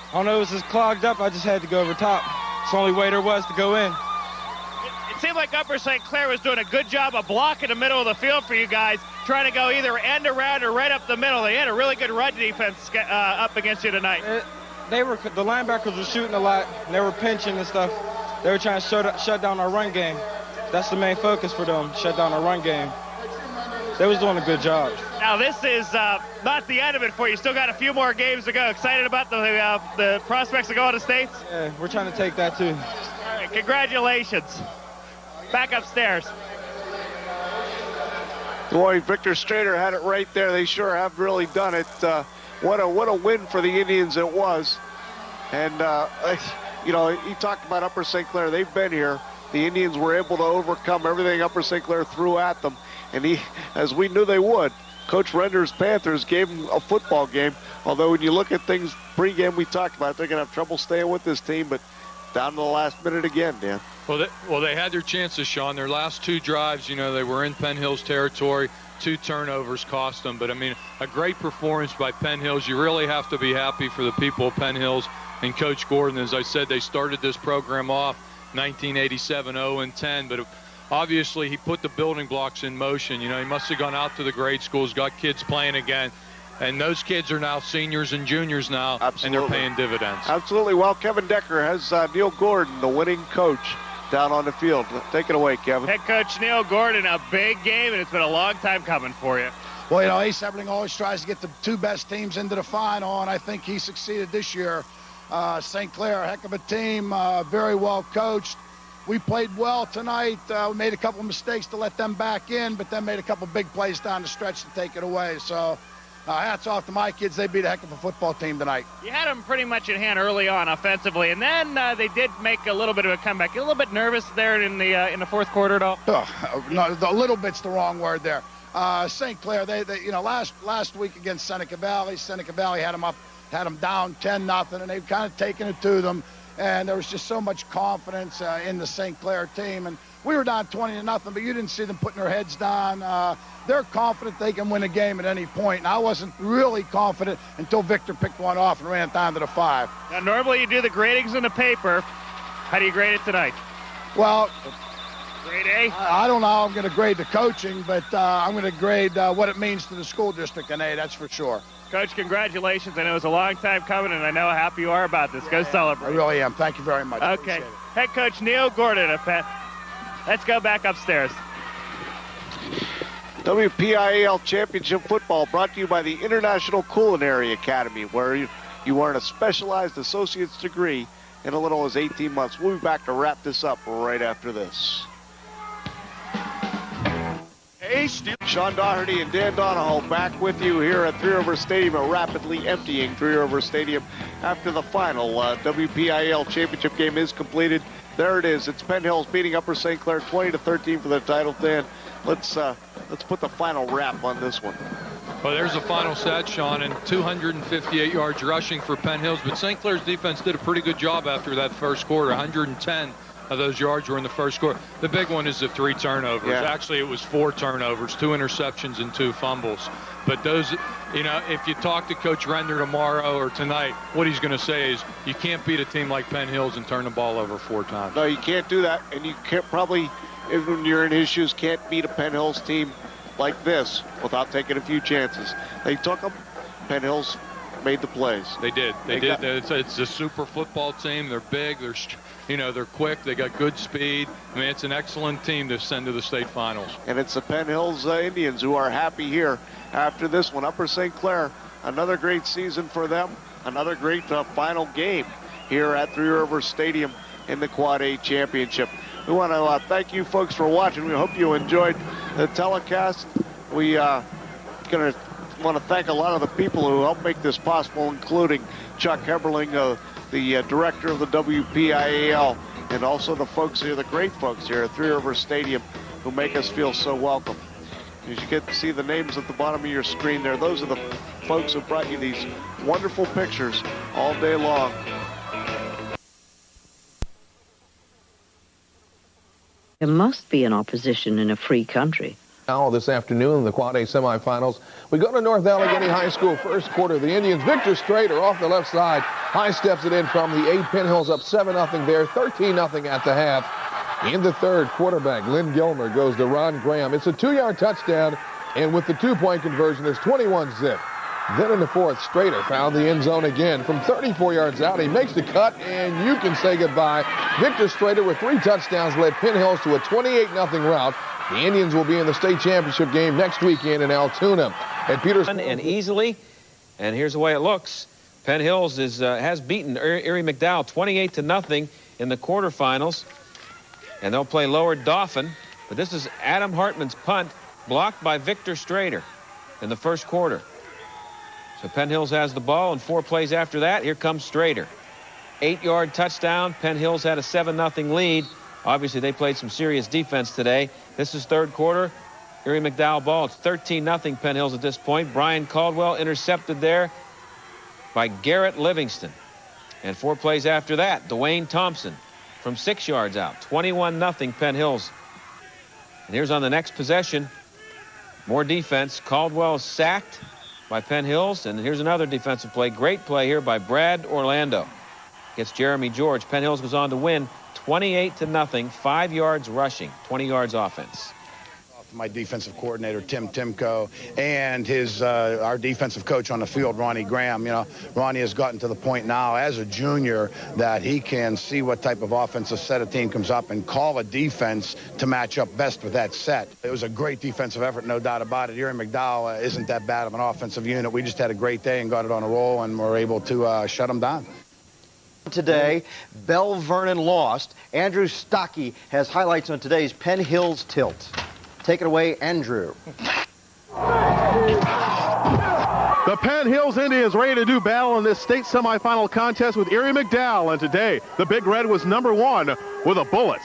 I don't know, it was just clogged up. I just had to go over top. It's the only way there was to go in. It seemed like Upper St. Clair was doing a good job of blocking the middle of the field for you guys, trying to go either end around or right up the middle. They had a really good run defense up against you tonight. The linebackers were shooting a lot, and they were pinching and stuff. They were trying to shut down our run game. That's the main focus for them, shut down our run game. They was doing a good job. Now, this is not the end of it for you. Still got a few more games to go. Excited about the prospects of going to States? Yeah, we're trying to take that, too. All right, congratulations. Back upstairs. Boy, Victor Strader had it right there. They sure have really done it. What a win for the Indians it was. And, you know, he talked about Upper St. Clair. They've been here. The Indians were able to overcome everything Upper St. Clair threw at them. And as we knew they would, Coach Render's Panthers gave them a football game. Although when you look at things pregame, we talked about they're going to have trouble staying with this team, but down to the last minute again, Dan. Well, they had their chances, Sean. Their last two drives, you know, they were in Penn Hill's territory. 2 turnovers cost them. But, I mean, a great performance by Penn Hills. You really have to be happy for the people of Penn Hills and Coach Gordon. As I said, they started this program off 1987, 0-10, but obviously he put the building blocks in motion. You know, he must have gone out to the grade schools, got kids playing again. And those kids are now seniors and juniors now, Absolutely. And they're paying dividends. Absolutely. Well, Kevin Decker has Neil Gordon, the winning coach, down on the field. Take it away, Kevin. Head coach Neil Gordon, a big game, and it's been a long time coming for you. Well, you know, Ace Everling always tries to get the 2 best teams into the final, and I think he succeeded this year. St. Clair, a heck of a team, very well coached. We played well tonight. We made a couple mistakes to let them back in, but then made a couple big plays down the stretch to take it away. So hats off to my kids. They beat a heck of a football team tonight. You had them pretty much in hand early on offensively, and then they did make a little bit of a comeback. You a little bit nervous there in the fourth quarter at all? No, a little bit's the wrong word there. St. Clair, they you know, last week against Seneca Valley had them down 10-0, and they've kind of taken it to them. And there was just so much confidence in the St. Clair team. And we were down 20-0, but you didn't see them putting their heads down. They're confident they can win a game at any point. And I wasn't really confident until Victor picked one off and ran it down to the 5. Now, normally you do the gradings in the paper. How do you grade it tonight? Well, grade A? I don't know how I'm going to grade the coaching, but I'm going to grade what it means to the school district an A, that's for sure. Coach, congratulations. I know it was a long time coming, and I know how happy you are about this. Go celebrate. I really am. Thank you very much. Okay. Head coach Neil Gordon of Penn. Let's go back upstairs. WPIAL Championship Football brought to you by the International Culinary Academy, where you earn a specialized associate's degree in a little as 18 months. We'll be back to wrap this up right after this. Sean Doherty and Dan Donahoe back with you here at Three Rivers Stadium, a rapidly emptying Three Rivers Stadium after the final WPIAL championship game is completed. There it is. It's Penn Hills beating Upper St. Clair 20-13 for the title. Dan, let's put the final wrap on this one. Well, there's the final set, Sean, and 258 yards rushing for Penn Hills. But St. Clair's defense did a pretty good job after that first quarter. 110 of those yards were in the first quarter. The big one is the 3 turnovers. Yeah. Actually, it was 4 turnovers, 2 interceptions and 2 fumbles. But those, you know, if you talk to Coach Render tomorrow or tonight, what he's going to say is you can't beat a team like Penn Hills and turn the ball over 4 times. No, you can't do that, and you can't probably, when you're in his shoes, can't beat a Penn Hills team like this without taking a few chances. They took them. Penn Hills made the plays. They did. They did. It's a super football team. They're big. They're quick. They got good speed. I mean, it's an excellent team to send to the state finals. And it's the Penn Hills Indians who are happy here after this one. Upper St. Clair, another great season for them. Another great final game here at Three Rivers Stadium in the Quad A Championship. We want to thank you folks for watching. We hope you enjoyed the telecast. We want to thank a lot of the people who helped make this possible, including Chuck Heberling, the director of the WPIAL, and also the folks here, the great folks here at Three Rivers Stadium, who make us feel so welcome. As you get to see the names at the bottom of your screen there, those are the folks who brought you these wonderful pictures all day long. There must be an opposition in a free country. Now this afternoon in the Quad A semifinals, we go to North Allegheny High School first quarter. The Indians, Victor Strader off the left side, high steps it in from the 8. Penn Hills up 7-0 there, 13-0 at the half. In the third, quarterback Lynn Gilmer goes to Ron Graham. It's a 2-yard touchdown, and with the 2-point conversion, it's 21-zip. Then in the fourth, Strader found the end zone again from 34 yards out. He makes the cut, and you can say goodbye. Victor Strader with 3 touchdowns led Penn Hills to a 28-0 rout. The Indians will be in the state championship game next weekend in Altoona. At Peterson and easily, and here's the way it looks. Penn Hills has beaten Erie McDowell 28-0 in the quarterfinals, and they'll play Lower Dauphin. But this is Adam Hartman's punt, blocked by Victor Strader in the first quarter. So Penn Hills has the ball, and 4 plays after that, here comes Strader. 8-yard touchdown. Penn Hills had a 7-0 lead. Obviously, they played some serious defense today. This is third quarter. Erie McDowell ball. It's 13-0 Penn Hills at this point. Brian Caldwell intercepted there by Garrett Livingston. And 4 plays after that, Dwayne Thompson from 6 yards out. 21-0 Penn Hills. And here's on the next possession, more defense. Caldwell is sacked by Penn Hills. And here's another defensive play. Great play here by Brad Orlando. Gets Jeremy George. Penn Hills goes on to win 28-0, 5 yards rushing, 20 yards offense. My defensive coordinator, Tim Timko, and our defensive coach on the field, Ronnie Graham. You know, Ronnie has gotten to the point now as a junior that he can see what type of offensive set a team comes up and call a defense to match up best with that set. It was a great defensive effort, no doubt about it. Erie McDowell isn't that bad of an offensive unit. We just had a great day and got it on a roll, and were able to shut them down. Today, Bell Vernon lost. Andrew Stockey has highlights on today's Penn Hills tilt. Take it away, Andrew. The Penn Hills Indians ready to do battle in this state semifinal contest with Erie McDowell, and today the Big Red was number 1 with a bullet.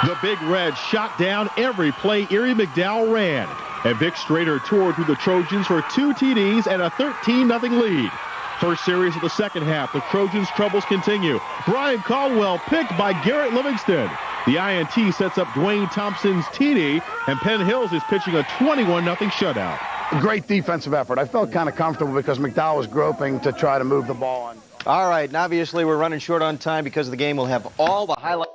The Big Red shot down every play Erie McDowell ran, and Vic Strader toured through the Trojans for 2 TDs and a 13-0 lead. First series of the second half, the Trojans' troubles continue. Brian Caldwell picked by Garrett Livingston. The INT sets up Dwayne Thompson's TD, and Penn Hills is pitching a 21-0 shutout. Great defensive effort. I felt kind of comfortable because McDowell was groping to try to move the ball on. All right, and obviously we're running short on time because of the game. We'll have all the highlights.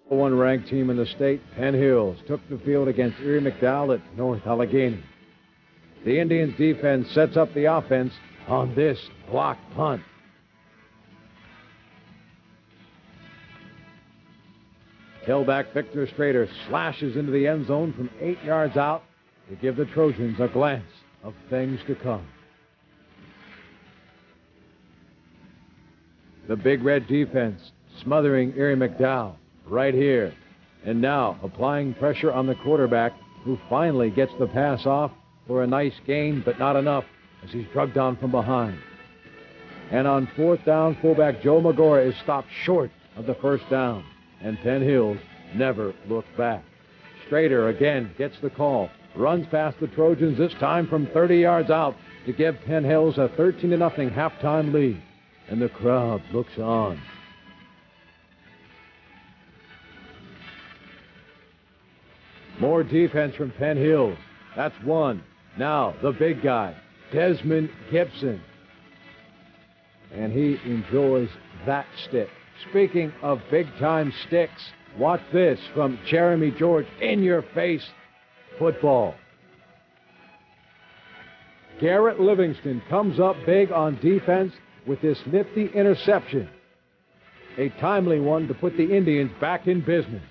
One ranked team in the state, Penn Hills, took the field against Erie McDowell at North Allegheny. The Indians' defense sets up the offense on this block punt. Tailback Victor Strader slashes into the end zone from 8 yards out to give the Trojans a glance of things to come. The Big Red defense smothering Erie McDowell right here. And now applying pressure on the quarterback, who finally gets the pass off for a nice gain, but not enough as he's drugged on from behind. And on 4th down, fullback Joe Magora is stopped short of the first down. And Penn Hills never looked back. Strader again gets the call, runs past the Trojans, this time from 30 yards out, to give Penn Hills a 13-0 halftime lead. And the crowd looks on. More defense from Penn Hills. That's 1. Now the big guy, Desmond Gibson. And he enjoys that stick. Speaking of big-time sticks, watch this from Jeremy George. In-your-face football. Garrett Livingston comes up big on defense with this nifty interception. A timely one to put the Indians back in business.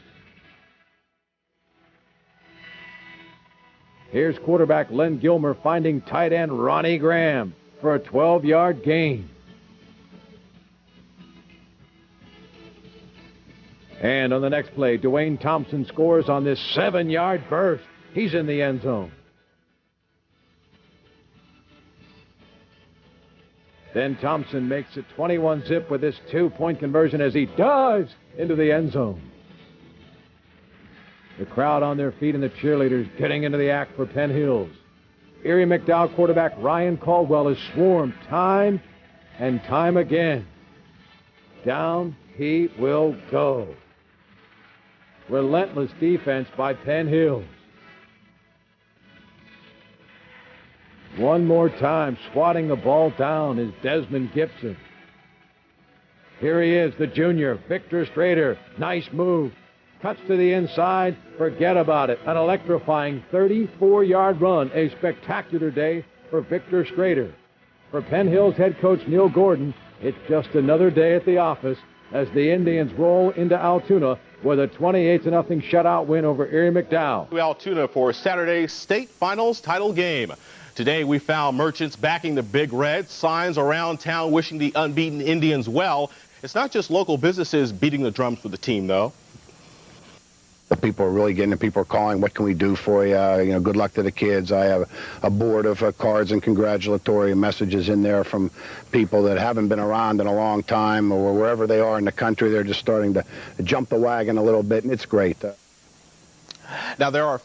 Here's quarterback Len Gilmer finding tight end Ronnie Graham for a 12-yard gain. And on the next play, Dwayne Thompson scores on this 7-yard burst. He's in the end zone. Then Thompson makes it 21-zip with this 2-point conversion as he dives into the end zone. The crowd on their feet and the cheerleaders getting into the act for Penn Hills. Erie McDowell quarterback Ryan Caldwell is swarmed time and time again. Down he will go. Relentless defense by Penn Hills. One more time, swatting the ball down is Desmond Gibson. Here he is, the junior, Victor Strader. Nice move. Cuts to the inside. Forget about it. An electrifying 34-yard run. A spectacular day for Victor Strader. For Penn Hills head coach Neil Gordon, it's just another day at the office as the Indians roll into Altoona with a 28-0 shutout win over Erie McDowell. Altoona for Saturday's state finals title game. Today we found merchants backing the Big Red, signs around town wishing the unbeaten Indians well. It's not just local businesses beating the drums for the team, though. The people are really getting it. People are calling, what can we do for you? You know, good luck to the kids. I have a board of cards and congratulatory messages in there from people that haven't been around in a long time, or wherever they are in the country. They're just starting to jump the wagon a little bit, and it's great. Now, there are